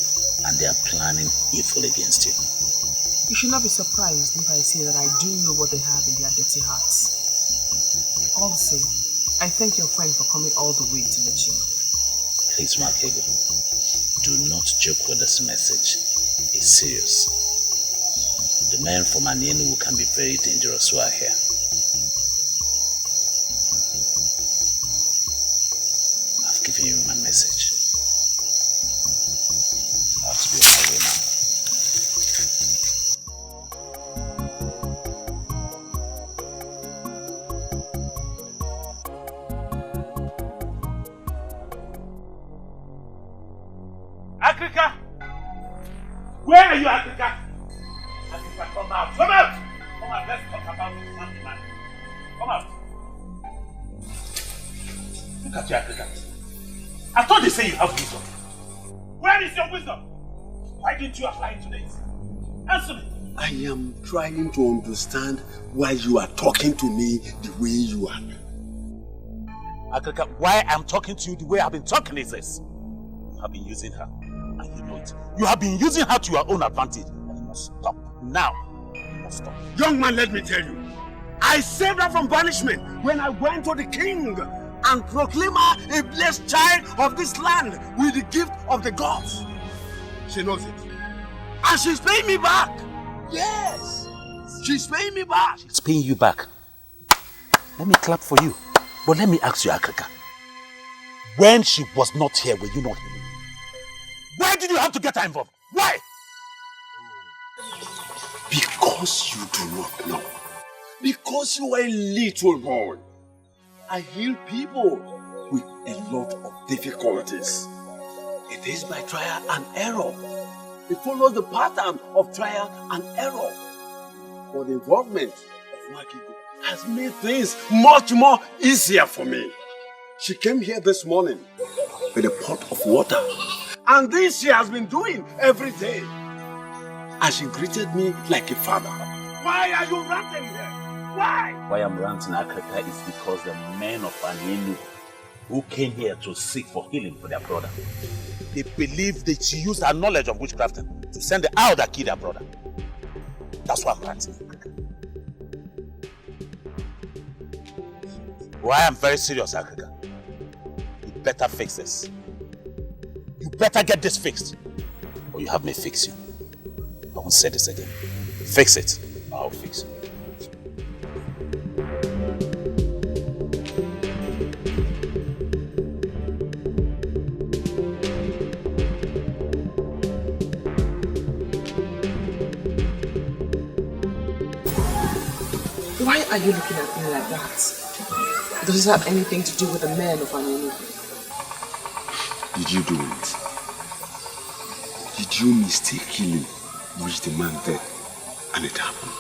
And they are planning evil against you. You should not be surprised if I say that I do know what they have in their dirty hearts. All the same, I thank your friend for coming all the way to let you know. Please, Makego, do not joke with this message. It's serious. The men from Anyenugu can be very dangerous who are here. I've given you my message. I have to be on my way now. Akrika! Where are you, Akrika? Akrika, come out! Come out! Come out, let's talk about something, man. Come out. Look at you, Akrika. I thought they say you have wisdom. Where is your wisdom? Why didn't you apply it today? Answer me. I am trying to understand why you are talking to me the way you are. Akrika, why I'm talking to you the way I've been talking is this. You have been using her, and you know it. You have been using her to your own advantage, and you must stop. Now, you must stop. Young man, let me tell you. I saved her from banishment when I went to the king and proclaim her a blessed child of this land with the gift of the gods. She knows it. And she's paying me back. Yes. She's paying me back. She's paying you back. Let me clap for you. But let me ask you, Akrika. When she was not here, were you not here? Why did you have to get her involved? Why? Because you do not know. Because you are a little boy. I heal people with a lot of difficulties. It is by trial and error. It follows the pattern of trial and error. But the involvement of Makigo has made things much more easier for me. She came here this morning with a pot of water. And this she has been doing every day. And she greeted me like a father. Why are you ranting here? Why? Why I'm ranting, Akrika, is because the men of Anienu who came here to seek for healing for their brother, they believe that she used her knowledge of witchcrafting to send the owl that killed their brother. That's why I'm ranting. Why I'm very serious, Akrika. You better fix this. You better get this fixed, or you have me fix you. I won't say this again. Fix it, I'll fix it. Why are you looking at me like that? Does it have anything to do with the men of Anienu? Did you do it? Did you mistakenly wish the man dead and it happened?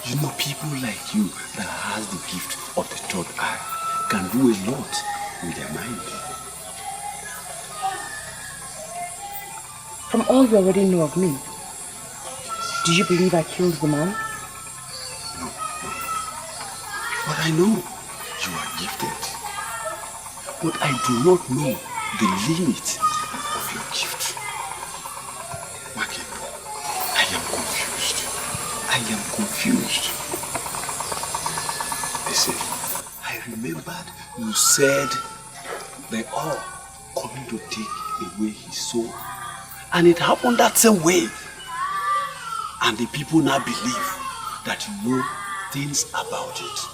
You know, people like you that has the gift of the third eye can do a lot with their mind. From all you already know of me, do you believe I killed the man? But I know you are gifted. But I do not know the limit of your gift. Maki, I am confused. I am confused. Listen, I remembered you said they are coming to take away his soul. And it happened that same way. And the people now believe that you know things about it.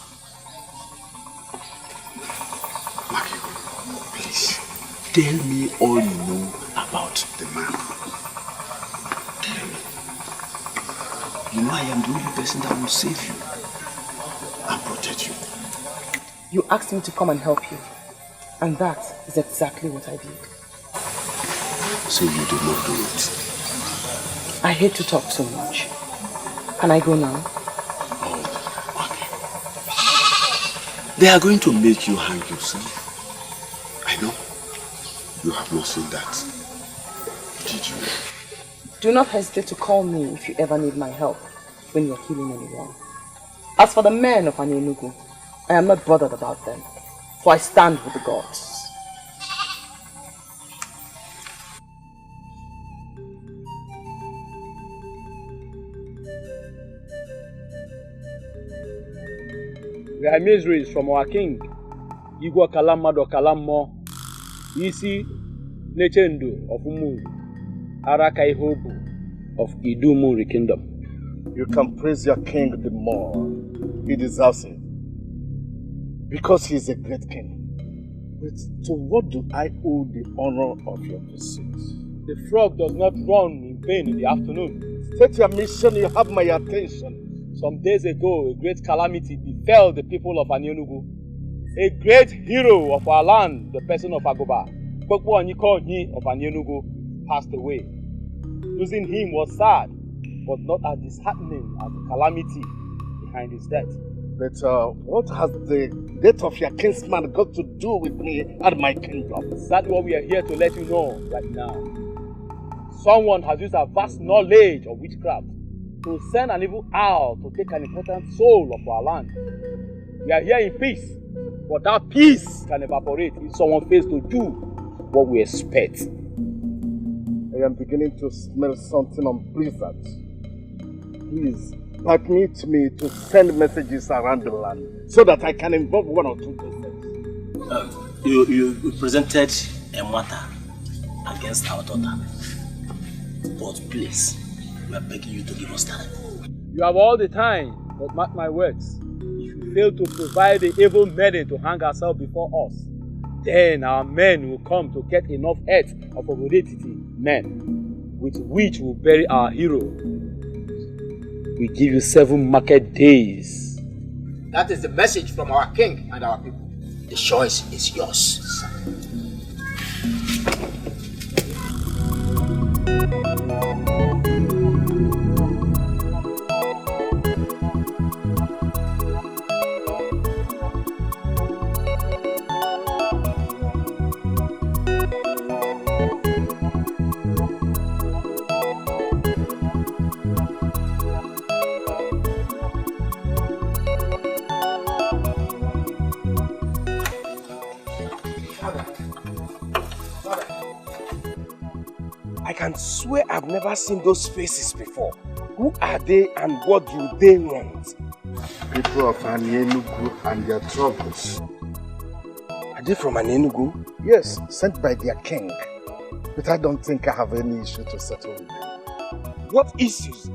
Please, tell me all you know about the man. Tell me. You know I am the only person that will save you and protect you. You asked me to come and help you. And that is exactly what I did. So you did not do it? I hate to talk so much. Can I go now? They are going to make you hang yourself. I know. You have not seen that. Did you? Do not hesitate to call me if you ever need my help when you're healing anyone. As for the men of Anienugu, I am not bothered about them, for I stand with the gods. We are miseries from our king, Igwe Kalamado Kalamo, Isi Nechendo of Umu, Arakai Hobu of Idumuri Kingdom. You can praise your king the more. He deserves it. Because he is a great king. But to what do I owe the honor of your visit? The frog does not run in vain in the afternoon. State your mission, you have my attention. Some days ago, a great calamity befell the people of Anienugu. A great hero of our land, the person of Agoba, Gbogbo Onyikonyi of Anienugu, passed away. Losing him was sad, but not as disheartening as the calamity behind his death. But what has the death of your kinsman got to do with me and my kingdom? That's what we are here to let you know right now. Someone has used a vast knowledge of witchcraft to send an evil owl to take an important soul of our land. We are here in peace, but that peace can evaporate if someone fails to do what we expect. I am beginning to smell something unpleasant. Please, permit me to send messages around the land so that I can involve one or two persons. You presented a matter against our daughter. But please, we are begging you to give us time. You have all the time, but mark my words. If you fail to provide the evil maiden to hang herself before us, then our men will come to get enough heads of Obodetiti men, with which we'll bury our hero. We give you 7 market days. That is the message from our king and our people. The choice is yours. I can swear I've never seen those faces before. Who are they and what do they want? People of Enugu and their troubles. Are they from Enugu? Yes, sent by their king. But I don't think I have any issue to settle with them. What issues?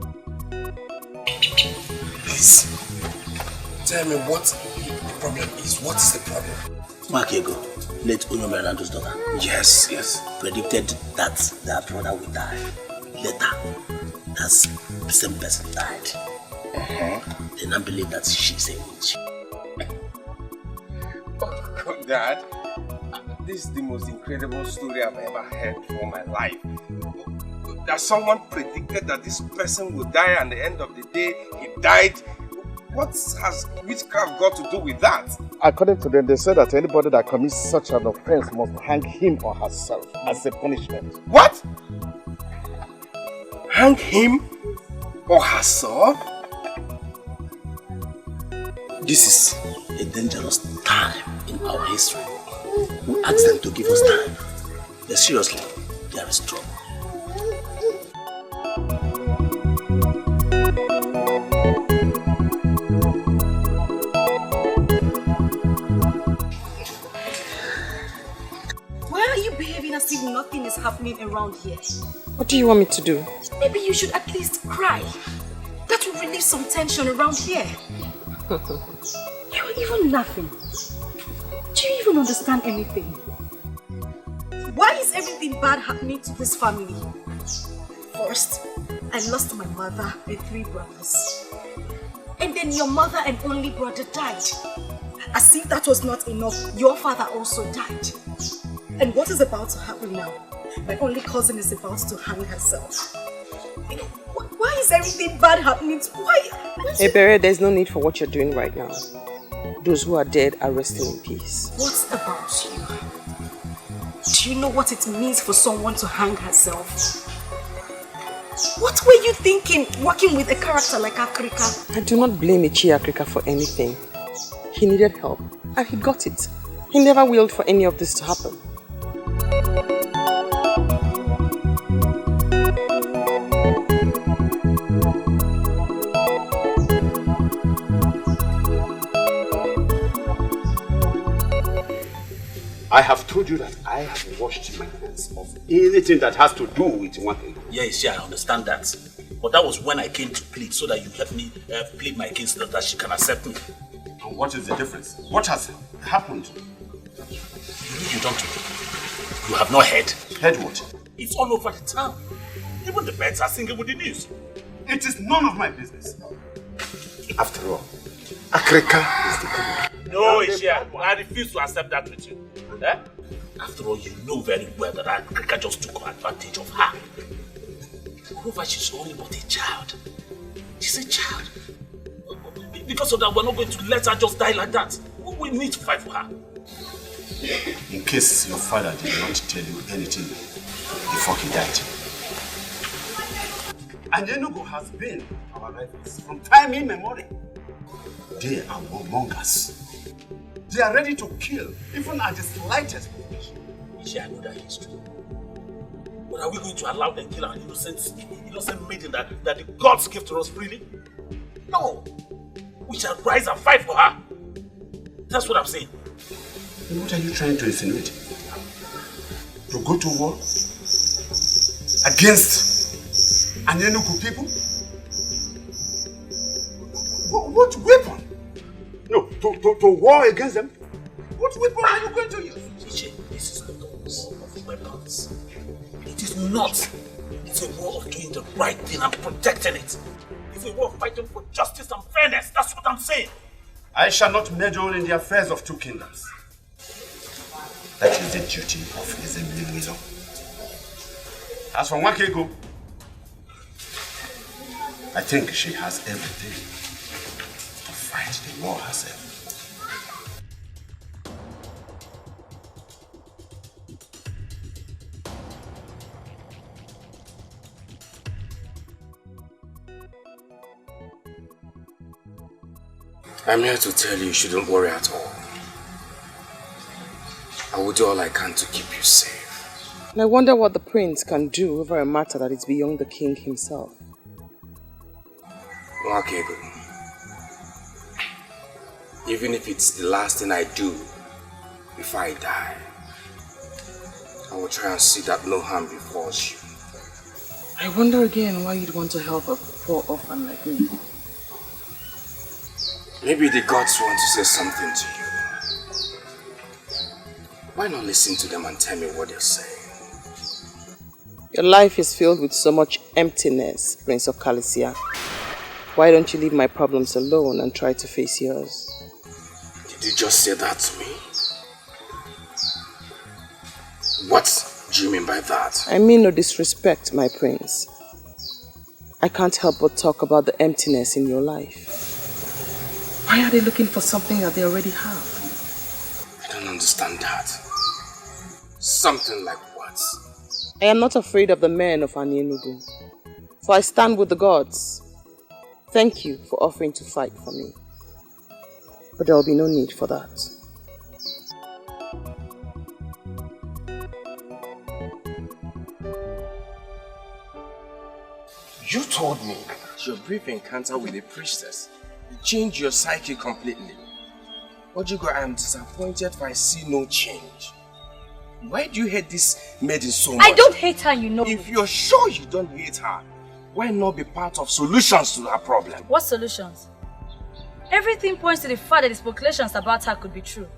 Please, tell me what the problem is. What is the problem? Makego, late Unomerando's daughter. Yes. Predicted that their brother would die. Later, that's the same person died. They now believe that she's a witch. Oh, Dad, this is the most incredible story I've ever heard for my life. That someone predicted that this person would die, and at the end of the day, he died. What has witchcraft got to do with that? According to them, they said that anybody that commits such an offense must hang him or herself as a punishment. What? Hang him or herself? This is a dangerous time in our history. We ask them to give us time. But seriously, there is trouble. As if nothing is happening around here. What do you want me to do? Maybe you should at least cry. That will relieve some tension around here. You're even laughing. Do you even understand anything? Why is everything bad happening to this family? First, I lost my mother and 3 brothers. And then your mother and only brother died. As if that was not enough, your father also died. And what is about to happen now? My only cousin is about to hang herself. Why is everything bad happening? Why? Ebere, there's no need for what you're doing right now. Those who are dead are resting in peace. What about you? Do you know what it means for someone to hang herself? What were you thinking working with a character like Africa? I do not blame Ichi Africa for anything. He needed help and he got it. He never willed for any of this to happen. I have told you that I have washed my hands of anything that has to do with one thing. Yes, I understand that. But that was when I came to plead, so that you help me plead my case so that she can accept me. And what is the difference? What has happened? You don't know. You have not heard. Heard what? It's all over the town. Even the birds are singing with the news. It is none of my business. After all, Akreka is the criminal. No, Ishia, I refuse to accept that with you. Eh? After all, you know very well that Akreka just took advantage of her. Moreover, she's only but a child. She's a child. Because of that, we're not going to let her just die like that. We need to fight for her. In case your father did not tell you anything before he died. And Enugu has been our rivals from time immemorial. They are among us. They are ready to kill, even at the slightest provocation. I know that history. But are we going to allow them to kill our innocent maiden that the gods give to us freely? No! We shall rise and fight for her. That's what I'm saying. And what are you trying to insinuate? To go to war? Against Anyenuku people? What weapon? No, to war against them? What weapon are you going to use? DJ, this is not a war of weapons. It is not. It's a war of doing the right thing and protecting it. It's a war of fighting for justice and fairness. That's what I'm saying. I shall not meddle in the affairs of two kingdoms. That is the duty of Ezemilimizo. As for Nwakego, I think she has everything to fight the war herself. I'm here to tell you shouldn't worry at all. I will do all I can to keep you safe. And I wonder what the prince can do over a matter that is beyond the king himself. Nwakego, even if it's the last thing I do before I die, I will try and see that no harm befalls you. I wonder again why you'd want to help a poor orphan like me. Maybe the gods want to say something to you. Why not listen to them and tell me what they're saying? Your life is filled with so much emptiness, Prince of Calicia. Why don't you leave my problems alone and try to face yours? Did you just say that to me? What do you mean by that? I mean no disrespect, my prince. I can't help but talk about the emptiness in your life. Why are they looking for something that they already have? I don't understand that. Something like what? I am not afraid of the men of Anyenugu, for I stand with the gods. Thank you for offering to fight for me. But there will be no need for that. You told me your brief encounter with a priestess changed your psyche completely. Ojigo, I am disappointed for I see no change. Why do you hate this maiden so much? I don't hate her, you know. If you're sure you don't hate her, why not be part of solutions to her problem? What solutions? Everything points to the fact that the speculations about her could be true.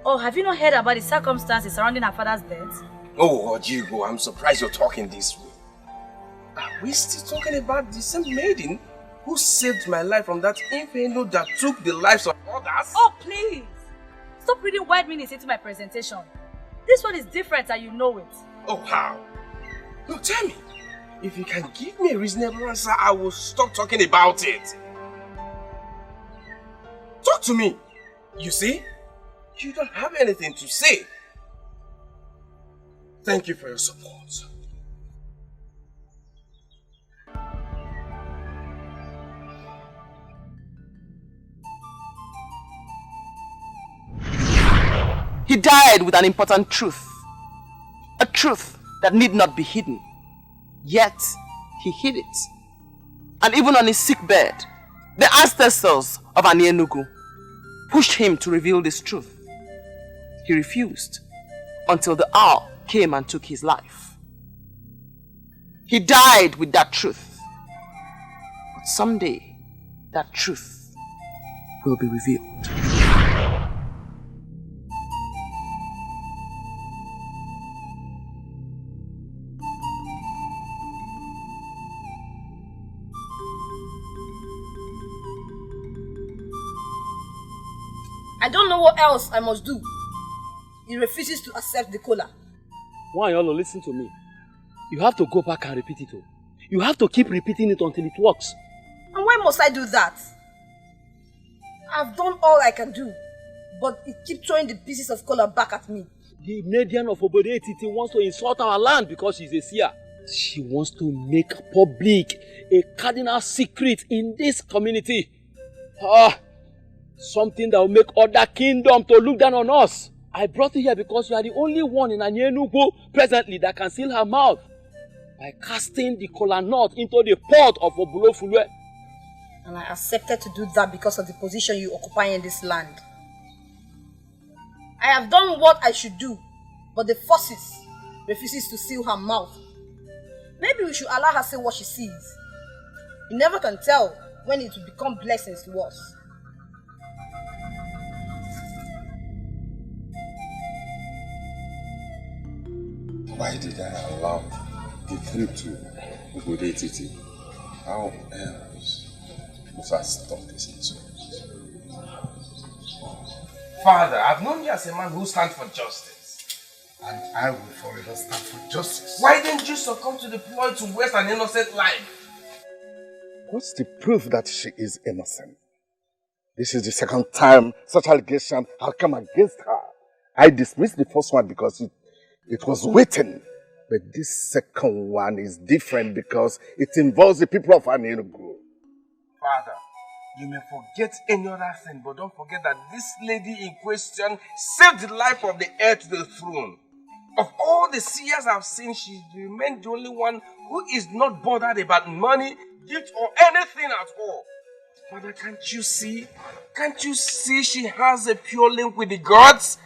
Oh, have you not heard about the circumstances surrounding her father's death? Oh, Ojigo, I'm surprised you're talking this way. Are we still talking about the same maiden who saved my life from that inferno that took the lives of others? Oh, please! Stop reading wide meanings into my presentation. This one is different and you know it. Oh, how? No, tell me. If you can give me a reasonable answer, I will stop talking about it. Talk to me. You see? You don't have anything to say. Thank you for your support. He died with an important truth. A truth that need not be hidden. Yet, he hid it. And even on his sick bed, the ancestors of Anyenugu pushed him to reveal this truth. He refused until the hour came and took his life. He died with that truth. But someday, that truth will be revealed. I don't know what else I must do. He refuses to accept the cola. Why, Yolo, listen to me. You have to go back and repeat it. You have to keep repeating it until it works. And why must I do that? I've done all I can do, but he keeps throwing the pieces of cola back at me. The Median of Obodetiti wants to insult our land because she's a seer. She wants to make public a cardinal secret in this community. Something that will make other kingdoms to look down on us. I brought you here because you are the only one in Anyenugu presently that can seal her mouth by casting the kola nut into the pot of Obulofulwe. And I accepted to do that because of the position you occupy in this land. I have done what I should do, but the forces refuses to seal her mouth. Maybe we should allow her say what she sees. You never can tell when it will become blessings to us. Why did I allow the trip to Ubudetiti? How else must I stop this insolence? Father, I've known you as a man who stands for justice. And I will forever stand for justice. Why didn't you succumb to the ploy to waste an innocent life? What's the proof that she is innocent? This is the second time such allegations have come against her. I dismissed the first one because it was written. But this second one is different because it involves the people of Anenugu. Father, you may forget any other thing, but don't forget that this lady in question saved the life of the heir to the throne. Of all the seers I've seen, she remained the only one who is not bothered about money, gift, or anything at all. Father, can't you see? Can't you see she has a pure link with the gods?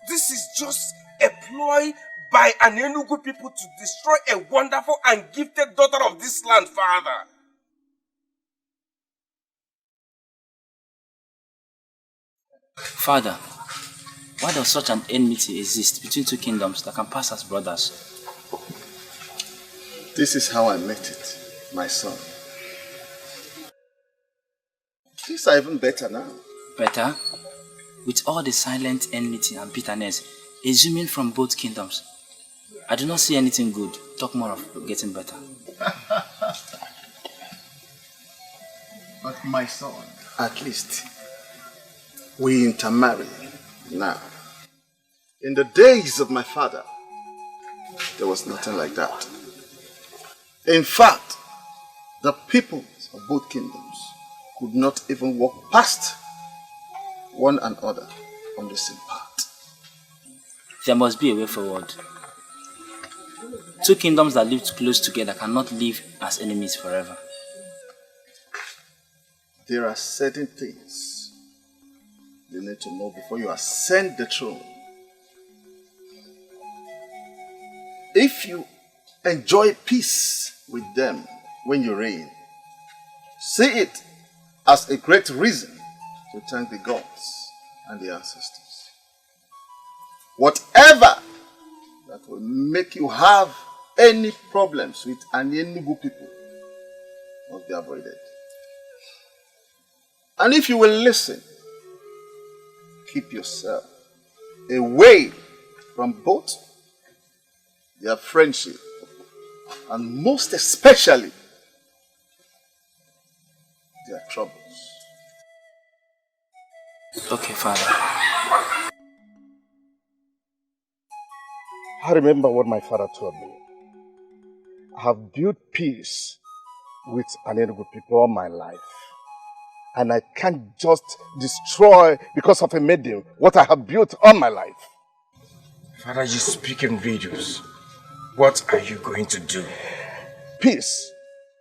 This is just a ploy by an Enugu people to destroy a wonderful and gifted daughter of this land, Father. Father, why does such an enmity exist between two kingdoms that can pass as brothers? This is how I met it, my son. Things are even better now. Better? With all the silent enmity and bitterness exhuming from both kingdoms, I do not see anything good. Talk more of getting better. But my son, at least we intermarry now. In the days of my father, there was nothing like that. In fact, the peoples of both kingdoms could not even walk past one another on the same path. There must be a way forward. Two kingdoms that lived close together cannot live as enemies forever. There are certain things you need to know before you ascend the throne. If you enjoy peace with them when you reign, see it as a great reason to thank the gods and the ancestors. Whatever that will make you have any problems with Anenugu people must be avoided. And if you will listen, keep yourself away from both their friendship and most especially their troubles. Okay, Father. I remember what my father told me. I have built peace with Anenugu people all my life. And I can't just destroy because of a medium what I have built all my life. Father, you speak in videos. What are you going to do? Peace.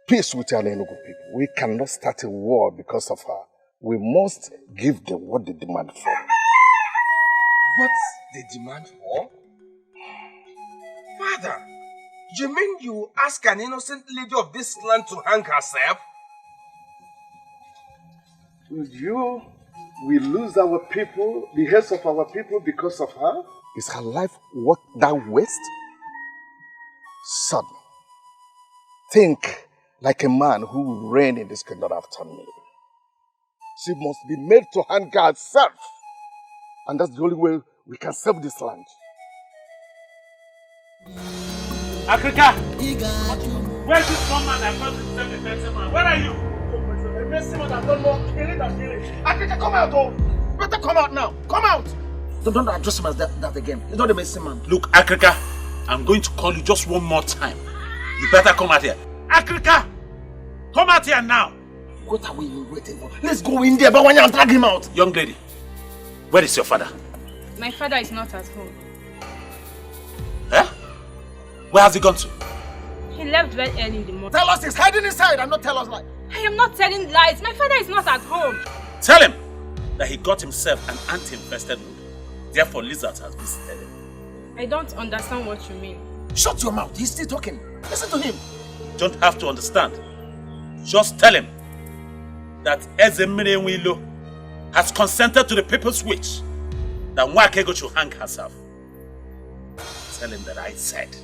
Peace with Anenugu people. We cannot start a war because of her. We must give them what they demand for. What they demand for? Father, you mean you ask an innocent lady of this land to hang herself? We lose our people, the heads of our people because of her? Is her life worth that waste? Son, think like a man who will reign in this kingdom after me. She must be made to hang herself. And that's the only way we can save this land. Africa! Where's this strong man that brought himself a better man? Where are you? A messy man that don't know killing and killing. Africa, come out, oh! Better come out now! Come out! Don't address him as that again. He's not a messy man. Look, Africa, I'm going to call you just one more time. You better come out here. Africa! Come out here now! What are we waiting for? Let's go in there, but when you drag him out. Young lady, where is your father? My father is not at home. Eh? Where has he gone to? He left very early in the morning. Tell us he's hiding inside and not tell us lies. I am not telling lies. My father is not at home. Tell him that he got himself an anti-infested wood Therefore, Lizard has visited him. I don't understand what you mean. Shut your mouth. He's still talking. Listen to him. You don't have to understand. Just tell him that Ezemirewilo has consented to the people's wish that Nwakego should hang herself. Tell him that I said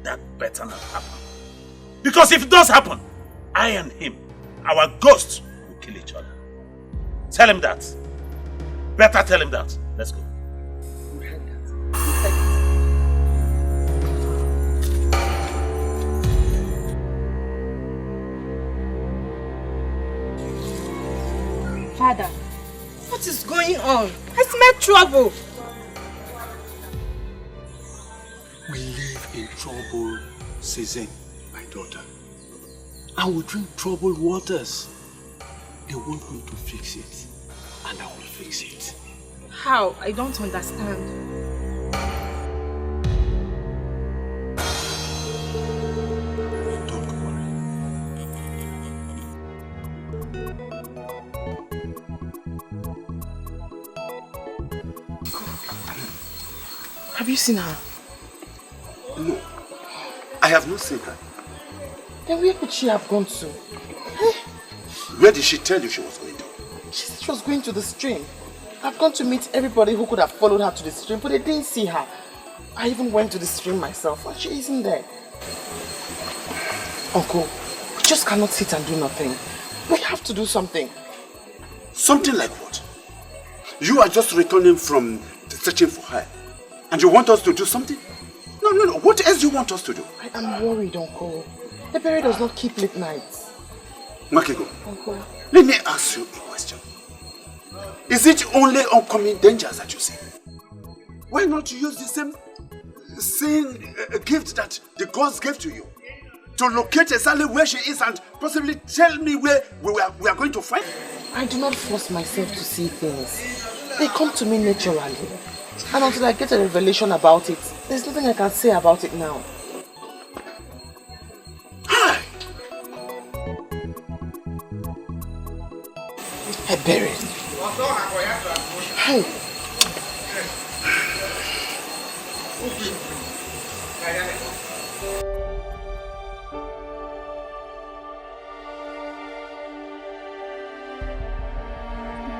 that better not happen. Because if it does happen, I and him, our ghosts, will kill each other. Tell him that. Better tell him that. Let's go. Father, what is going on? I smell trouble. We live in troubled season, my daughter. And we drink troubled waters. They want me to fix it, and I will fix it. How? I don't understand. Have you seen her? No, I have not seen her. Then where could she have gone to? Where did she tell you she was going to? She said she was going to the stream. I've gone to meet everybody who could have followed her to the stream, but they didn't see her. I even went to the stream myself, and she isn't there. Uncle, we just cannot sit and do nothing. We have to do something. Something like what? You are just returning from searching for her, and you want us to do something? No. What else do you want us to do? I am worried, Uncle. The berry does not keep late nights. Nwakego, Uncle. let me ask you a question. Is it only oncoming dangers that you see? Why not use the same gift that the gods gave to you? To locate exactly where she is and possibly tell me where we are going to find her? I do not force myself to see things. They come to me naturally. And until I get a revelation about it, there's nothing I can say about it now. I buried. Hey.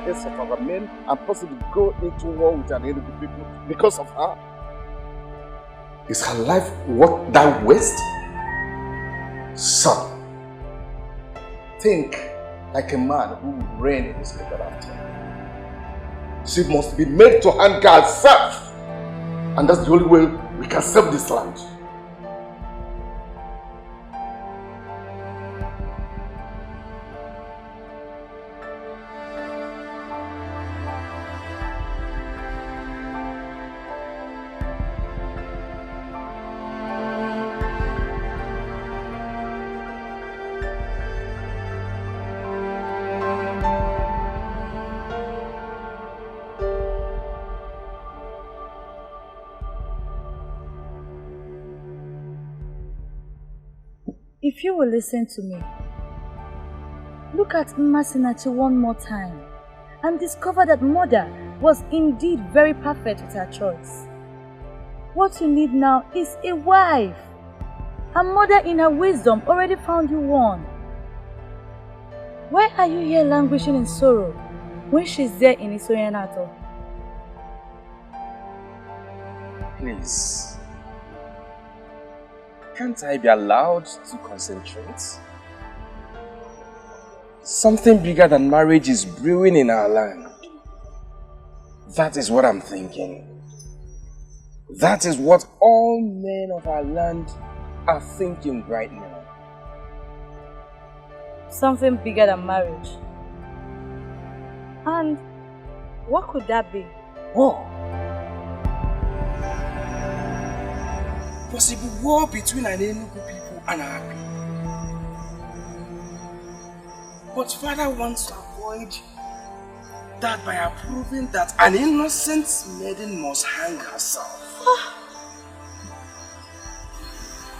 Yes, of our men and possibly go into war with an enemy people because of her. Is her life worth that waste? Son, think like a man who will reign in this little after. She must be made to hang herself. And that's the only way we can save this land. If you will listen to me, look at Mmasinachi one more time and discover that Mother was indeed very perfect with her choice. What you need now is a wife. And Mother in her wisdom already found you one. Why are you here languishing in sorrow when she's there in Isoyanato? Please. Can't I be allowed to concentrate? Something bigger than marriage is brewing in our land. That is what I'm thinking. That is what all men of our land are thinking right now. Something bigger than marriage. And what could that be? War. Possible war between an Enugu people and our people. But Father wants to avoid that by approving that an innocent maiden must hang herself.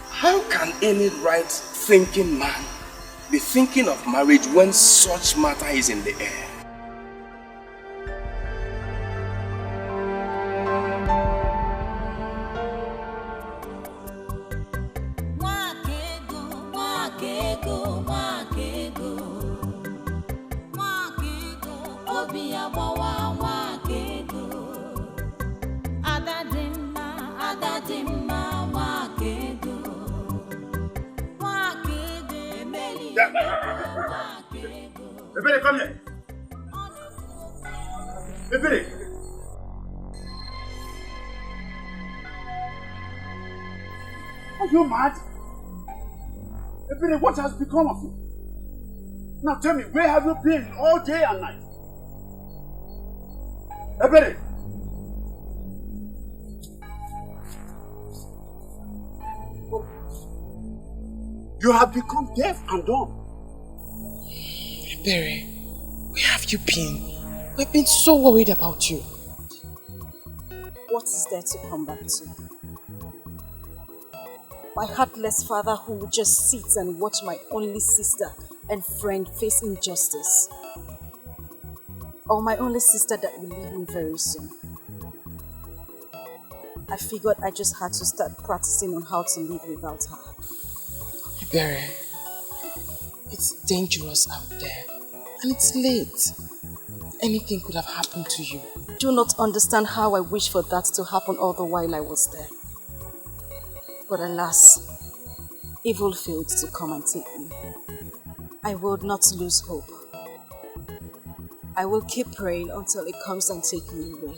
How can any right-thinking man be thinking of marriage when such matter is in the air? Ebere, come here. Ebere. Are you mad? Ebere, what has become of you? Now tell me, where have you been all day and night? Ebere. You have become deaf and dumb. Ebere, where have you been? We've been so worried about you. What is there to come back to? My heartless father who would just sit and watch my only sister and friend face injustice. Or my only sister that will leave me very soon. I figured I just had to start practicing on how to live without her. Ebere, it's dangerous out there and it's late. Anything could have happened to you. Do not understand how I wish for that to happen all the while I was there. But alas, evil failed to come and take me. I will not lose hope. I will keep praying until it comes and takes me away.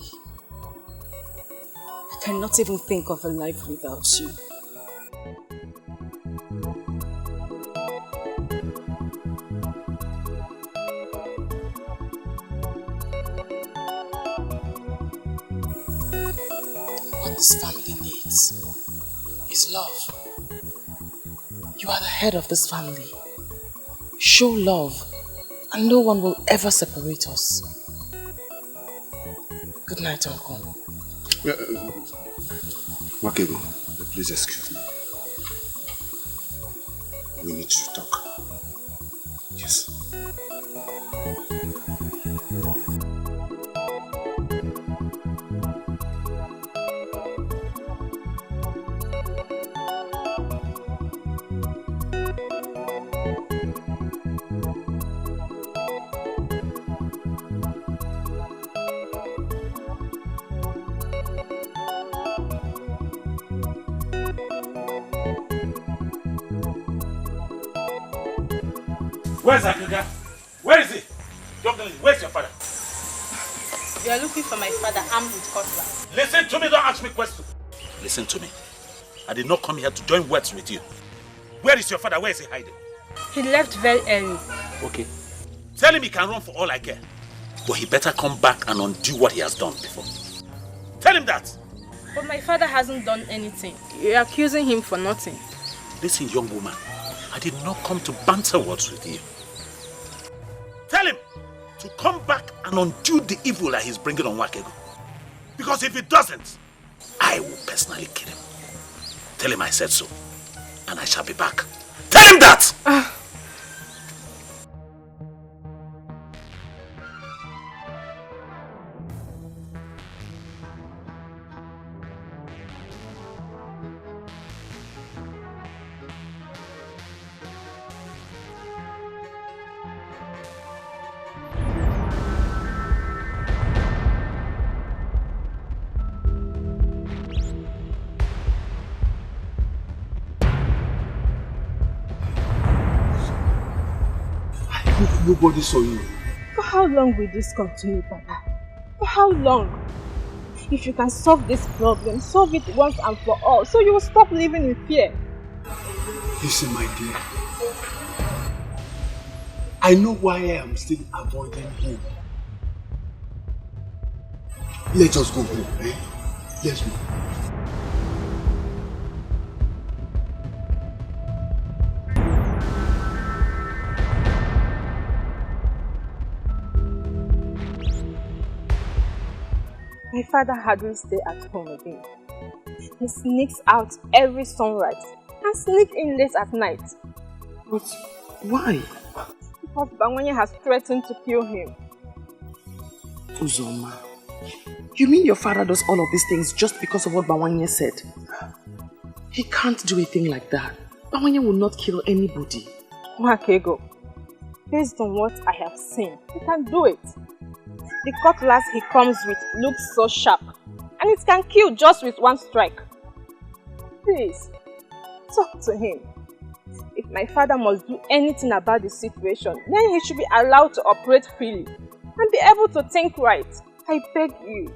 I cannot even think of a life without you. What this family needs is love. You are the head of this family. Show love, and no one will ever separate us. Good night, Uncle. Wakego, please excuse me. We need to talk. Yes. Where's Akuga? Where is he? Young lady, where's your father? We are looking for my father armed with cutlass. Listen to me, don't ask me questions. Listen to me. I did not come here to join words with you. Where is your father? Where is he hiding? He left very early. Okay. Tell him he can run for all I care. But he better come back and undo what he has done before. Tell him that. But my father hasn't done anything. You're accusing him for nothing. Listen, young woman. I did not come to banter words with you. Tell him to come back and undo the evil that he's bringing on Wakego. Because if he doesn't, I will personally kill him. Tell him I said so, and I shall be back. Tell him that! Nobody saw you. For how long will this continue, Papa? For how long? If you can solve this problem, solve it once and for all, so you will stop living in fear. Listen, my dear. I know why I am still avoiding home. Let us go home, eh? Let's go. My father hardly stays at home again. He sneaks out every sunrise and sneaks in late at night. But why? Because Bawanye has threatened to kill him. Uzoma, you mean your father does all of these things just because of what Bawanye said? He can't do a thing like that. Bawanye will not kill anybody. Wakego, based on what I have seen, he can do it. The cutlass he comes with looks so sharp, and it can kill just with one strike. Please, talk to him. If my father must do anything about the situation. Then he should be allowed to operate freely and be able to think right. I beg you.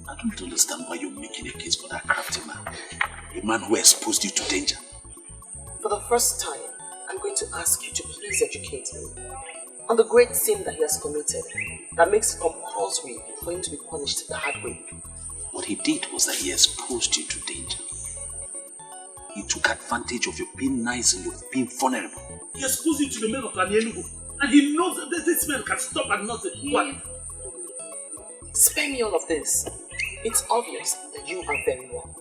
I don't understand why you're making a case for that crafty man. A man who exposed you to danger. For the first time, I'm going to ask you to please educate me on the great sin that he has committed that makes it compulsory for him to be punished the hard way. What he did was that he exposed you to danger. He took advantage of your being nice and your being vulnerable. He exposed you to the men of Enugu, and he knows that this man can stop at nothing. What? Spare me all of this. It's obvious that you are very wrong.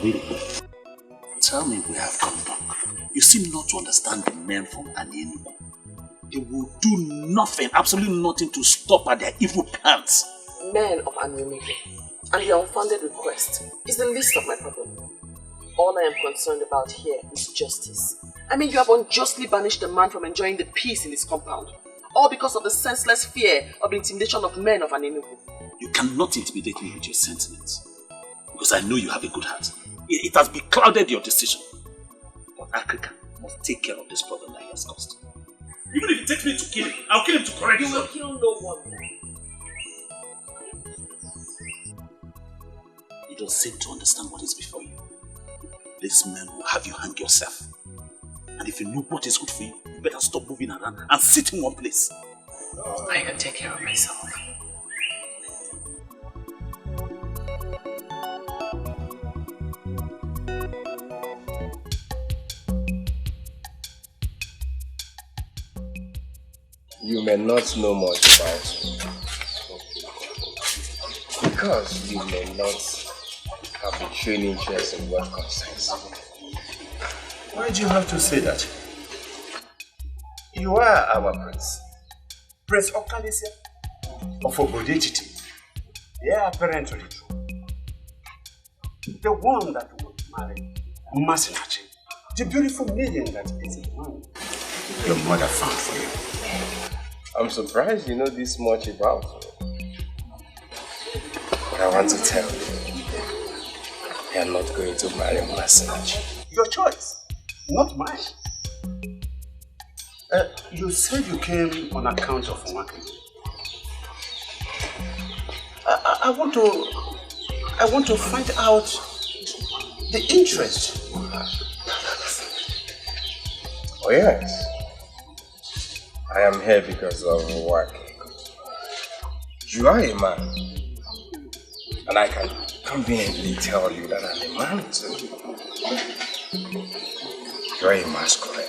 Really? Tell me we have come back. You seem not to understand the men from Enugu. They will do nothing, absolutely nothing to stop at their evil plans. Men of Enugu and their unfounded request is the least of my problem. All I am concerned about here is justice. I mean, you have unjustly banished a man from enjoying the peace in his compound, all because of the senseless fear of the intimidation of men of Enugu. You cannot intimidate me with your sentiments, because I know you have a good heart. It has beclouded your decision. But Africa must take care of this problem that he has caused. Even if it takes me to kill him, I'll kill him to correct him. You will kill no one. You don't seem to understand what is before you. This man will have you hang yourself. And if you know what is good for you, you better stop moving around and sit in one place. I can take care of myself. You may not know much about me. Because you may not have the training interest in what concerns me. Why do you have to say that? You are our prince. Prince Okalisia of Obodetiti. Yeah, apparently true. The one that would marry Masinachi. The beautiful maiden that is in mind. Your mother found for you. I'm surprised you know this much about me. But I want to tell you, you're not going to marry Masinachi. Your choice, not mine. You said you came on account of working. I want to find out the interest you have. Oh yes. I am here because of work. You are a man. And I can conveniently tell you that I'm a man too. You are a masquerade.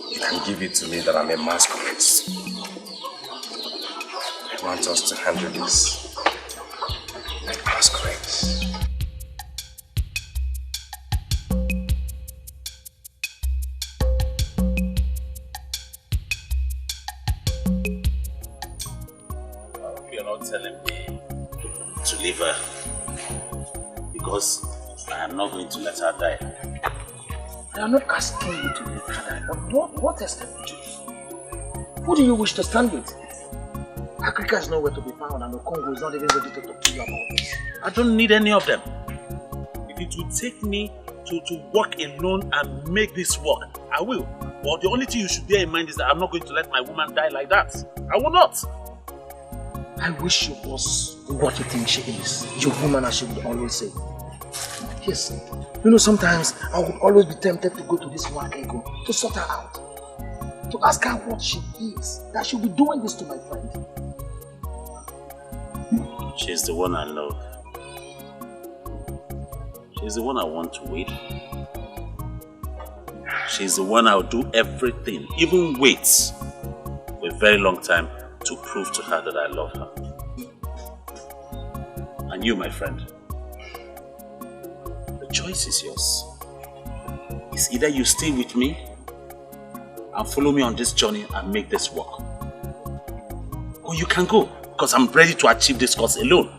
You can give it to me that I'm a masquerade. I want us to handle this like masquerades. Telling me to leave her because I am not going to let her die. I am not asking you to leave her, but what extent would you? Who do you wish to stand with? Africa is nowhere to be found and the Congo is not even ready to talk to you about this. I don't need any of them. If it will take me to work alone and make this work, I will. But the only thing you should bear in mind is that I'm not going to let my woman die like that. I will not. I wish she was what you think she is. Your woman, as she would always say. Yes. You know, sometimes I would always be tempted to go to this one ego to sort her out. To ask her what she is. That she'll be doing this to my friend. She's the one I love. She's the one I want to wait for. She's the one I'll do everything, even wait for a very long time to prove to her that I love her. And you, my friend, the choice is yours. It's either you stay with me and follow me on this journey and make this work, or you can go, because I'm ready to achieve this cause alone.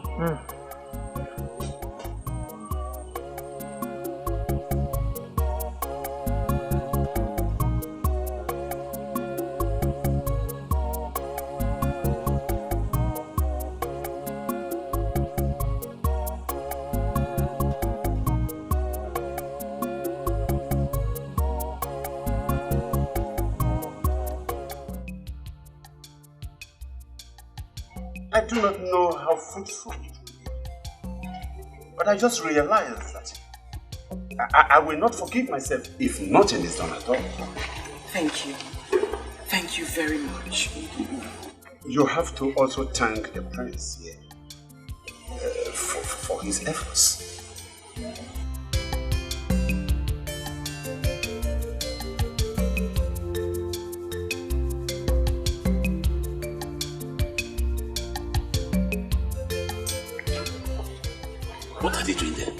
I do not know how fruitful it will be. But I just realized that I will not forgive myself if nothing is done at all. Thank you. Thank you very much. You have to also thank the prince here for his efforts. What are they doing there?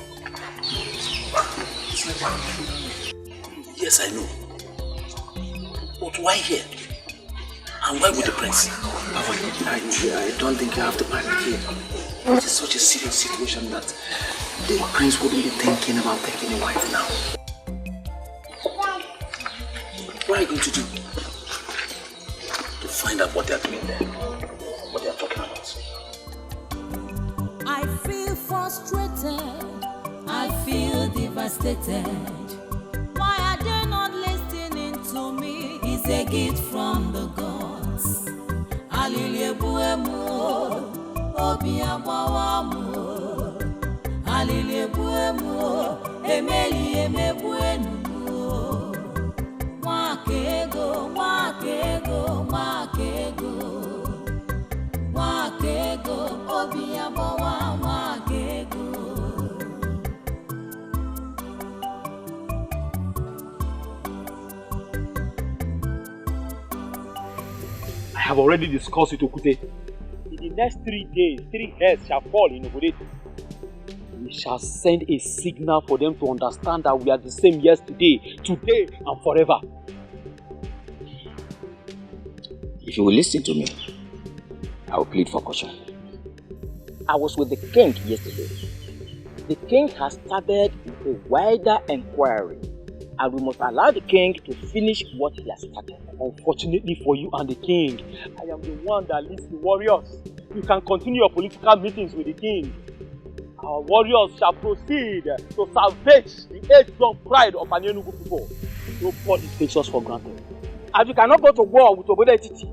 Yes, I know. But why here? And why with the prince? I don't think you have to panic here. It is such a serious situation that the prince wouldn't be thinking about taking a wife now. What are you going to do? To find out what they are doing there. What they are talking about. I feel frustrated. I feel devastated. Why are they not listening to me? It's a gift from the gods. Aliliebuemu, obiabawamu. Aliliebuemu, emeli emebuenu. Wakego, wakego, wakego. Wakego, obiabawa, wakego. I have already discussed with Okute. In the next 3 days, 3 heads shall fall in Obodet. We shall send a signal for them to understand that we are the same yesterday, today, and forever. If you will listen to me, I will plead for caution. I was with the king yesterday. The king has started a wider inquiry, and we must allow the king to finish what he has started. Unfortunately for you and the king, I am the one that leads the warriors. You can continue your political meetings with the king. Our warriors shall proceed to salvage the age-long pride of Anyenugu people. Nobody takes us for granted. And we cannot go to war with Obodo Etiti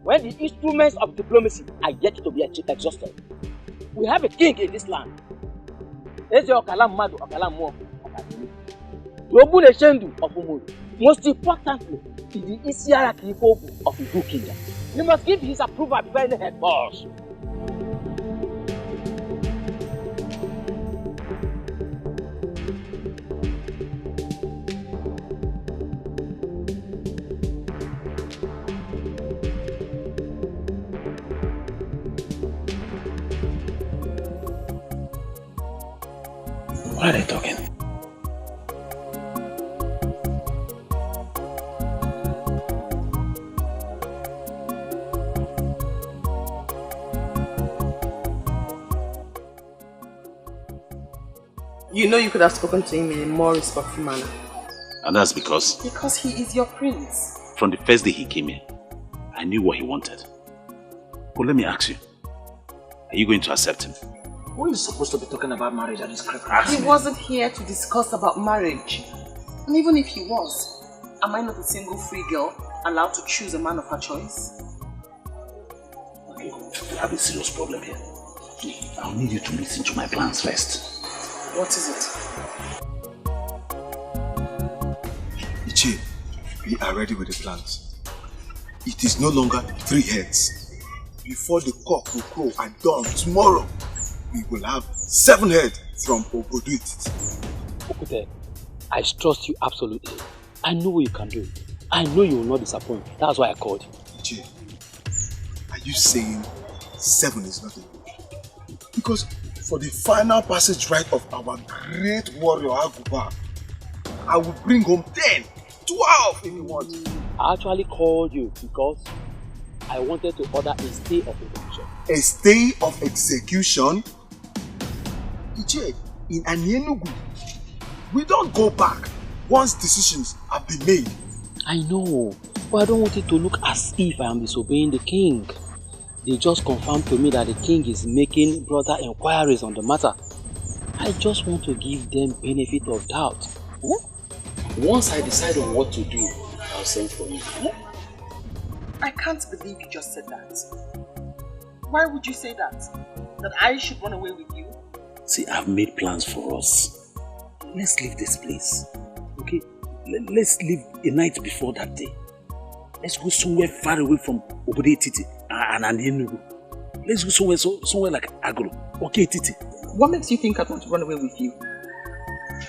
when the instruments of diplomacy are yet to be exhausted. We have a king in this land. Eze Okalam Madu Okalam Mo Okadini. Yobune Shendu of Umudu. Most importantly, is the Isiara Kifoku of the Igu Kingdom. You must give his approval before any head falls. What are they talking? You know you could have spoken to him in a more respectful manner. And that's because? Because he is your prince. From the first day he came here, I knew what he wanted. But let me ask you, are you going to accept him? Who is supposed to be talking about marriage at this crib? He wasn't here to discuss about marriage. And even if he was, am I not a single free girl allowed to choose a man of her choice? Okay, we have a serious problem here. I'll need you to listen to my plans first. What is it? Ichie, we are ready with the plans. It is no longer 3 heads. Before the cock will crow at dawn tomorrow, we will have 7 heads from Obodo Etiti. Okute, I trust you absolutely. I know what you can do. I know you will not disappoint. That's why I called you. Ichie, are you saying 7 is not enough? Because for the final passage right of our great warrior Aguba, I will bring home 10, 12 if you want. I actually called you because I wanted to order a stay of execution. A stay of execution? Ichie, in Anyenugu, we don't go back once decisions have been made. I know, but I don't want it to look as if I am disobeying the king. They just confirmed to me that the king is making broader inquiries on the matter. I just want to give them benefit of doubt. Once I decide on what to do, I'll send for you. I can't believe you just said that. Why would you say that? That I should run away with you? See, I've made plans for us. Let's leave this place. Okay? Let's leave a night before that day. Let's go somewhere far away from Obode Titi and Enugu. Let's go somewhere like Agro. Okay, Titi? What makes you think I want to run away with you?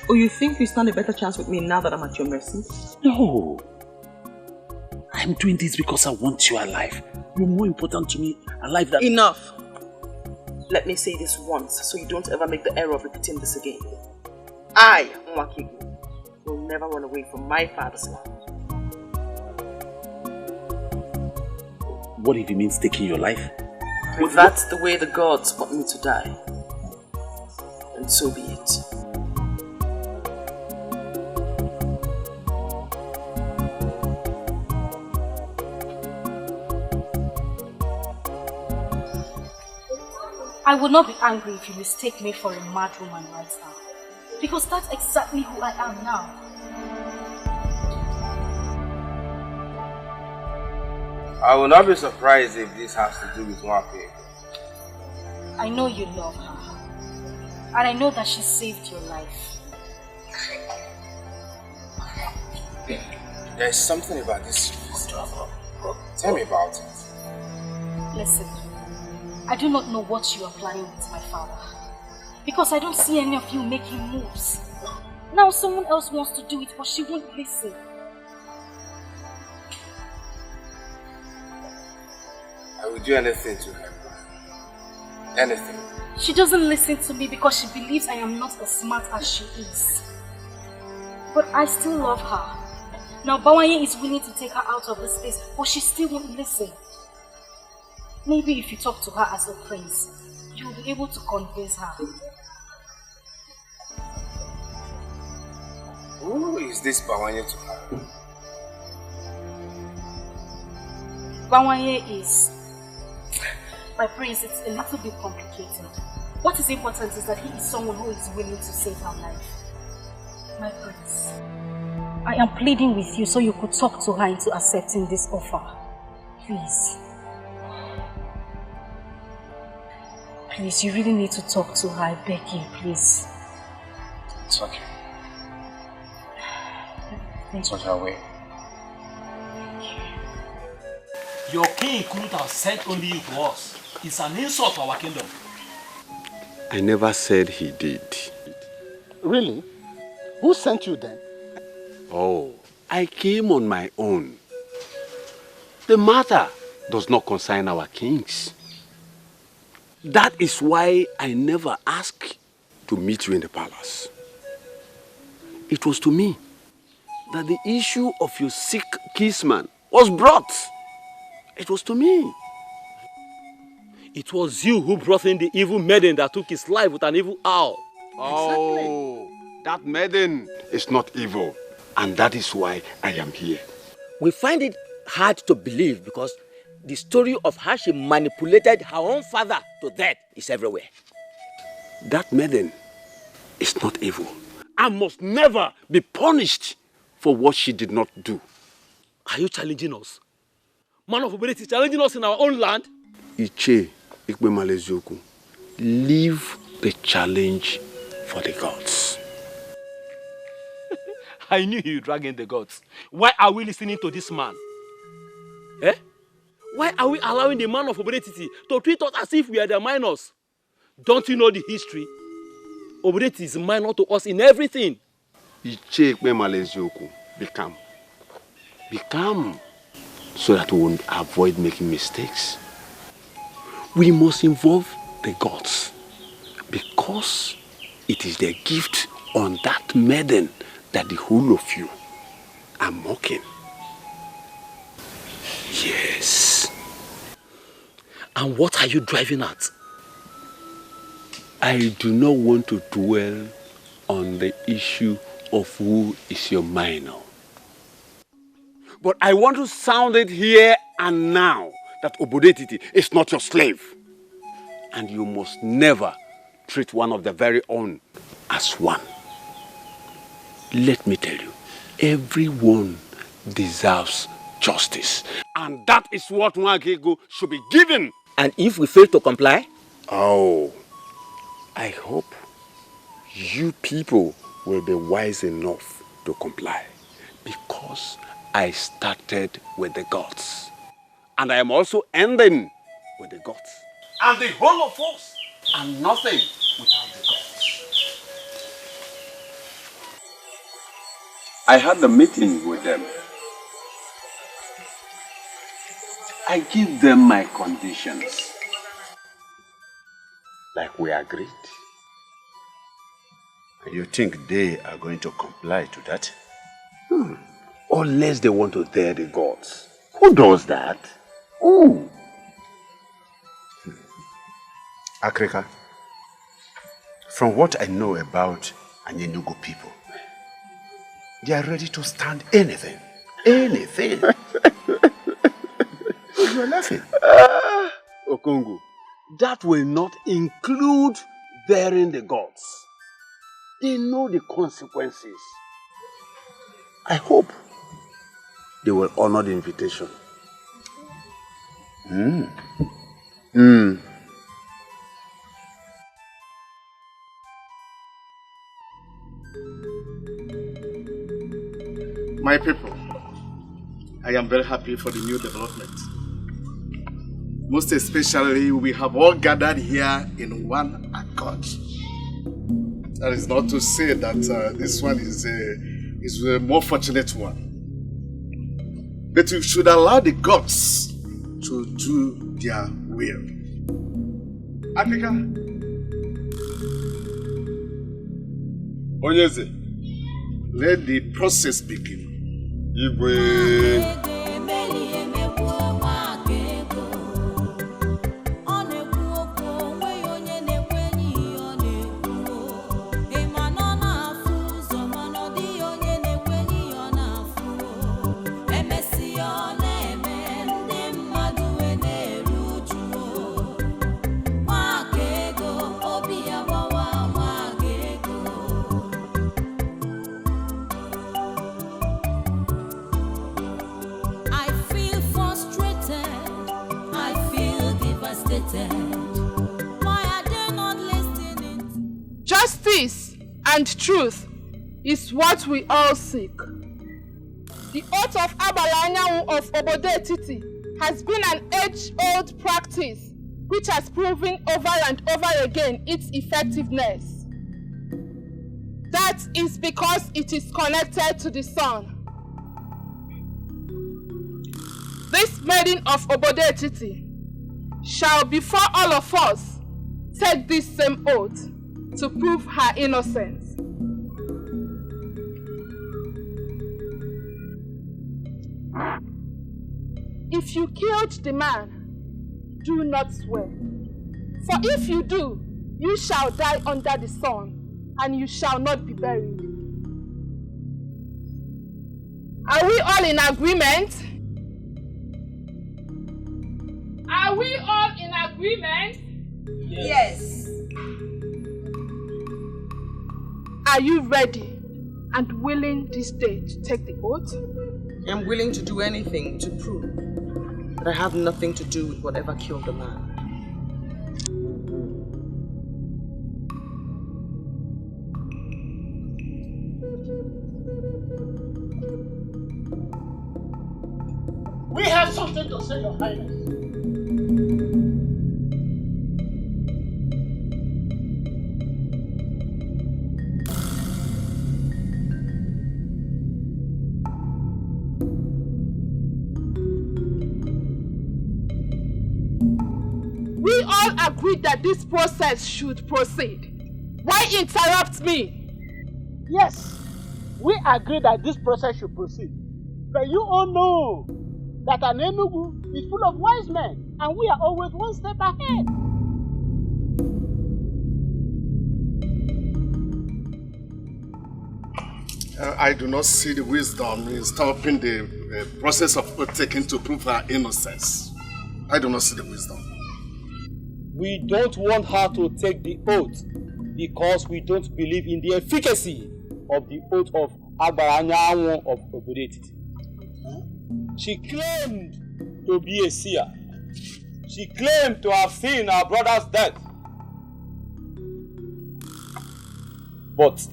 Or you think you stand a better chance with me now that I'm at your mercy? No. I'm doing this because I want you alive. You're more important to me alive than... Enough. Let me say this once so you don't ever make the error of repeating this again. I, Nwakigu, will never run away from my father's land. What if it means taking your life? If that's the way the gods want me to die, then so be it. I would not be angry if you mistake me for a mad woman right now. Because that's exactly who I am now. I will not be surprised if this has to do with Nwake. I know you love her. And I know that she saved your life. There is something about this struggle. Tell me about it. Listen, I do not know what you are planning with my father. Because I don't see any of you making moves. Now someone else wants to do it, but she won't listen. I will do anything to help her. Anything. She doesn't listen to me because she believes I am not as smart as she is. But I still love her. Now Bawanye is willing to take her out of this place, but she still won't listen. Maybe if you talk to her as a prince, you will be able to convince her. Who is this Bawanye to her? Bawanye is... My prince, it's a little bit complicated. What is important is that he is someone who is willing to save her life. My prince, I am pleading with you so you could talk to her into accepting this offer. Please. Please, you really need to talk to her. I beg you, please. It's okay. It's on your way. Your king couldn't have sent only you to us. It's an insult to our kingdom. I never said he did. Really? Who sent you then? Oh, I came on my own. The matter does not concern our kings. That is why I never asked to meet you in the palace. It was to me that the issue of your sick kinsman was brought. It was to me. It was you who brought in the evil maiden that took his life with an evil owl. Oh, that maiden is not evil. And that is why I am here. We find it hard to believe because the story of how she manipulated her own father to death is everywhere. That maiden is not evil and must never be punished for what she did not do. Are you challenging us? Man of Obede is challenging us in our own land? Iche Ikpe Maleziokwu, leave the challenge for the gods. I knew you dragging the gods. Why are we listening to this man? Eh? Why are we allowing the man of Obede to treat us as if we are the minors? Don't you know the history? Obede is minor to us in everything. Iche Ikpe Maleziokwu, be calm. Be calm so that we won't avoid making mistakes. We must involve the gods because it is their gift on that maiden that the whole of you are mocking. Yes. And what are you driving at? I do not want to dwell on the issue of who is your minor. But I want to sound it here and now that Obode is not your slave. And you must never treat one of the very own as one. Let me tell you, everyone deserves justice. And that is what Nwakego should be given And if we fail to comply? Oh, I hope you people will be wise enough to comply, because I started with the gods, and I am also ending with the gods. And the whole of us are nothing without the gods. I had a meeting with them. I give them my conditions, like we agreed. You think they are going to comply to that? Unless they want to dare the gods. Who does that? Who? Akrika, from what I know about Anyenugu people, they are ready to stand anything. Anything. You are laughing. Okongu, that will not include daring the gods. They know the consequences. I hope they will honor the invitation. My people, I am very happy for the new development. Most especially, we have all gathered here in one accord. That is not to say that this one is a more fortunate one. But we should allow the gods to do their will. Africa. Onyeze, let the process begin. Igwe. Justice and truth is what we all seek. The oath of Abalanya of Obodetiti has been an age-old practice which has proven over and over again its effectiveness. That is because it is connected to the sun. This maiden of Obodetiti shall before all of us take this same oath to prove her innocence. If you killed the man, do not swear. For if you do, you shall die under the sun, and you shall not be buried. Are we all in agreement? Are we all in agreement? Yes. Are you ready and willing this day to take the oath? I'm willing to do anything to prove that I have nothing to do with whatever killed the man. We have something to say, Your Highness. We all agreed that this process should proceed. Why interrupt me? Yes, we agree that this process should proceed. But you all know that an Enugu is full of wise men, and we are always one step ahead. I do not see the wisdom in stopping the process of oath taking to prove her innocence. I do not see the wisdom. We don't want her to take the oath because we don't believe in the efficacy of the oath of Agbaranyanwo of Obodetiti. She claimed to be a seer, She claimed to have seen her brother's death. But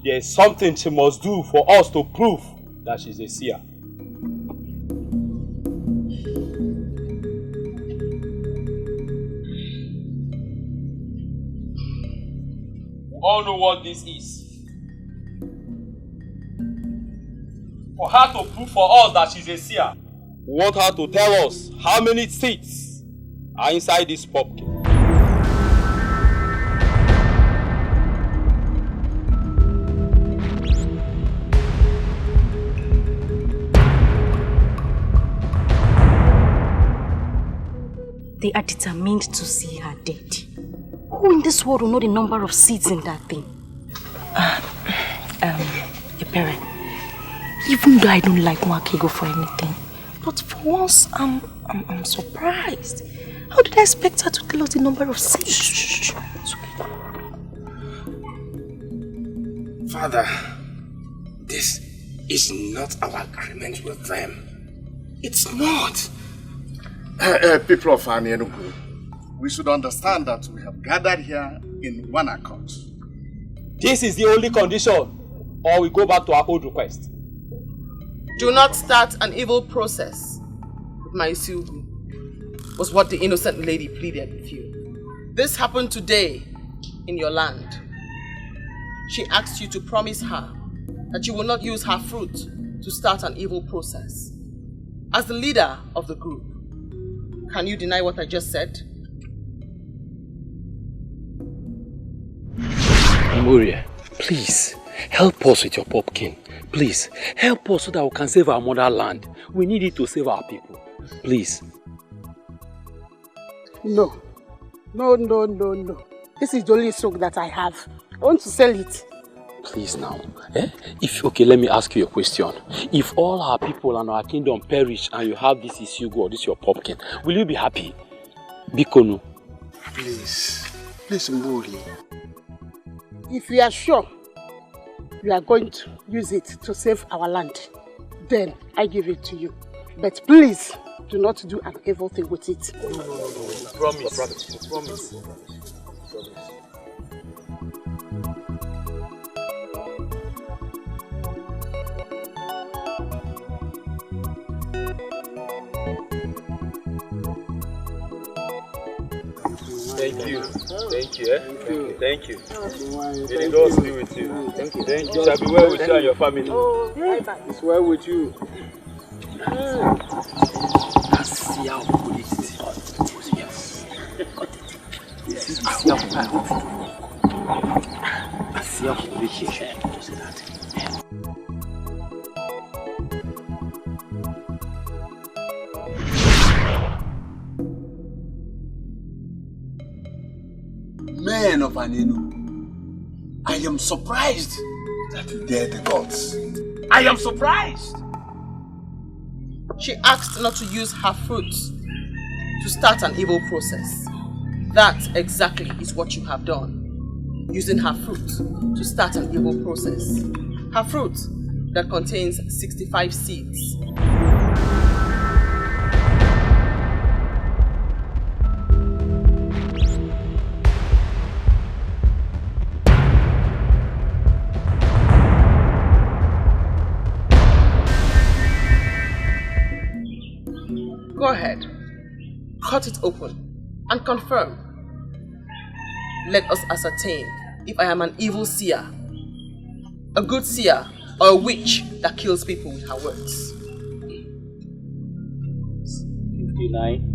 there's something she must do for us to prove that she's a seer. We all know what this is. For her to prove for us that she's a seer, we want her to tell us how many seeds are inside this pumpkin. They are determined to see her dead. Who in this world will know the number of seeds in that thing? Your parent. Even though I don't like Mwakego for anything, but for once, I'm surprised. How did I expect her to tell us the number of seeds? Shh. It's okay. Father, this is not our agreement with them. It's not. People of Enugu, we should understand that we have gathered here in one accord. This is the only condition, or we go back to our old request. Do not start an evil process with my Isugu, was what the innocent lady pleaded with you. This happened today in your land. She asked you to promise her that you will not use her fruit to start an evil process. As the leader of the group, can you deny what I just said? Memoria, please, help us with your pumpkin. Please, help us so that we can save our motherland. We need it to save our people. Please. No. This is the only soak that I have. I want to sell it. Please now. Okay, let me ask you a question. If all our people and our kingdom perish and you have this isugu or this your pumpkin, will you be happy? Bikonu. Please, Mburi. If you are sure you are going to use it to save our land, then I give it to you. But please, do not do an evil thing with it. No. Promise. Thank you. Thank you. May the Lord be with you. Thank you. It shall be well with you and your family. It's well with you. Men of Anenu, I am surprised that you dare the gods. I am surprised. She asked not to use her fruit to start an evil process. That exactly is what you have done. Using her fruit to start an evil process. Her fruit that contains 65 seeds. Go ahead, cut it open and confirm. Let us ascertain if I am an evil seer, a good seer, or a witch that kills people with her words. 59.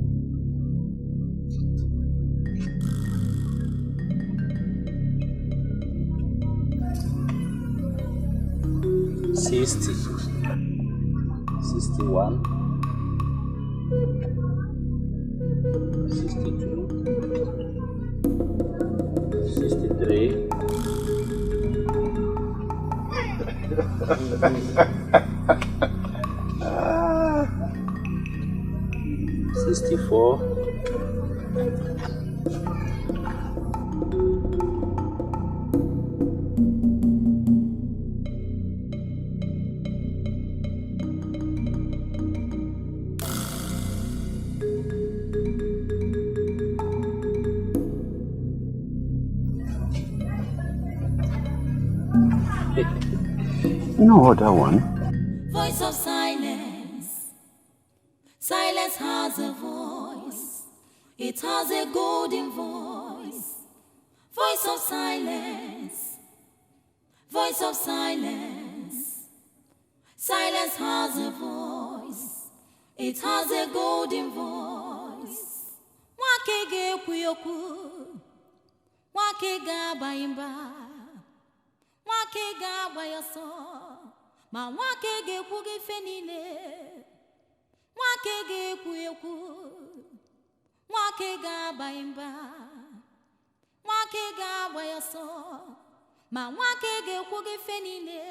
60. 61. 62, 63, 64, 65, You know what that one? Voice of silence. Silence has a voice. It has a golden voice. Voice of silence. Voice of silence. Silence has a voice. It has a golden voice. Wake ge kuyoku. Wake ga baimba. Wake ga bayaso. Ma wake ge kuge fenile. Wake ge kuyoku. Wake ga baimba. Wake ga bayaso. Ma wake ge kuge fenile.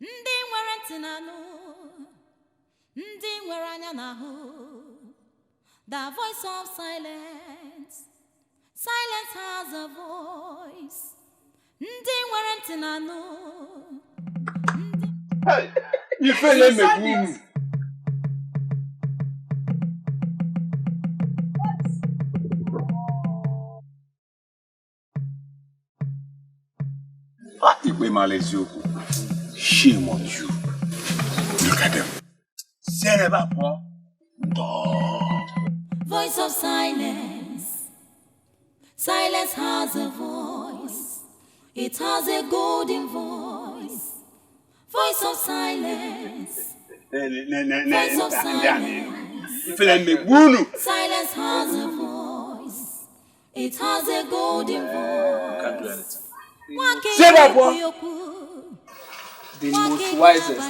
Ndi nwere ntị n'anụ. Ndi nwere anya n'ahụ. The voice of silence. Silence has a voice. Ndi nwere ntị n'anụ. Hey, you feel like me. Shame on you. Look at them. Voice of silence. Silence has a voice. It has a golden voice. Voice of silence. Voice of silence. Silence has a voice. It has a golden voice. Say that, boy. The most wisest.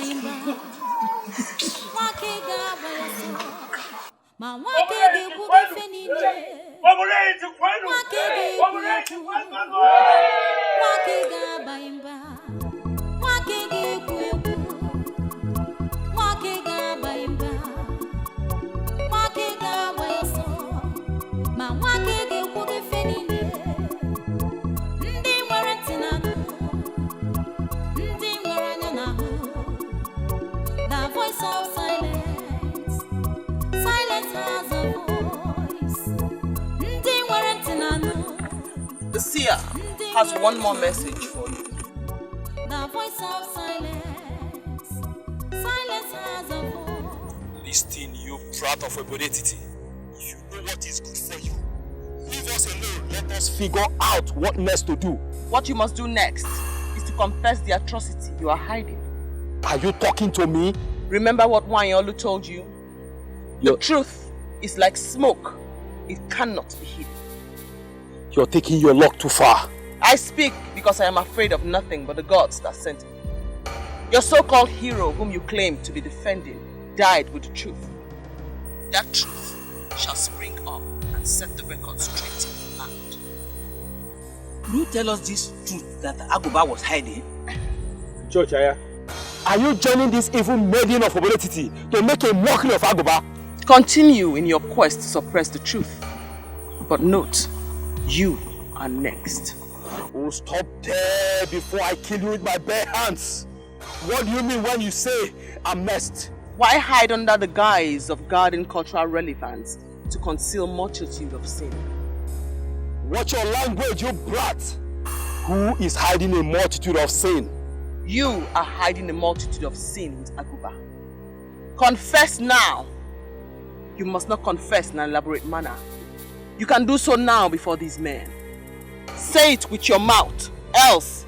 The seer has one more message for you. The voice of silence. Silence has a voice. Listen, you brat of obodetiti. If you know what is good for you, leave us alone. Let us figure out what next to do. What you must do next is to confess the atrocity you are hiding. Are you talking to me? Remember what Wanyolu told you? The truth is like smoke. It cannot be hidden. You're taking your luck too far. I speak because I am afraid of nothing but the gods that sent me. Your so-called hero, whom you claim to be defending, died with the truth. That truth shall spring up and set the record straight in the land. Will you tell us this truth that Aguba was hiding? Church, are you joining this evil maiden of obodetiti to make a mockery of Aguba? Continue in your quest to suppress the truth. But note, you are next. Oh, stop there before I kill you with my bare hands. What do you mean when you say I'm next? Why hide under the guise of guarding cultural relevance to conceal multitude of sin? Watch your language, you brat! Who is hiding a multitude of sin? You are hiding a multitude of sin with Aguba. Confess now. You must not confess in an elaborate manner. You can do so now before these men. Say it with your mouth, else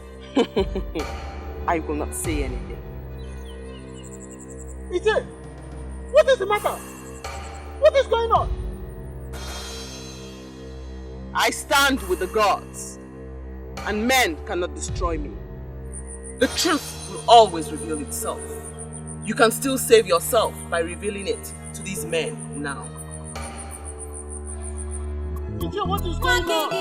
I will not say anything. Ije, what is the matter? What is going on? I stand with the gods, and men cannot destroy me. The truth will always reveal itself. You can still save yourself by revealing it to these men now. Ije, what is going on?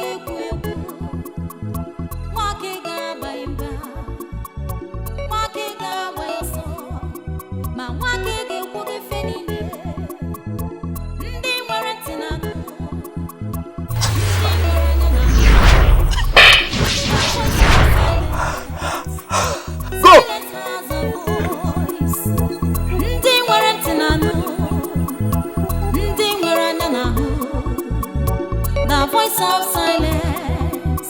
Voice of silence.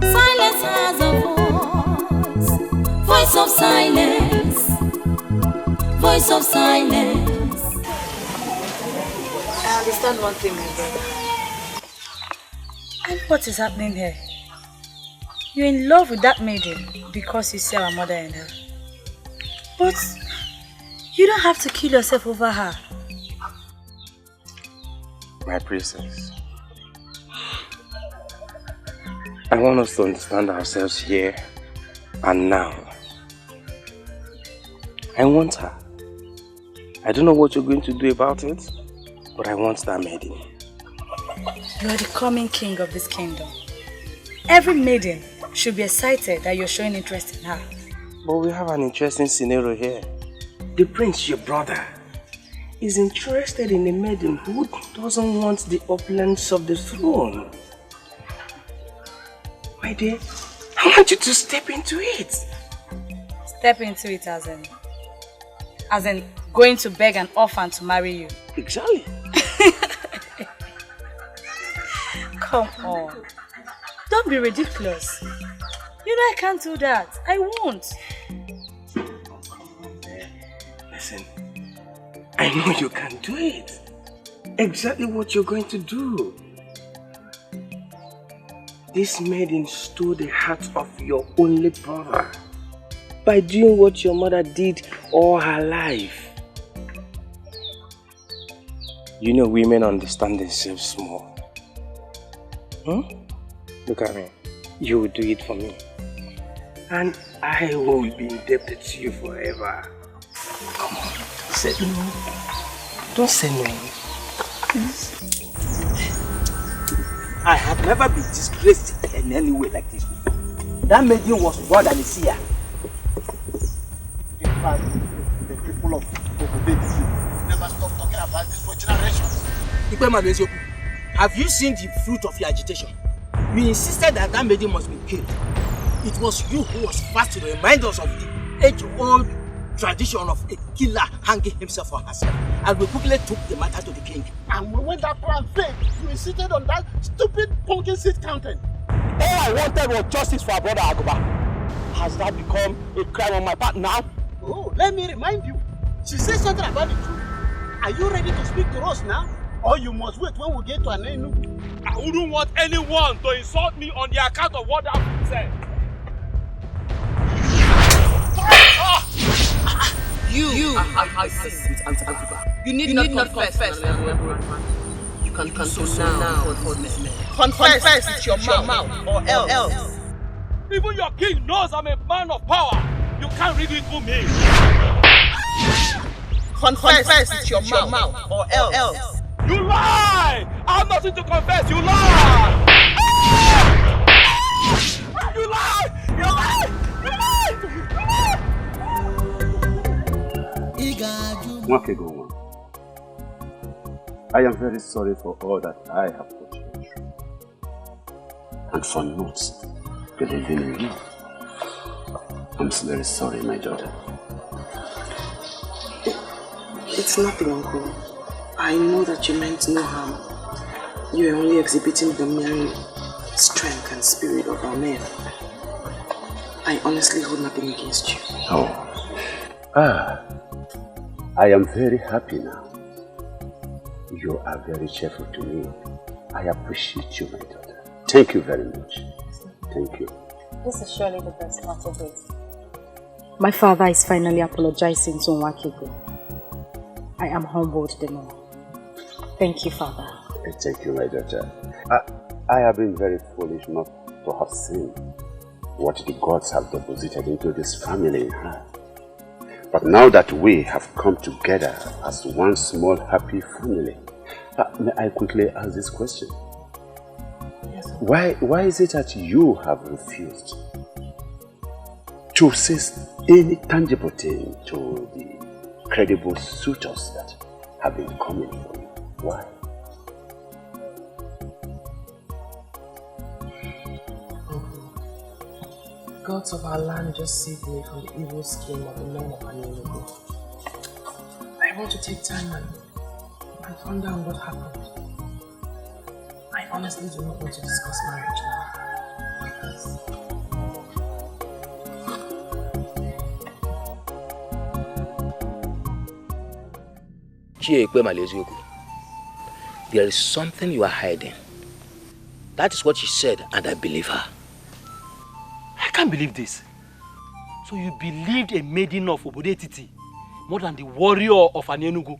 Silence has a voice. Voice of silence. Voice of silence. I understand one thing, my brother. And what is happening here? You're in love with that maiden because you see our mother and her. But you don't have to kill yourself over her. My princess, I want us to understand ourselves here and now. I want her. I don't know what you're going to do about it, but I want that maiden. You are the coming king of this kingdom. Every maiden should be excited that you're showing interest in her. But we have an interesting scenario here. The prince, your brother, is interested in a maiden who doesn't want the opulence of the throne. My dear, I want you to step into it. Step into it as in going to beg an orphan to marry you. Exactly. Come on. Don't be ridiculous. You know I can't do that. I won't. Listen, I know you can do it. Exactly what you're going to do. This maiden stole the heart of your only brother by doing what your mother did all her life. You know women understand themselves small. Look at me. You will do it for me. And I will be indebted to you forever. Come on, say no. Don't say no. Please. I have never been disgraced in any way like this before. That maiden was more than a seer. In fact, the people of Obobe never stop talking about this for generations. Have you seen the fruit of your agitation? You insisted that that maiden must be killed. It was you who was first to remind us of the age-old tradition of a killer hanging himself or herself. And we quickly took the matter to the king. And when that plan failed, you insisted on that stupid pumpkin seed counting. All I wanted was justice for our brother Agoba. Has that become a crime on my part now? Oh, let me remind you. She said something about the truth. Are you ready to speak to us now? Or you must wait when we get to an end? I wouldn't want anyone to insult me on the account of what I've said. I see with Auntie. You need not confess. You can so now for this man. Confess with your mouth or else. Even your king knows I'm a man of power. You can't ridicule me. Confess with your mouth or else. You lie! I have nothing to confess. You lie! You lie! You lie! Mwakegoma, I am very sorry for all that I have put you through, and for not believing in you. I'm very sorry, my daughter. It's nothing, Uncle. I know that you meant no harm. You are only exhibiting the mere strength and spirit of our men. I honestly hold nothing against you. I am very happy now. You are very cheerful to me. I appreciate you, my daughter. Thank you very much. Thank you. This is surely the best part of it. My father is finally apologizing to Nwakego. I am humbled the more. Thank you, Father. Thank you, my daughter. I have been very foolish not to have seen what the gods have deposited into this family in her. But now that we have come together as one small happy family, may I quickly ask this question? Yes. Why is it that you have refused to say any tangible thing to the credible suitors that have been coming for you? Why? Gods of our land just saved me from the evil scheme of the men of Nollywood. I want to take time and find out what happened. I honestly do not want to discuss marriage now. There is something you are hiding. That is what she said, and I believe her. I can't believe this. So you believed a maiden of Obodetiti more than the warrior of an Enugu?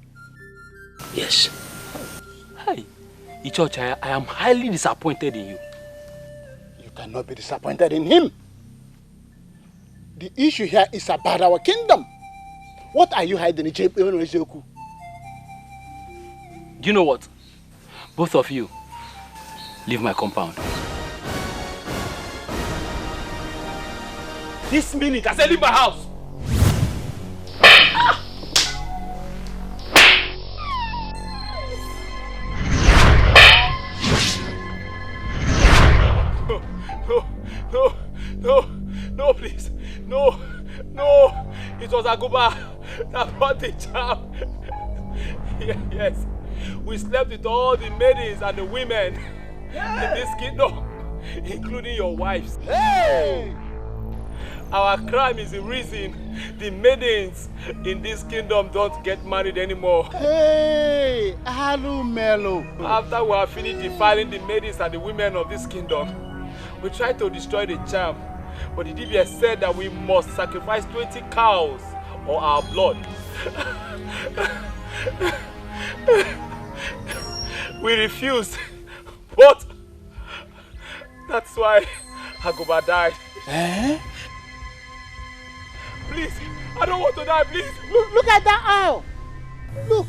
Yes. Hi, Ichocha, I am highly disappointed in you. You cannot be disappointed in him. The issue here is about our kingdom. What are you hiding in Icheoku? Do you know what? Both of you, leave my compound. This minute, I said leave my house! No, please. No. It was Aguba that brought the charm. Yes. We slept with all the maidens and the women in this kingdom, including your wives. Hey! Our crime is the reason the maidens in this kingdom don't get married anymore. Hey! Hello, Melo. After we have finished defiling the maidens and the women of this kingdom, we tried to destroy the charm. But the DBS said that we must sacrifice 20 cows or our blood. We refused, but that's why Agoba died. Eh? Please, I don't want to die, please. Look at that owl. Look.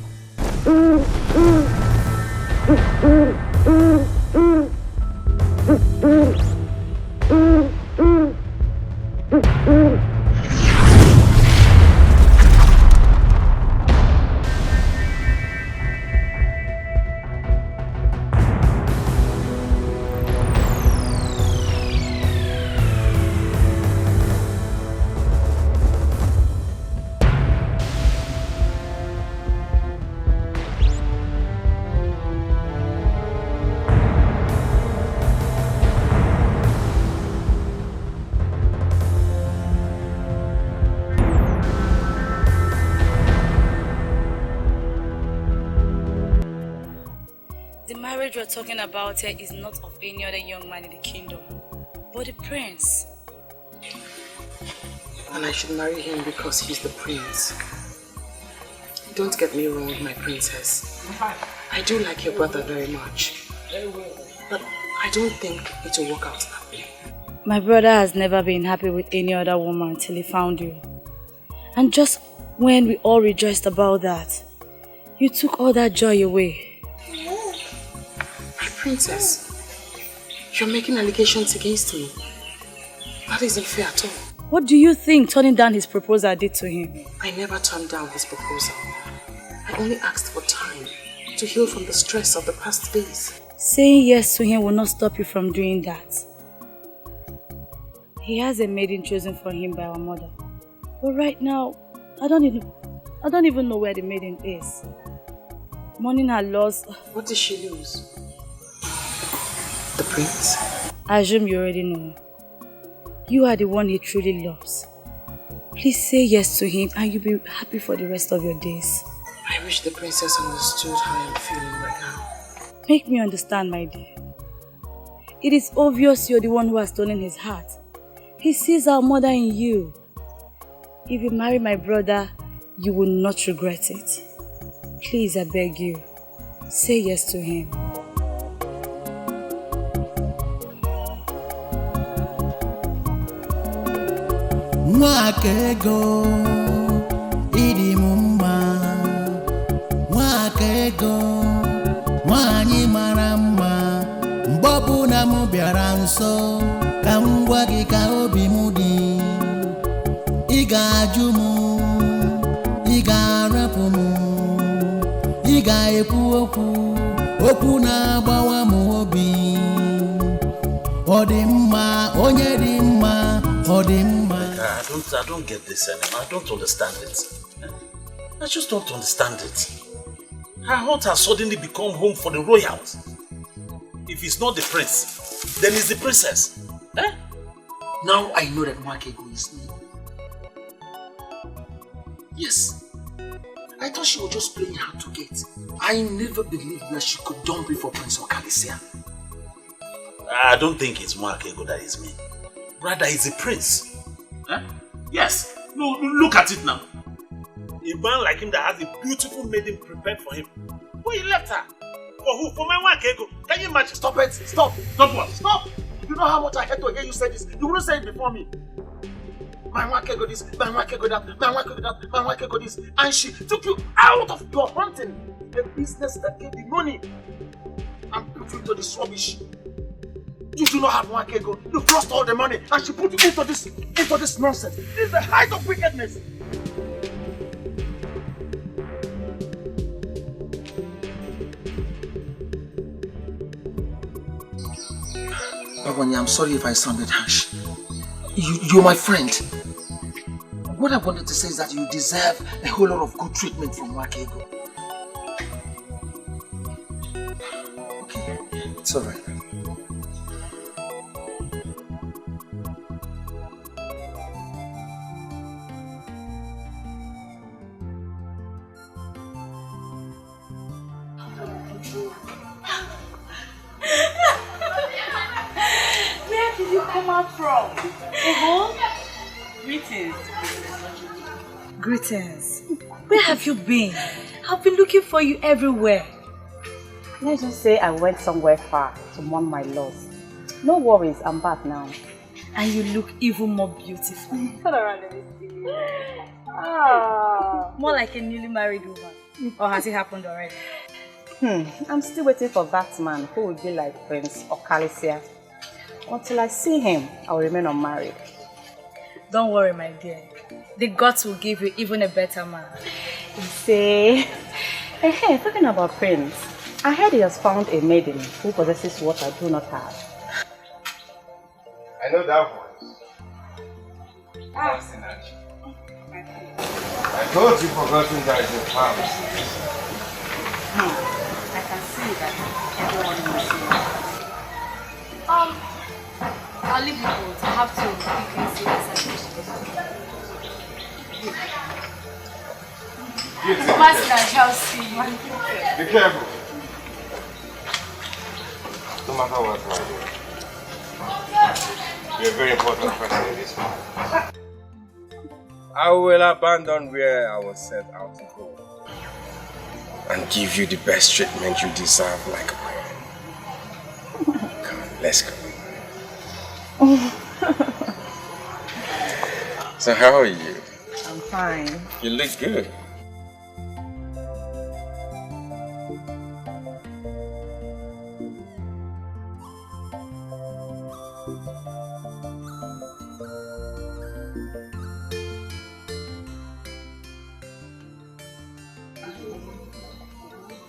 We're talking about here is not of any other young man in the kingdom, but the prince. And I should marry him because he's the prince. Don't get me wrong, my princess. I do like your brother very much. But I don't think it will work out that way. My brother has never been happy with any other woman until he found you. And just when we all rejoiced about that, you took all that joy away. Princess, you're making allegations against me. That isn't fair at all. What do you think turning down his proposal did to him? I never turned down his proposal. I only asked for time to heal from the stress of the past days. Saying yes to him will not stop you from doing that. He has a maiden chosen for him by our mother. But right now, I don't even know where the maiden is. Mourning her loss. What did she lose? The prince? I assume you already know. You are the one he truly loves. Please say yes to him and you'll be happy for the rest of your days. I wish the princess understood how I'm feeling right now. Make me understand, my dear. It is obvious you're the one who has stolen his heart. He sees our mother in you. If you marry my brother, you will not regret it. Please, I beg you, say yes to him. Nwakego ịdị m mma, Nwakego nwanyị mara mma, mgbe ọbụla m bịara nso ka m gwa gị ka obi m dị, ị ga-ajụ m, ị ga-arapụ m, ị ga-ekwu okwu na-agbawa m obi, ọ dị mma onye dị mma, ọ dị mma. I don't get this anymore. I don't understand it. I just don't understand it. Her heart has suddenly become home for the royals. If it's not the prince, then it's the princess. Eh? Now I know that Nwakego is me. Yes, I thought she was just playing hard to get. I never believed that she could dump me for Prince Okalisia. I don't think it's Mwakego that is me. Rather, it's a prince. Huh? Yes. No, look at it now. A man like him that has a beautiful maiden prepared for him. But he left her. For who? For my Mwakego. Can you imagine? Stop it! Stop! Stop what? Stop! You know how much I had to hear you say this? You wouldn't say it before me. My Mwakego this, my Mwakego that, my Mwakego that, my Mwakego this. And she took you out of your hunting. The business that gave you money. And put you into this rubbish. You do not have Mwakego. You've lost all the money. And she put you into this nonsense. This is the height of wickedness. Babanya, I'm sorry if I sounded harsh. You're my friend. What I wanted to say is that you deserve a whole lot of good treatment from Mwakego. Okay, it's alright. Where did you come out from? Greetings. Greetings. Where have you been? I've been looking for you everywhere. Let's just say I went somewhere far to mourn my loss. No worries, I'm back now. And you look even more beautiful. Turn around, let me see. More like a newly married woman. Or has it happened already? I'm still waiting for that man who will be like Prince Okalisia. Until I see him, I will remain unmarried. Don't worry, my dear. The gods will give you even a better man. Say, hey, talking about Prince, I heard he has found a maiden who possesses what I do not have. I know that voice. I thought you forgotten that it's a pharmacy. I can see that everyone knows you. I'll leave you both. I have to quickly see this. Master and Chelsea. Be careful. No matter what, you're a very important person in this house. I will abandon where I was set out to go and give you the best treatment you deserve, like a queen. Come on, let's go. So how are you? I'm fine. You look good.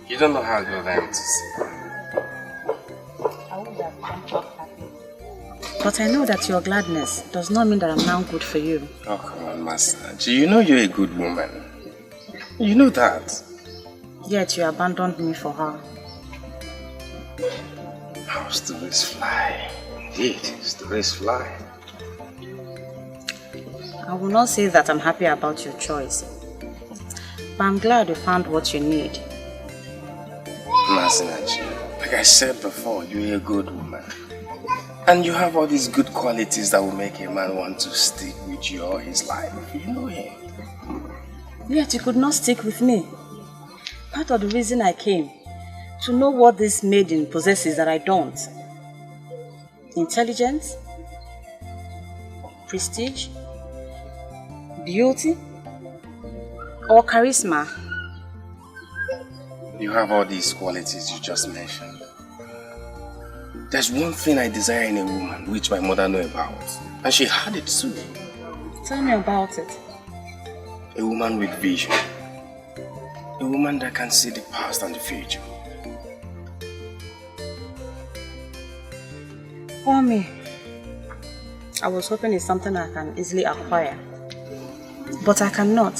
You don't know how good I am to see. But I know that your gladness does not mean that I'm now good for you. Oh, come on, Master. You know you're a good woman. You know that. Yet you abandoned me for her. How stories fly. Indeed, stories fly. I will not say that I'm happy about your choice. But I'm glad you found what you need. Masinachi, like I said before, you're a good woman. And you have all these good qualities that will make a man want to stick with you all his life. You know him. Yet you could not stick with me. Part of the reason I came, to know what this maiden possesses that I don't. Intelligence, prestige, beauty, or charisma. You have all these qualities you just mentioned. There's one thing I desire in a woman, which my mother knew about. And she had it too. Tell me about it. A woman with vision. A woman that can see the past and the future. For me, I was hoping it's something I can easily acquire. But I cannot.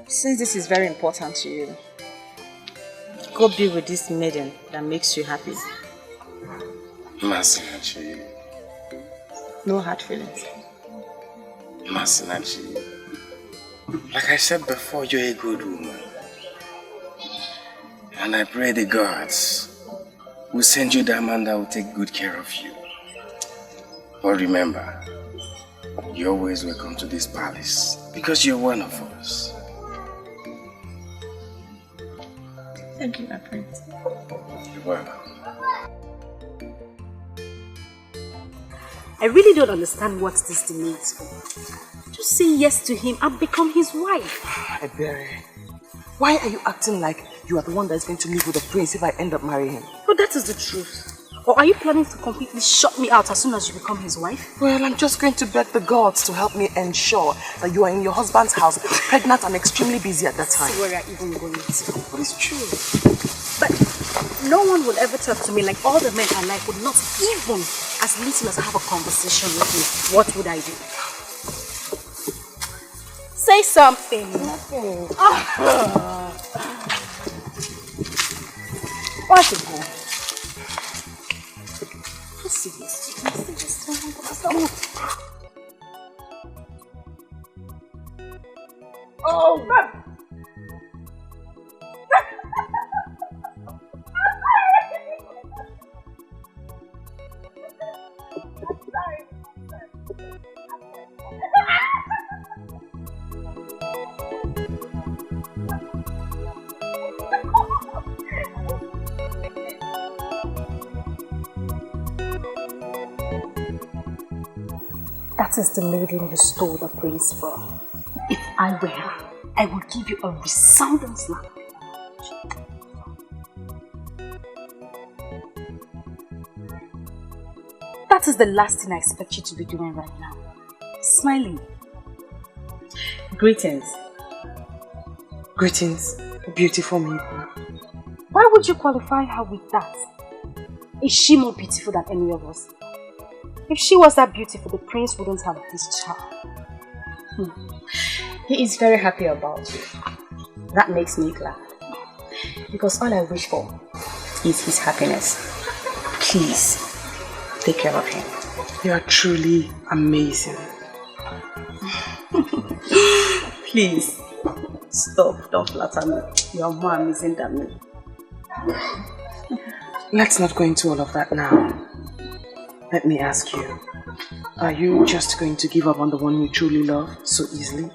Since this is very important to you, go be with this maiden that makes you happy. Masinachi. No hard feelings. Masinachi. Like I said before, you're a good woman. And I pray the gods will send you that man that will take good care of you. But remember, you're always welcome to this palace because you're one of us. Thank you, my prince. You're welcome. I really don't understand what this demands for. Just say yes to him and become his wife. Ebere, why are you acting like you are the one that is going to live with the prince if I end up marrying him? But that is the truth. Or are you planning to completely shut me out as soon as you become his wife? Well, I'm just going to beg the gods to help me ensure that you are in your husband's house, pregnant and extremely busy at that time. See where you're even going to. But it's true. But no one will ever talk to me like all the men I like would not even as little as have a conversation with me. What would I do? Say something. Nothing. What's it for? Oh, man. That is the maiden you stole the prince from. If I were her, I would give you a resounding slap. That is the last thing I expect you to be doing right now. Smiling. Greetings. Greetings, beautiful maiden. Why would you qualify her with that? Is she more beautiful than any of us? If she was that beautiful, the prince wouldn't have this child. He is very happy about you. That makes me glad. Because all I wish for is his happiness. Please, take care of him. You are truly amazing. Please, stop. Don't flatter me. You are more amazing than me. Let's not go into all of that now. Let me ask you, are you just going to give up on the one you truly love so easily?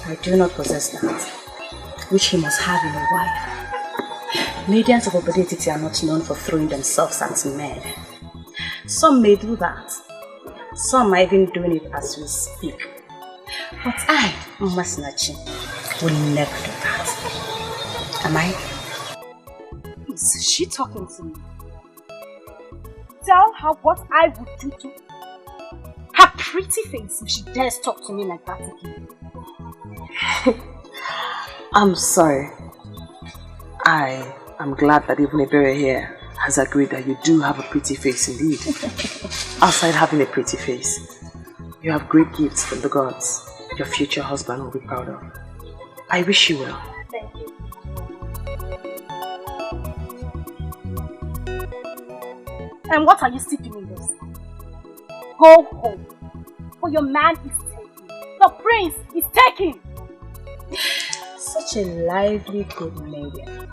I do not possess that, which he must have in a wife. Maidens of Obodetiti are not known for throwing themselves at men. Some may do that. Some are even doing it as we speak. But I, Masinachi, will never do that. Am I? Is she talking to me? Tell her what I would do to her pretty face if she dares talk to me like that again. I'm sorry. I am glad that even Ebere here has agreed that you do have a pretty face indeed. Outside having a pretty face, you have great gifts from the gods your future husband will be proud of. I wish you well. Thank you. And what are you still doing this? Go home. For your man is taken. The prince is taken. Such a lively good maiden.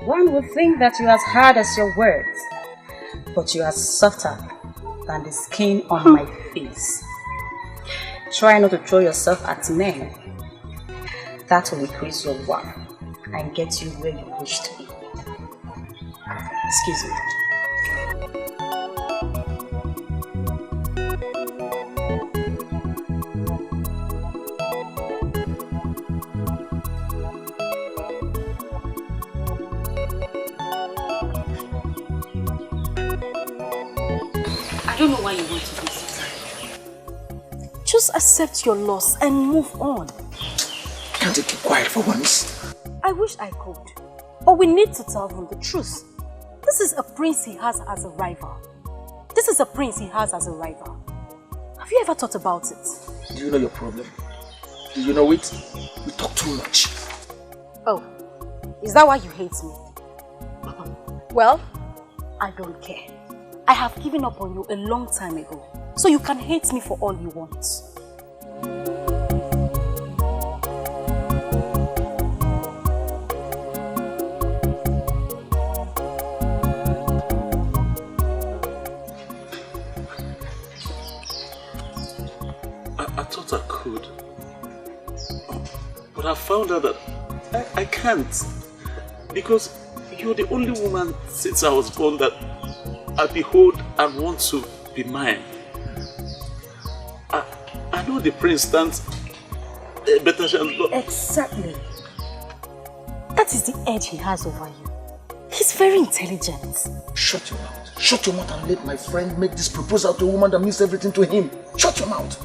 One would think that you are as hard as your words, but you are softer than the skin on my face. Try not to throw yourself at men. That will increase your worth and get you where you wish to be. Excuse me. I don't know why you want to do this. Just accept your loss and move on. Can't you keep quiet for once? I wish I could. But we need to tell him the truth. This is a prince he has as a rival. This is a prince he has as a rival. Have you ever thought about it? Do you know your problem? Do you know it? You talk too much. Oh, is that why you hate me? Well, I don't care. I have given up on you a long time ago. So you can hate me for all you want. found out that I can't. Because you're the only woman since I was born that I behold and want to be mine. I know the prince stands a better chance, but... Exactly. That is the edge he has over you. He's very intelligent. Shut your mouth. Shut your mouth and let my friend make this proposal to a woman that means everything to him. Shut your mouth.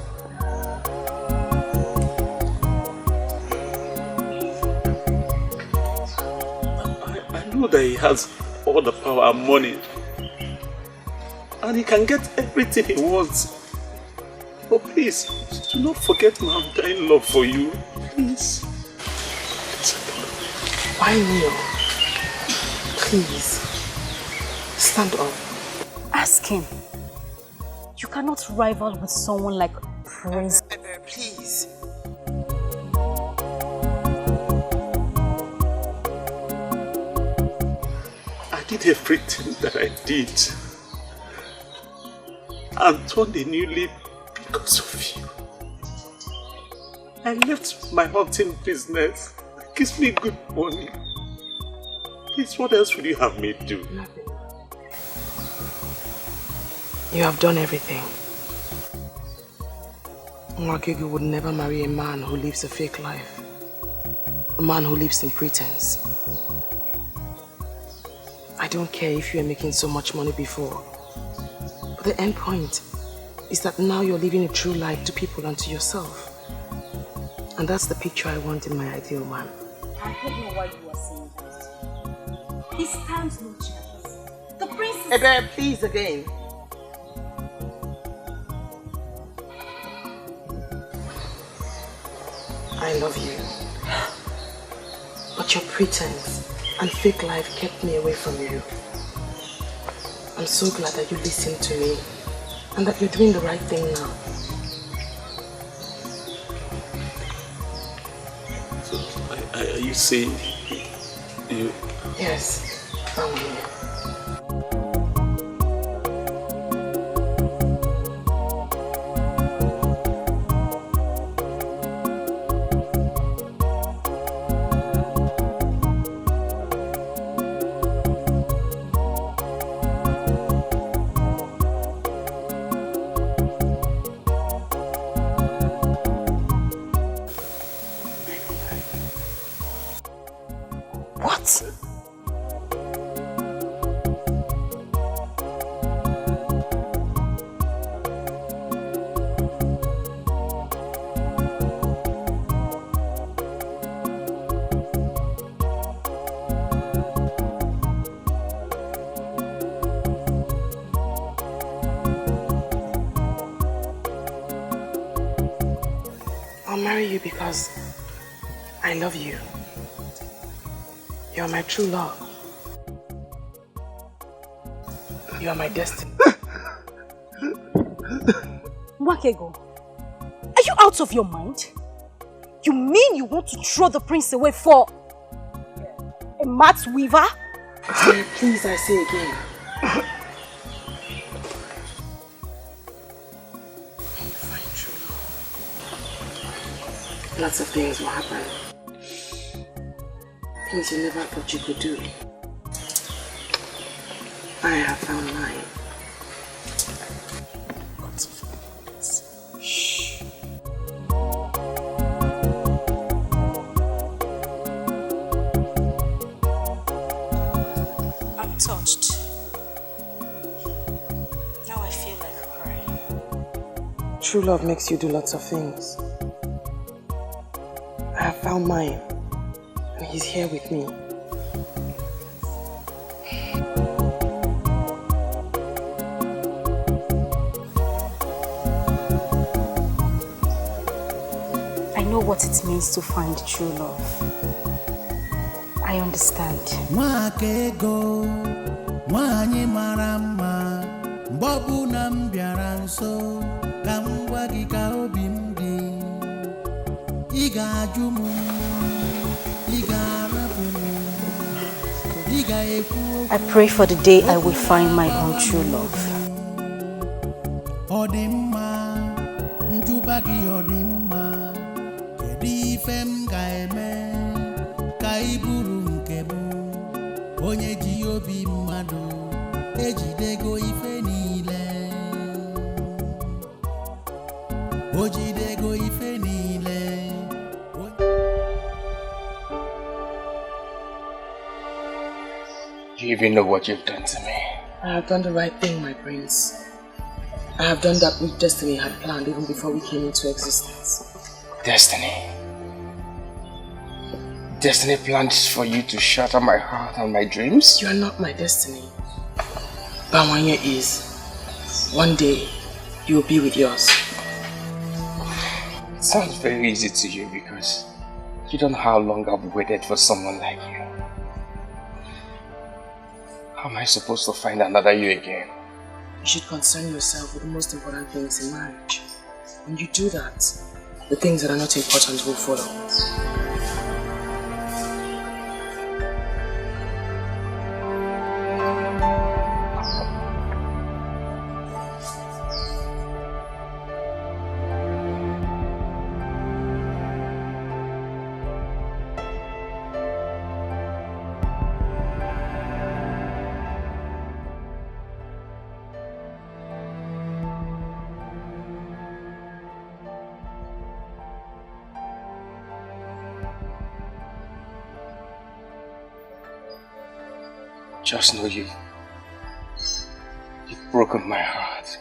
I know that he has all the power and money. And he can get everything he wants. But please, do not forget my undying love for you. Please. Why kneel? Please. Stand up. Ask him. You cannot rival with someone like Prince. Please. I did everything that I did. And turned a new leaf because of you. I left my hunting business. It gives me good money. Please, what else would you have me do? Nothing. You have done everything. Nwakego would never marry a man who lives a fake life. A man who lives in pretense. I don't care if you are making so much money before. But the end point is that now you're living a true life to people and to yourself. And that's the picture I want in my ideal man. I don't know why you are saying that. He stands no chance. The prince is... Ebe, please again. I love you. But your pretense and fake life kept me away from you. I'm so glad that you listened to me and that you're doing the right thing now. So, are you saying you... Yes, I'm here. I'll marry you because I love you. You're my true love. You are my destiny. Nwakego, are you out of your mind? You mean you want to throw the prince away for a mat weaver? Please, I say again. Lots of things will happen. Things you never thought you could do. I have found mine. Shh. I'm touched. Now I feel like crying. True love makes you do lots of things. I have found mine, and he's here with me. I know what it means to find true love. I understand. Nwakego, nwanyị mara mma, mgbe ọbụla m bịara nso, ka m gwa gị ka obi m dị. Ị ga-ajụ m, ị ga-arapụ m, ị ga-ekwu. I pray for the day I will find my own true love. Ọ dị mma, njụba gị ọ dị mma, kedu ife ife m ga-eme ka ị bụrụ nke m onye ji obi mmadụ ejidego ife niile o jidego ife niile. Do you even know what you've done to me? I have done the right thing, my prince. I have done that which destiny had planned even before we came into existence. Destiny? Destiny planned for you to shatter my heart and my dreams? You are not my destiny. Bawanya is. One day, you will be with yours. It sounds very easy to you because you don't know how long I've waited for someone like you. How am I supposed to find another you again? You should concern yourself with the most important things in marriage. When you do that, the things that are not important will follow. Just know you've broken my heart.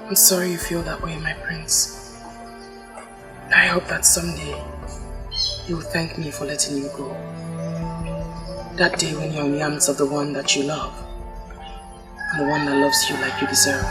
I'm sorry you feel that way, my prince. I hope that someday you will thank me for letting you go. That day when you're in the arms of the one that you love, and the one that loves you like you deserve.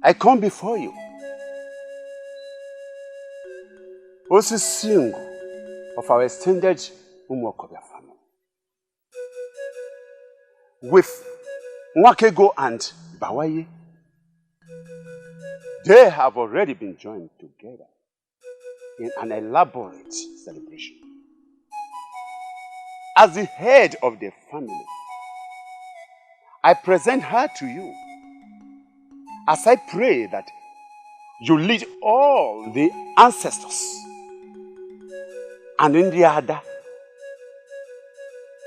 I come before you. Also single of our extended Umwakobia family. With Nwakego and Bawaye, they have already been joined together in an elaborate celebration. As the head of the family, I present her to you as I pray that you lead all the ancestors and in the order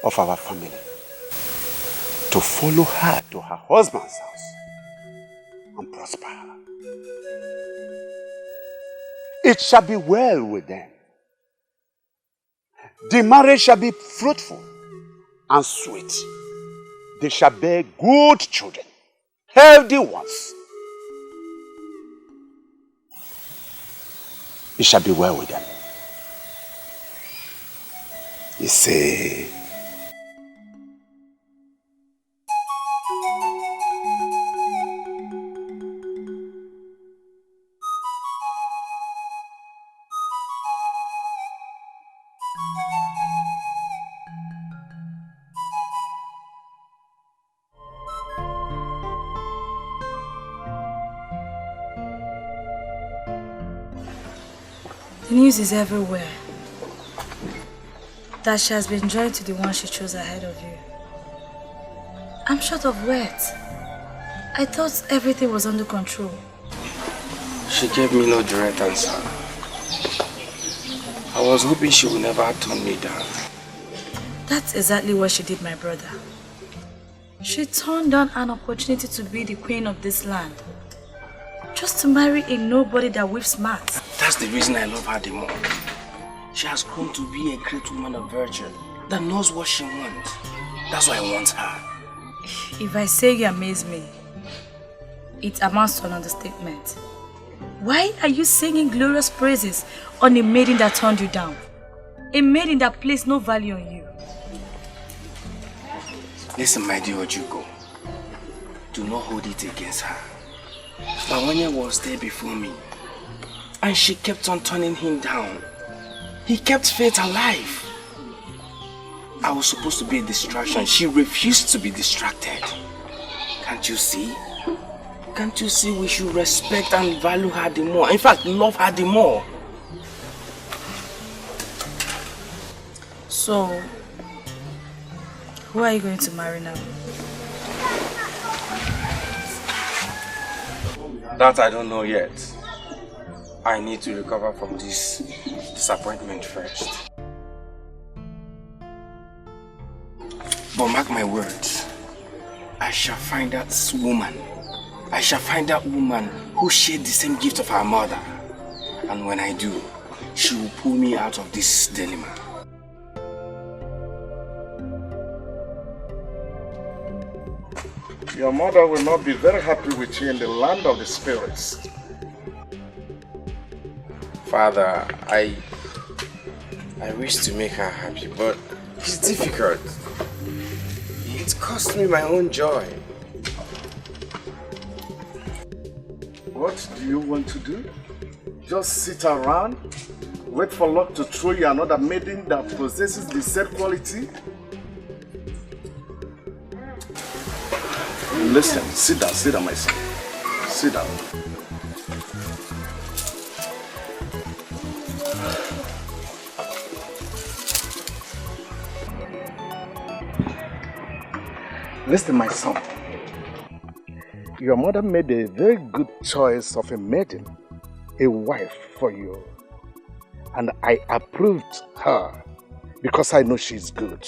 of our family to follow her to her husband's house and prosper her. It shall be well with them. The marriage shall be fruitful and sweet. They shall bear good children, healthy ones. It shall be well with them. You say, the news is everywhere that she has been joined to the one she chose ahead of you. I'm short of words. I thought everything was under control. She gave me no direct answer. I was hoping she would never turn me down. That's exactly what she did, my brother. She turned down an opportunity to be the queen of this land, just to marry a nobody that whips smart. That's the reason I love her the more. She has grown to be a great woman of virtue that knows what she wants. That's why I want her. If I say you amaze me, it amounts to an understatement. Why are you singing glorious praises on a maiden that turned you down? A maiden that placed no value on you. Listen, my dear Ojuko. Do not hold it against her. Bawanya was there before me, and she kept on turning him down. He kept Faith alive. I was supposed to be a distraction. She refused to be distracted. Can't you see? Can't you see we should respect and value her the more? In fact, love her the more. So, who are you going to marry now? That I don't know yet. I need to recover from this disappointment first. But mark my words, I shall find that woman. I shall find that woman who shared the same gift of her mother. And when I do, she will pull me out of this dilemma. Your mother will not be very happy with you in the land of the spirits. Father, I wish to make her happy, but it's difficult. It cost me my own joy. What do you want to do? Just sit around, wait for luck to throw you another maiden that possesses the said quality? Listen, sit down, my son. Sit down. Listen, my son. Your mother made a very good choice of a maiden, a wife for you. And I approved her because I know she's good.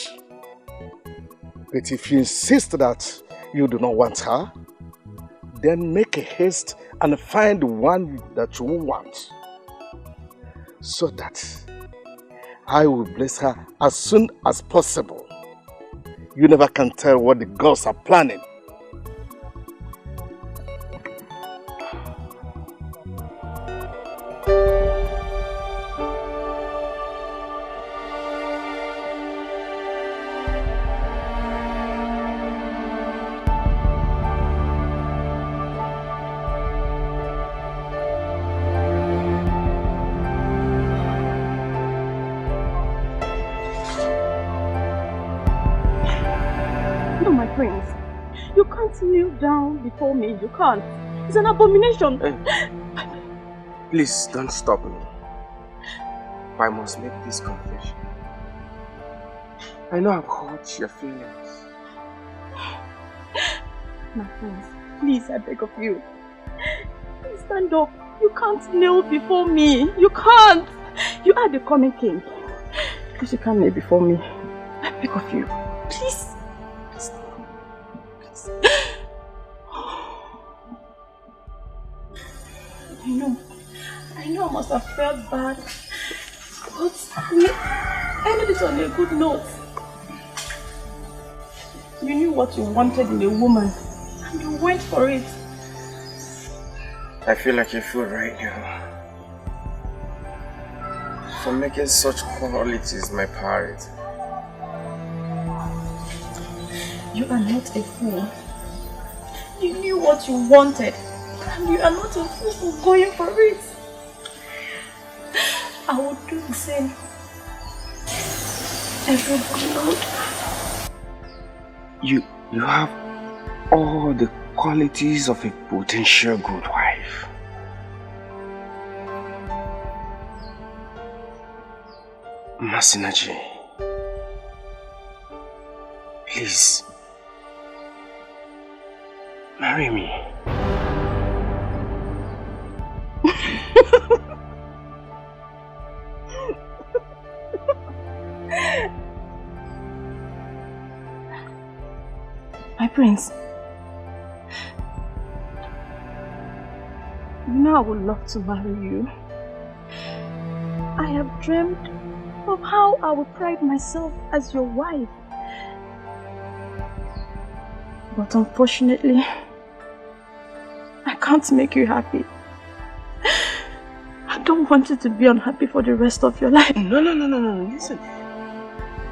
But if you insist that you do not want her, then make a haste and find one that you want, so that I will bless her as soon as possible. You never can tell what the gods are planning. Kneel down before me. You can't. It's an abomination. Hey, please don't stop me. I must make this confession. I know I've hurt your feelings. My friends, please, I beg of you. Please stand up. You can't kneel before me. You can't. You are the coming king. Please, you can't kneel before me. I beg of you. Please. I know I must have felt bad, but we ended it on a good note. You knew what you wanted in a woman, and you went for it. I feel like a fool right now for making such qualities my priority. You are not a fool. You knew what you wanted, and you are not a fool for going for it. I would do the same. Everybody would. You have all the qualities of a potential good wife. Masinaji, please, marry me. My prince, you know I would love to marry you. I have dreamed of how I will pride myself as your wife. But unfortunately, I can't make you happy. I don't want you to be unhappy for the rest of your life. No, listen.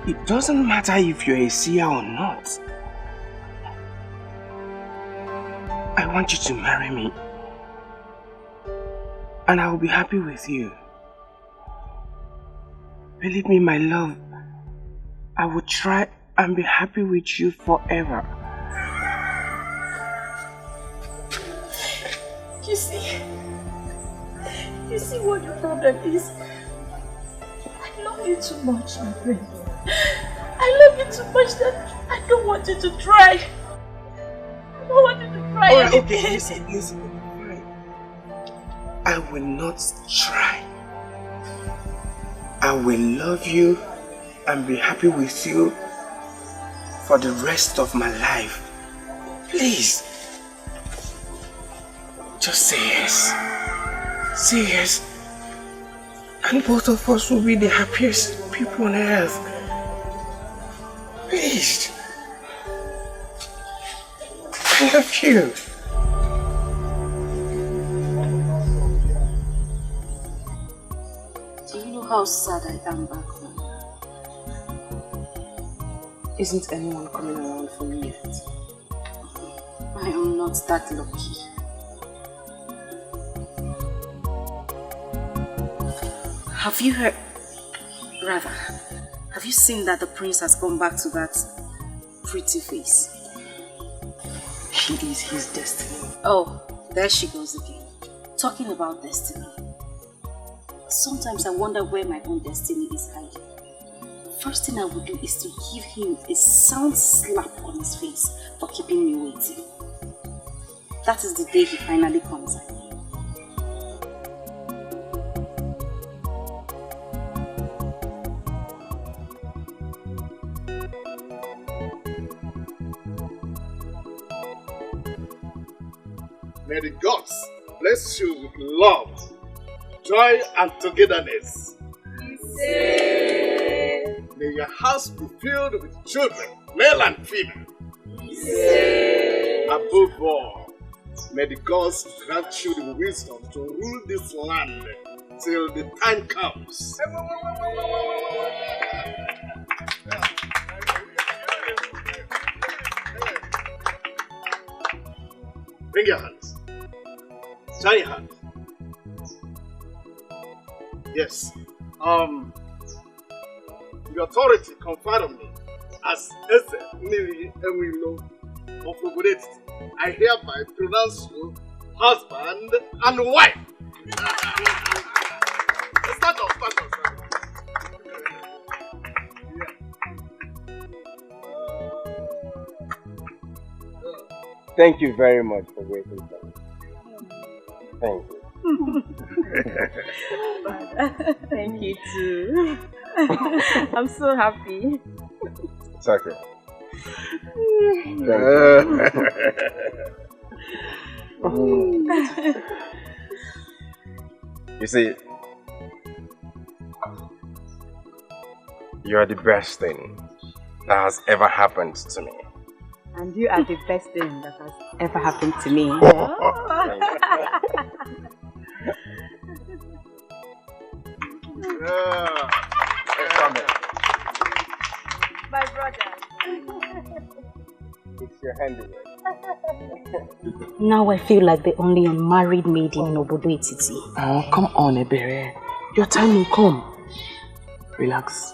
It doesn't matter if you're a seer or not. I want you to marry me, and I will be happy with you. Believe me, my love, I will try and be happy with you forever. You see what the problem is? I love you too much, my friend. I love you too much that I don't want you to try. I don't want you to try. Alright, okay, listen. I will not try. I will love you and be happy with you for the rest of my life. Please. Just say yes. Say yes. And both of us will be the happiest people on earth. Please. I love you. Do you know how sad I am back home? Isn't anyone coming around for me yet? I am not that lucky. Have you heard? Rather, have you seen that the prince has gone back to that pretty face? She is his destiny. Oh, there she goes again. Talking about destiny. Sometimes I wonder where my own destiny is hiding. First thing I would do is to give him a sound slap on his face for keeping me waiting. That is the day he finally comes out. May the gods bless you with love, joy, and togetherness. May your house be filled with children, male and female. Above all, may the gods grant you the wisdom to rule this land till the time comes. Bring your hands. Join your hands. Yes. The authority conferred on me as Eze Nili Ewilo of Obodet, I hereby pronounce you husband and wife. Start off. Thank you very much for waiting for me. Thank you. Thank you too. I'm so happy. It's okay. You see, you are the best thing that has ever happened to me. And you are the best thing that has ever happened to me. My brother. It's your handiwork. Now I feel like the only unmarried maiden in Obodo Etiti. Oh, come on, Ebere. Your time will come. Relax.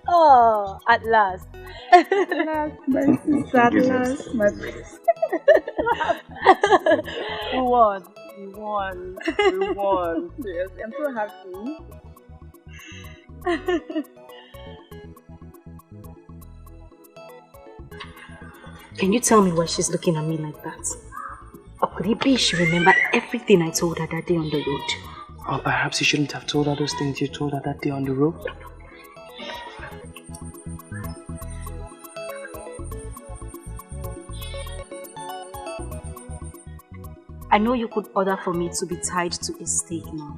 Oh, at last. At last, my sister, at last, my prince. We won. Yes, I'm so happy. Can you tell me why she's looking at me like that? Or could it be she remembered everything I told her that day on the road? Or perhaps you shouldn't have told her those things you told her that day on the road? I know you could order for me to be tied to a stake now.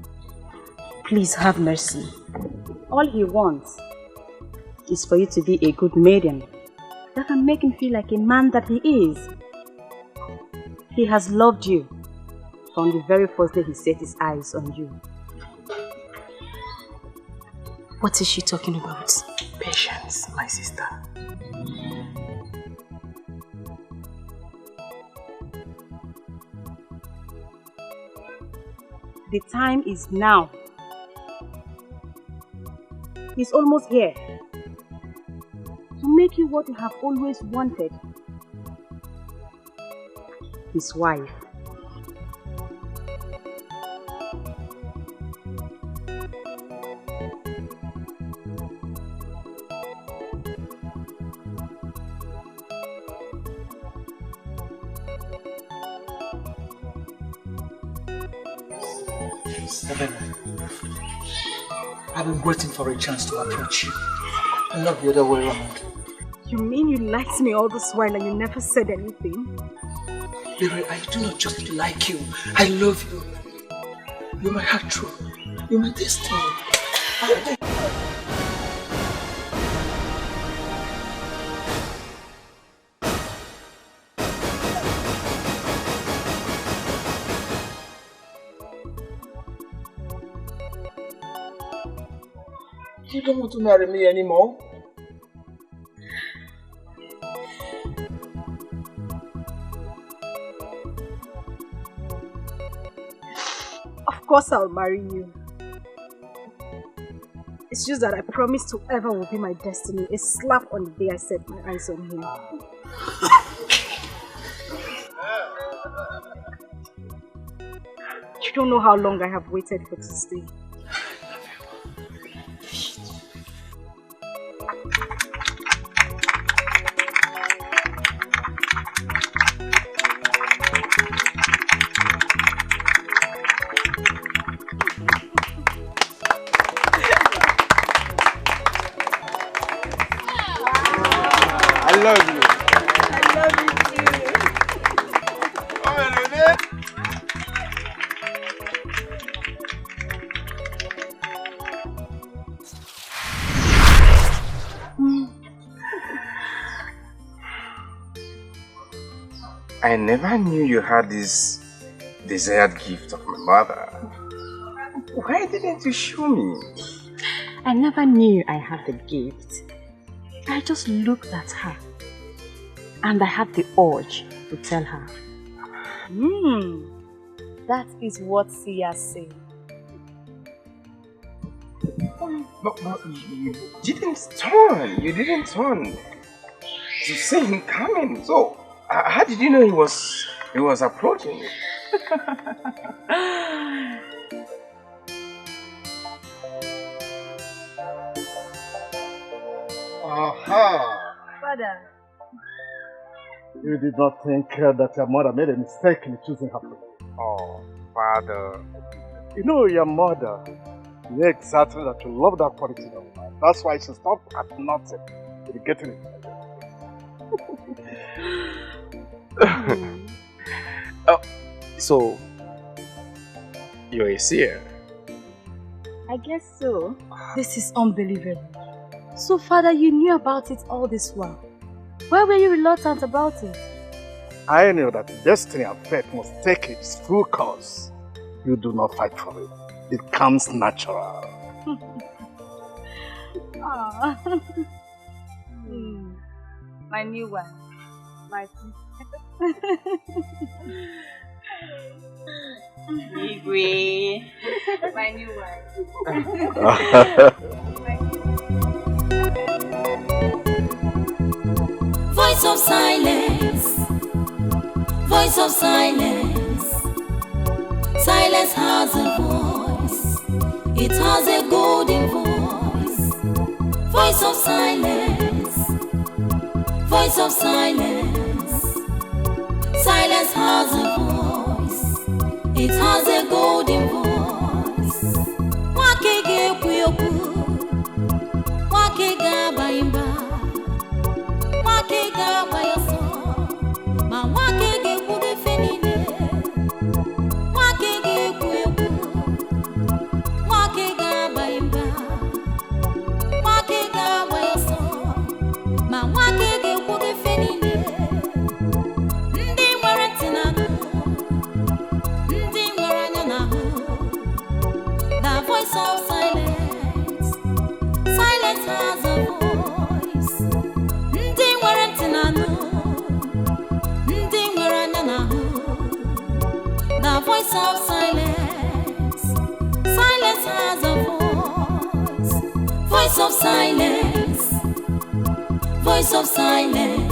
Please have mercy. All he wants is for you to be a good maiden that can make him feel like a man that he is. He has loved you from the very first day he set his eyes on you. What is she talking about? Patience, my sister. The time is now. He's almost here. To make you what you have always wanted. His wife. I've been waiting for a chance to approach you. And not the other way around. You mean you liked me all this while and you never said anything? Baby, I do not just like you. I love you. You're my heart true. You're my destiny. You don't want to marry me anymore? Of course I'll marry you. It's just that I promised whoever will be my destiny a slap on the day I set my eyes on him. You don't know how long I have waited for this day. I love you. I love you too. Come on, Renee. I never knew you had this desired gift of my mother. Why didn't you show me? I never knew I had the gift. I just looked at her and I had the urge to tell her. That is what Sia said. But you didn't turn. You didn't turn to see him coming. So how did you know he was approaching you? Aha! Father. You did not think that your mother made a mistake in choosing her place. Oh, Father. You know your mother. You know exactly that you love that quality of life. That's why she stopped at nothing to be getting it. Oh, so you're a seer? I guess so. This is unbelievable. So, Father, you knew about it all this while. Why were you reluctant about it? I knew that destiny and fate must take its full course. You do not fight for it. It comes natural. My new one. My Igwe. My new one. Voice of silence, voice of silence. Silence has a voice, it has a golden voice. Voice of silence, voice of silence. Silence has a voice, it has a golden voice. Wakege kuyoku, wakega baimba. Wakega bayoso, ma wakege kuge fenine. Wakege kuyoku, wakega baimba. Wakega bayoso, ma wakege kuge fenine. Ndi nwere tinanu, ndi nwere anya nahu. The voice of silence, silence has a voice. Ndi nwere tinanu, ndi nwere anya nahu. The voice of silence, silence has a voice. Voice Voice of silence. Voice of silence.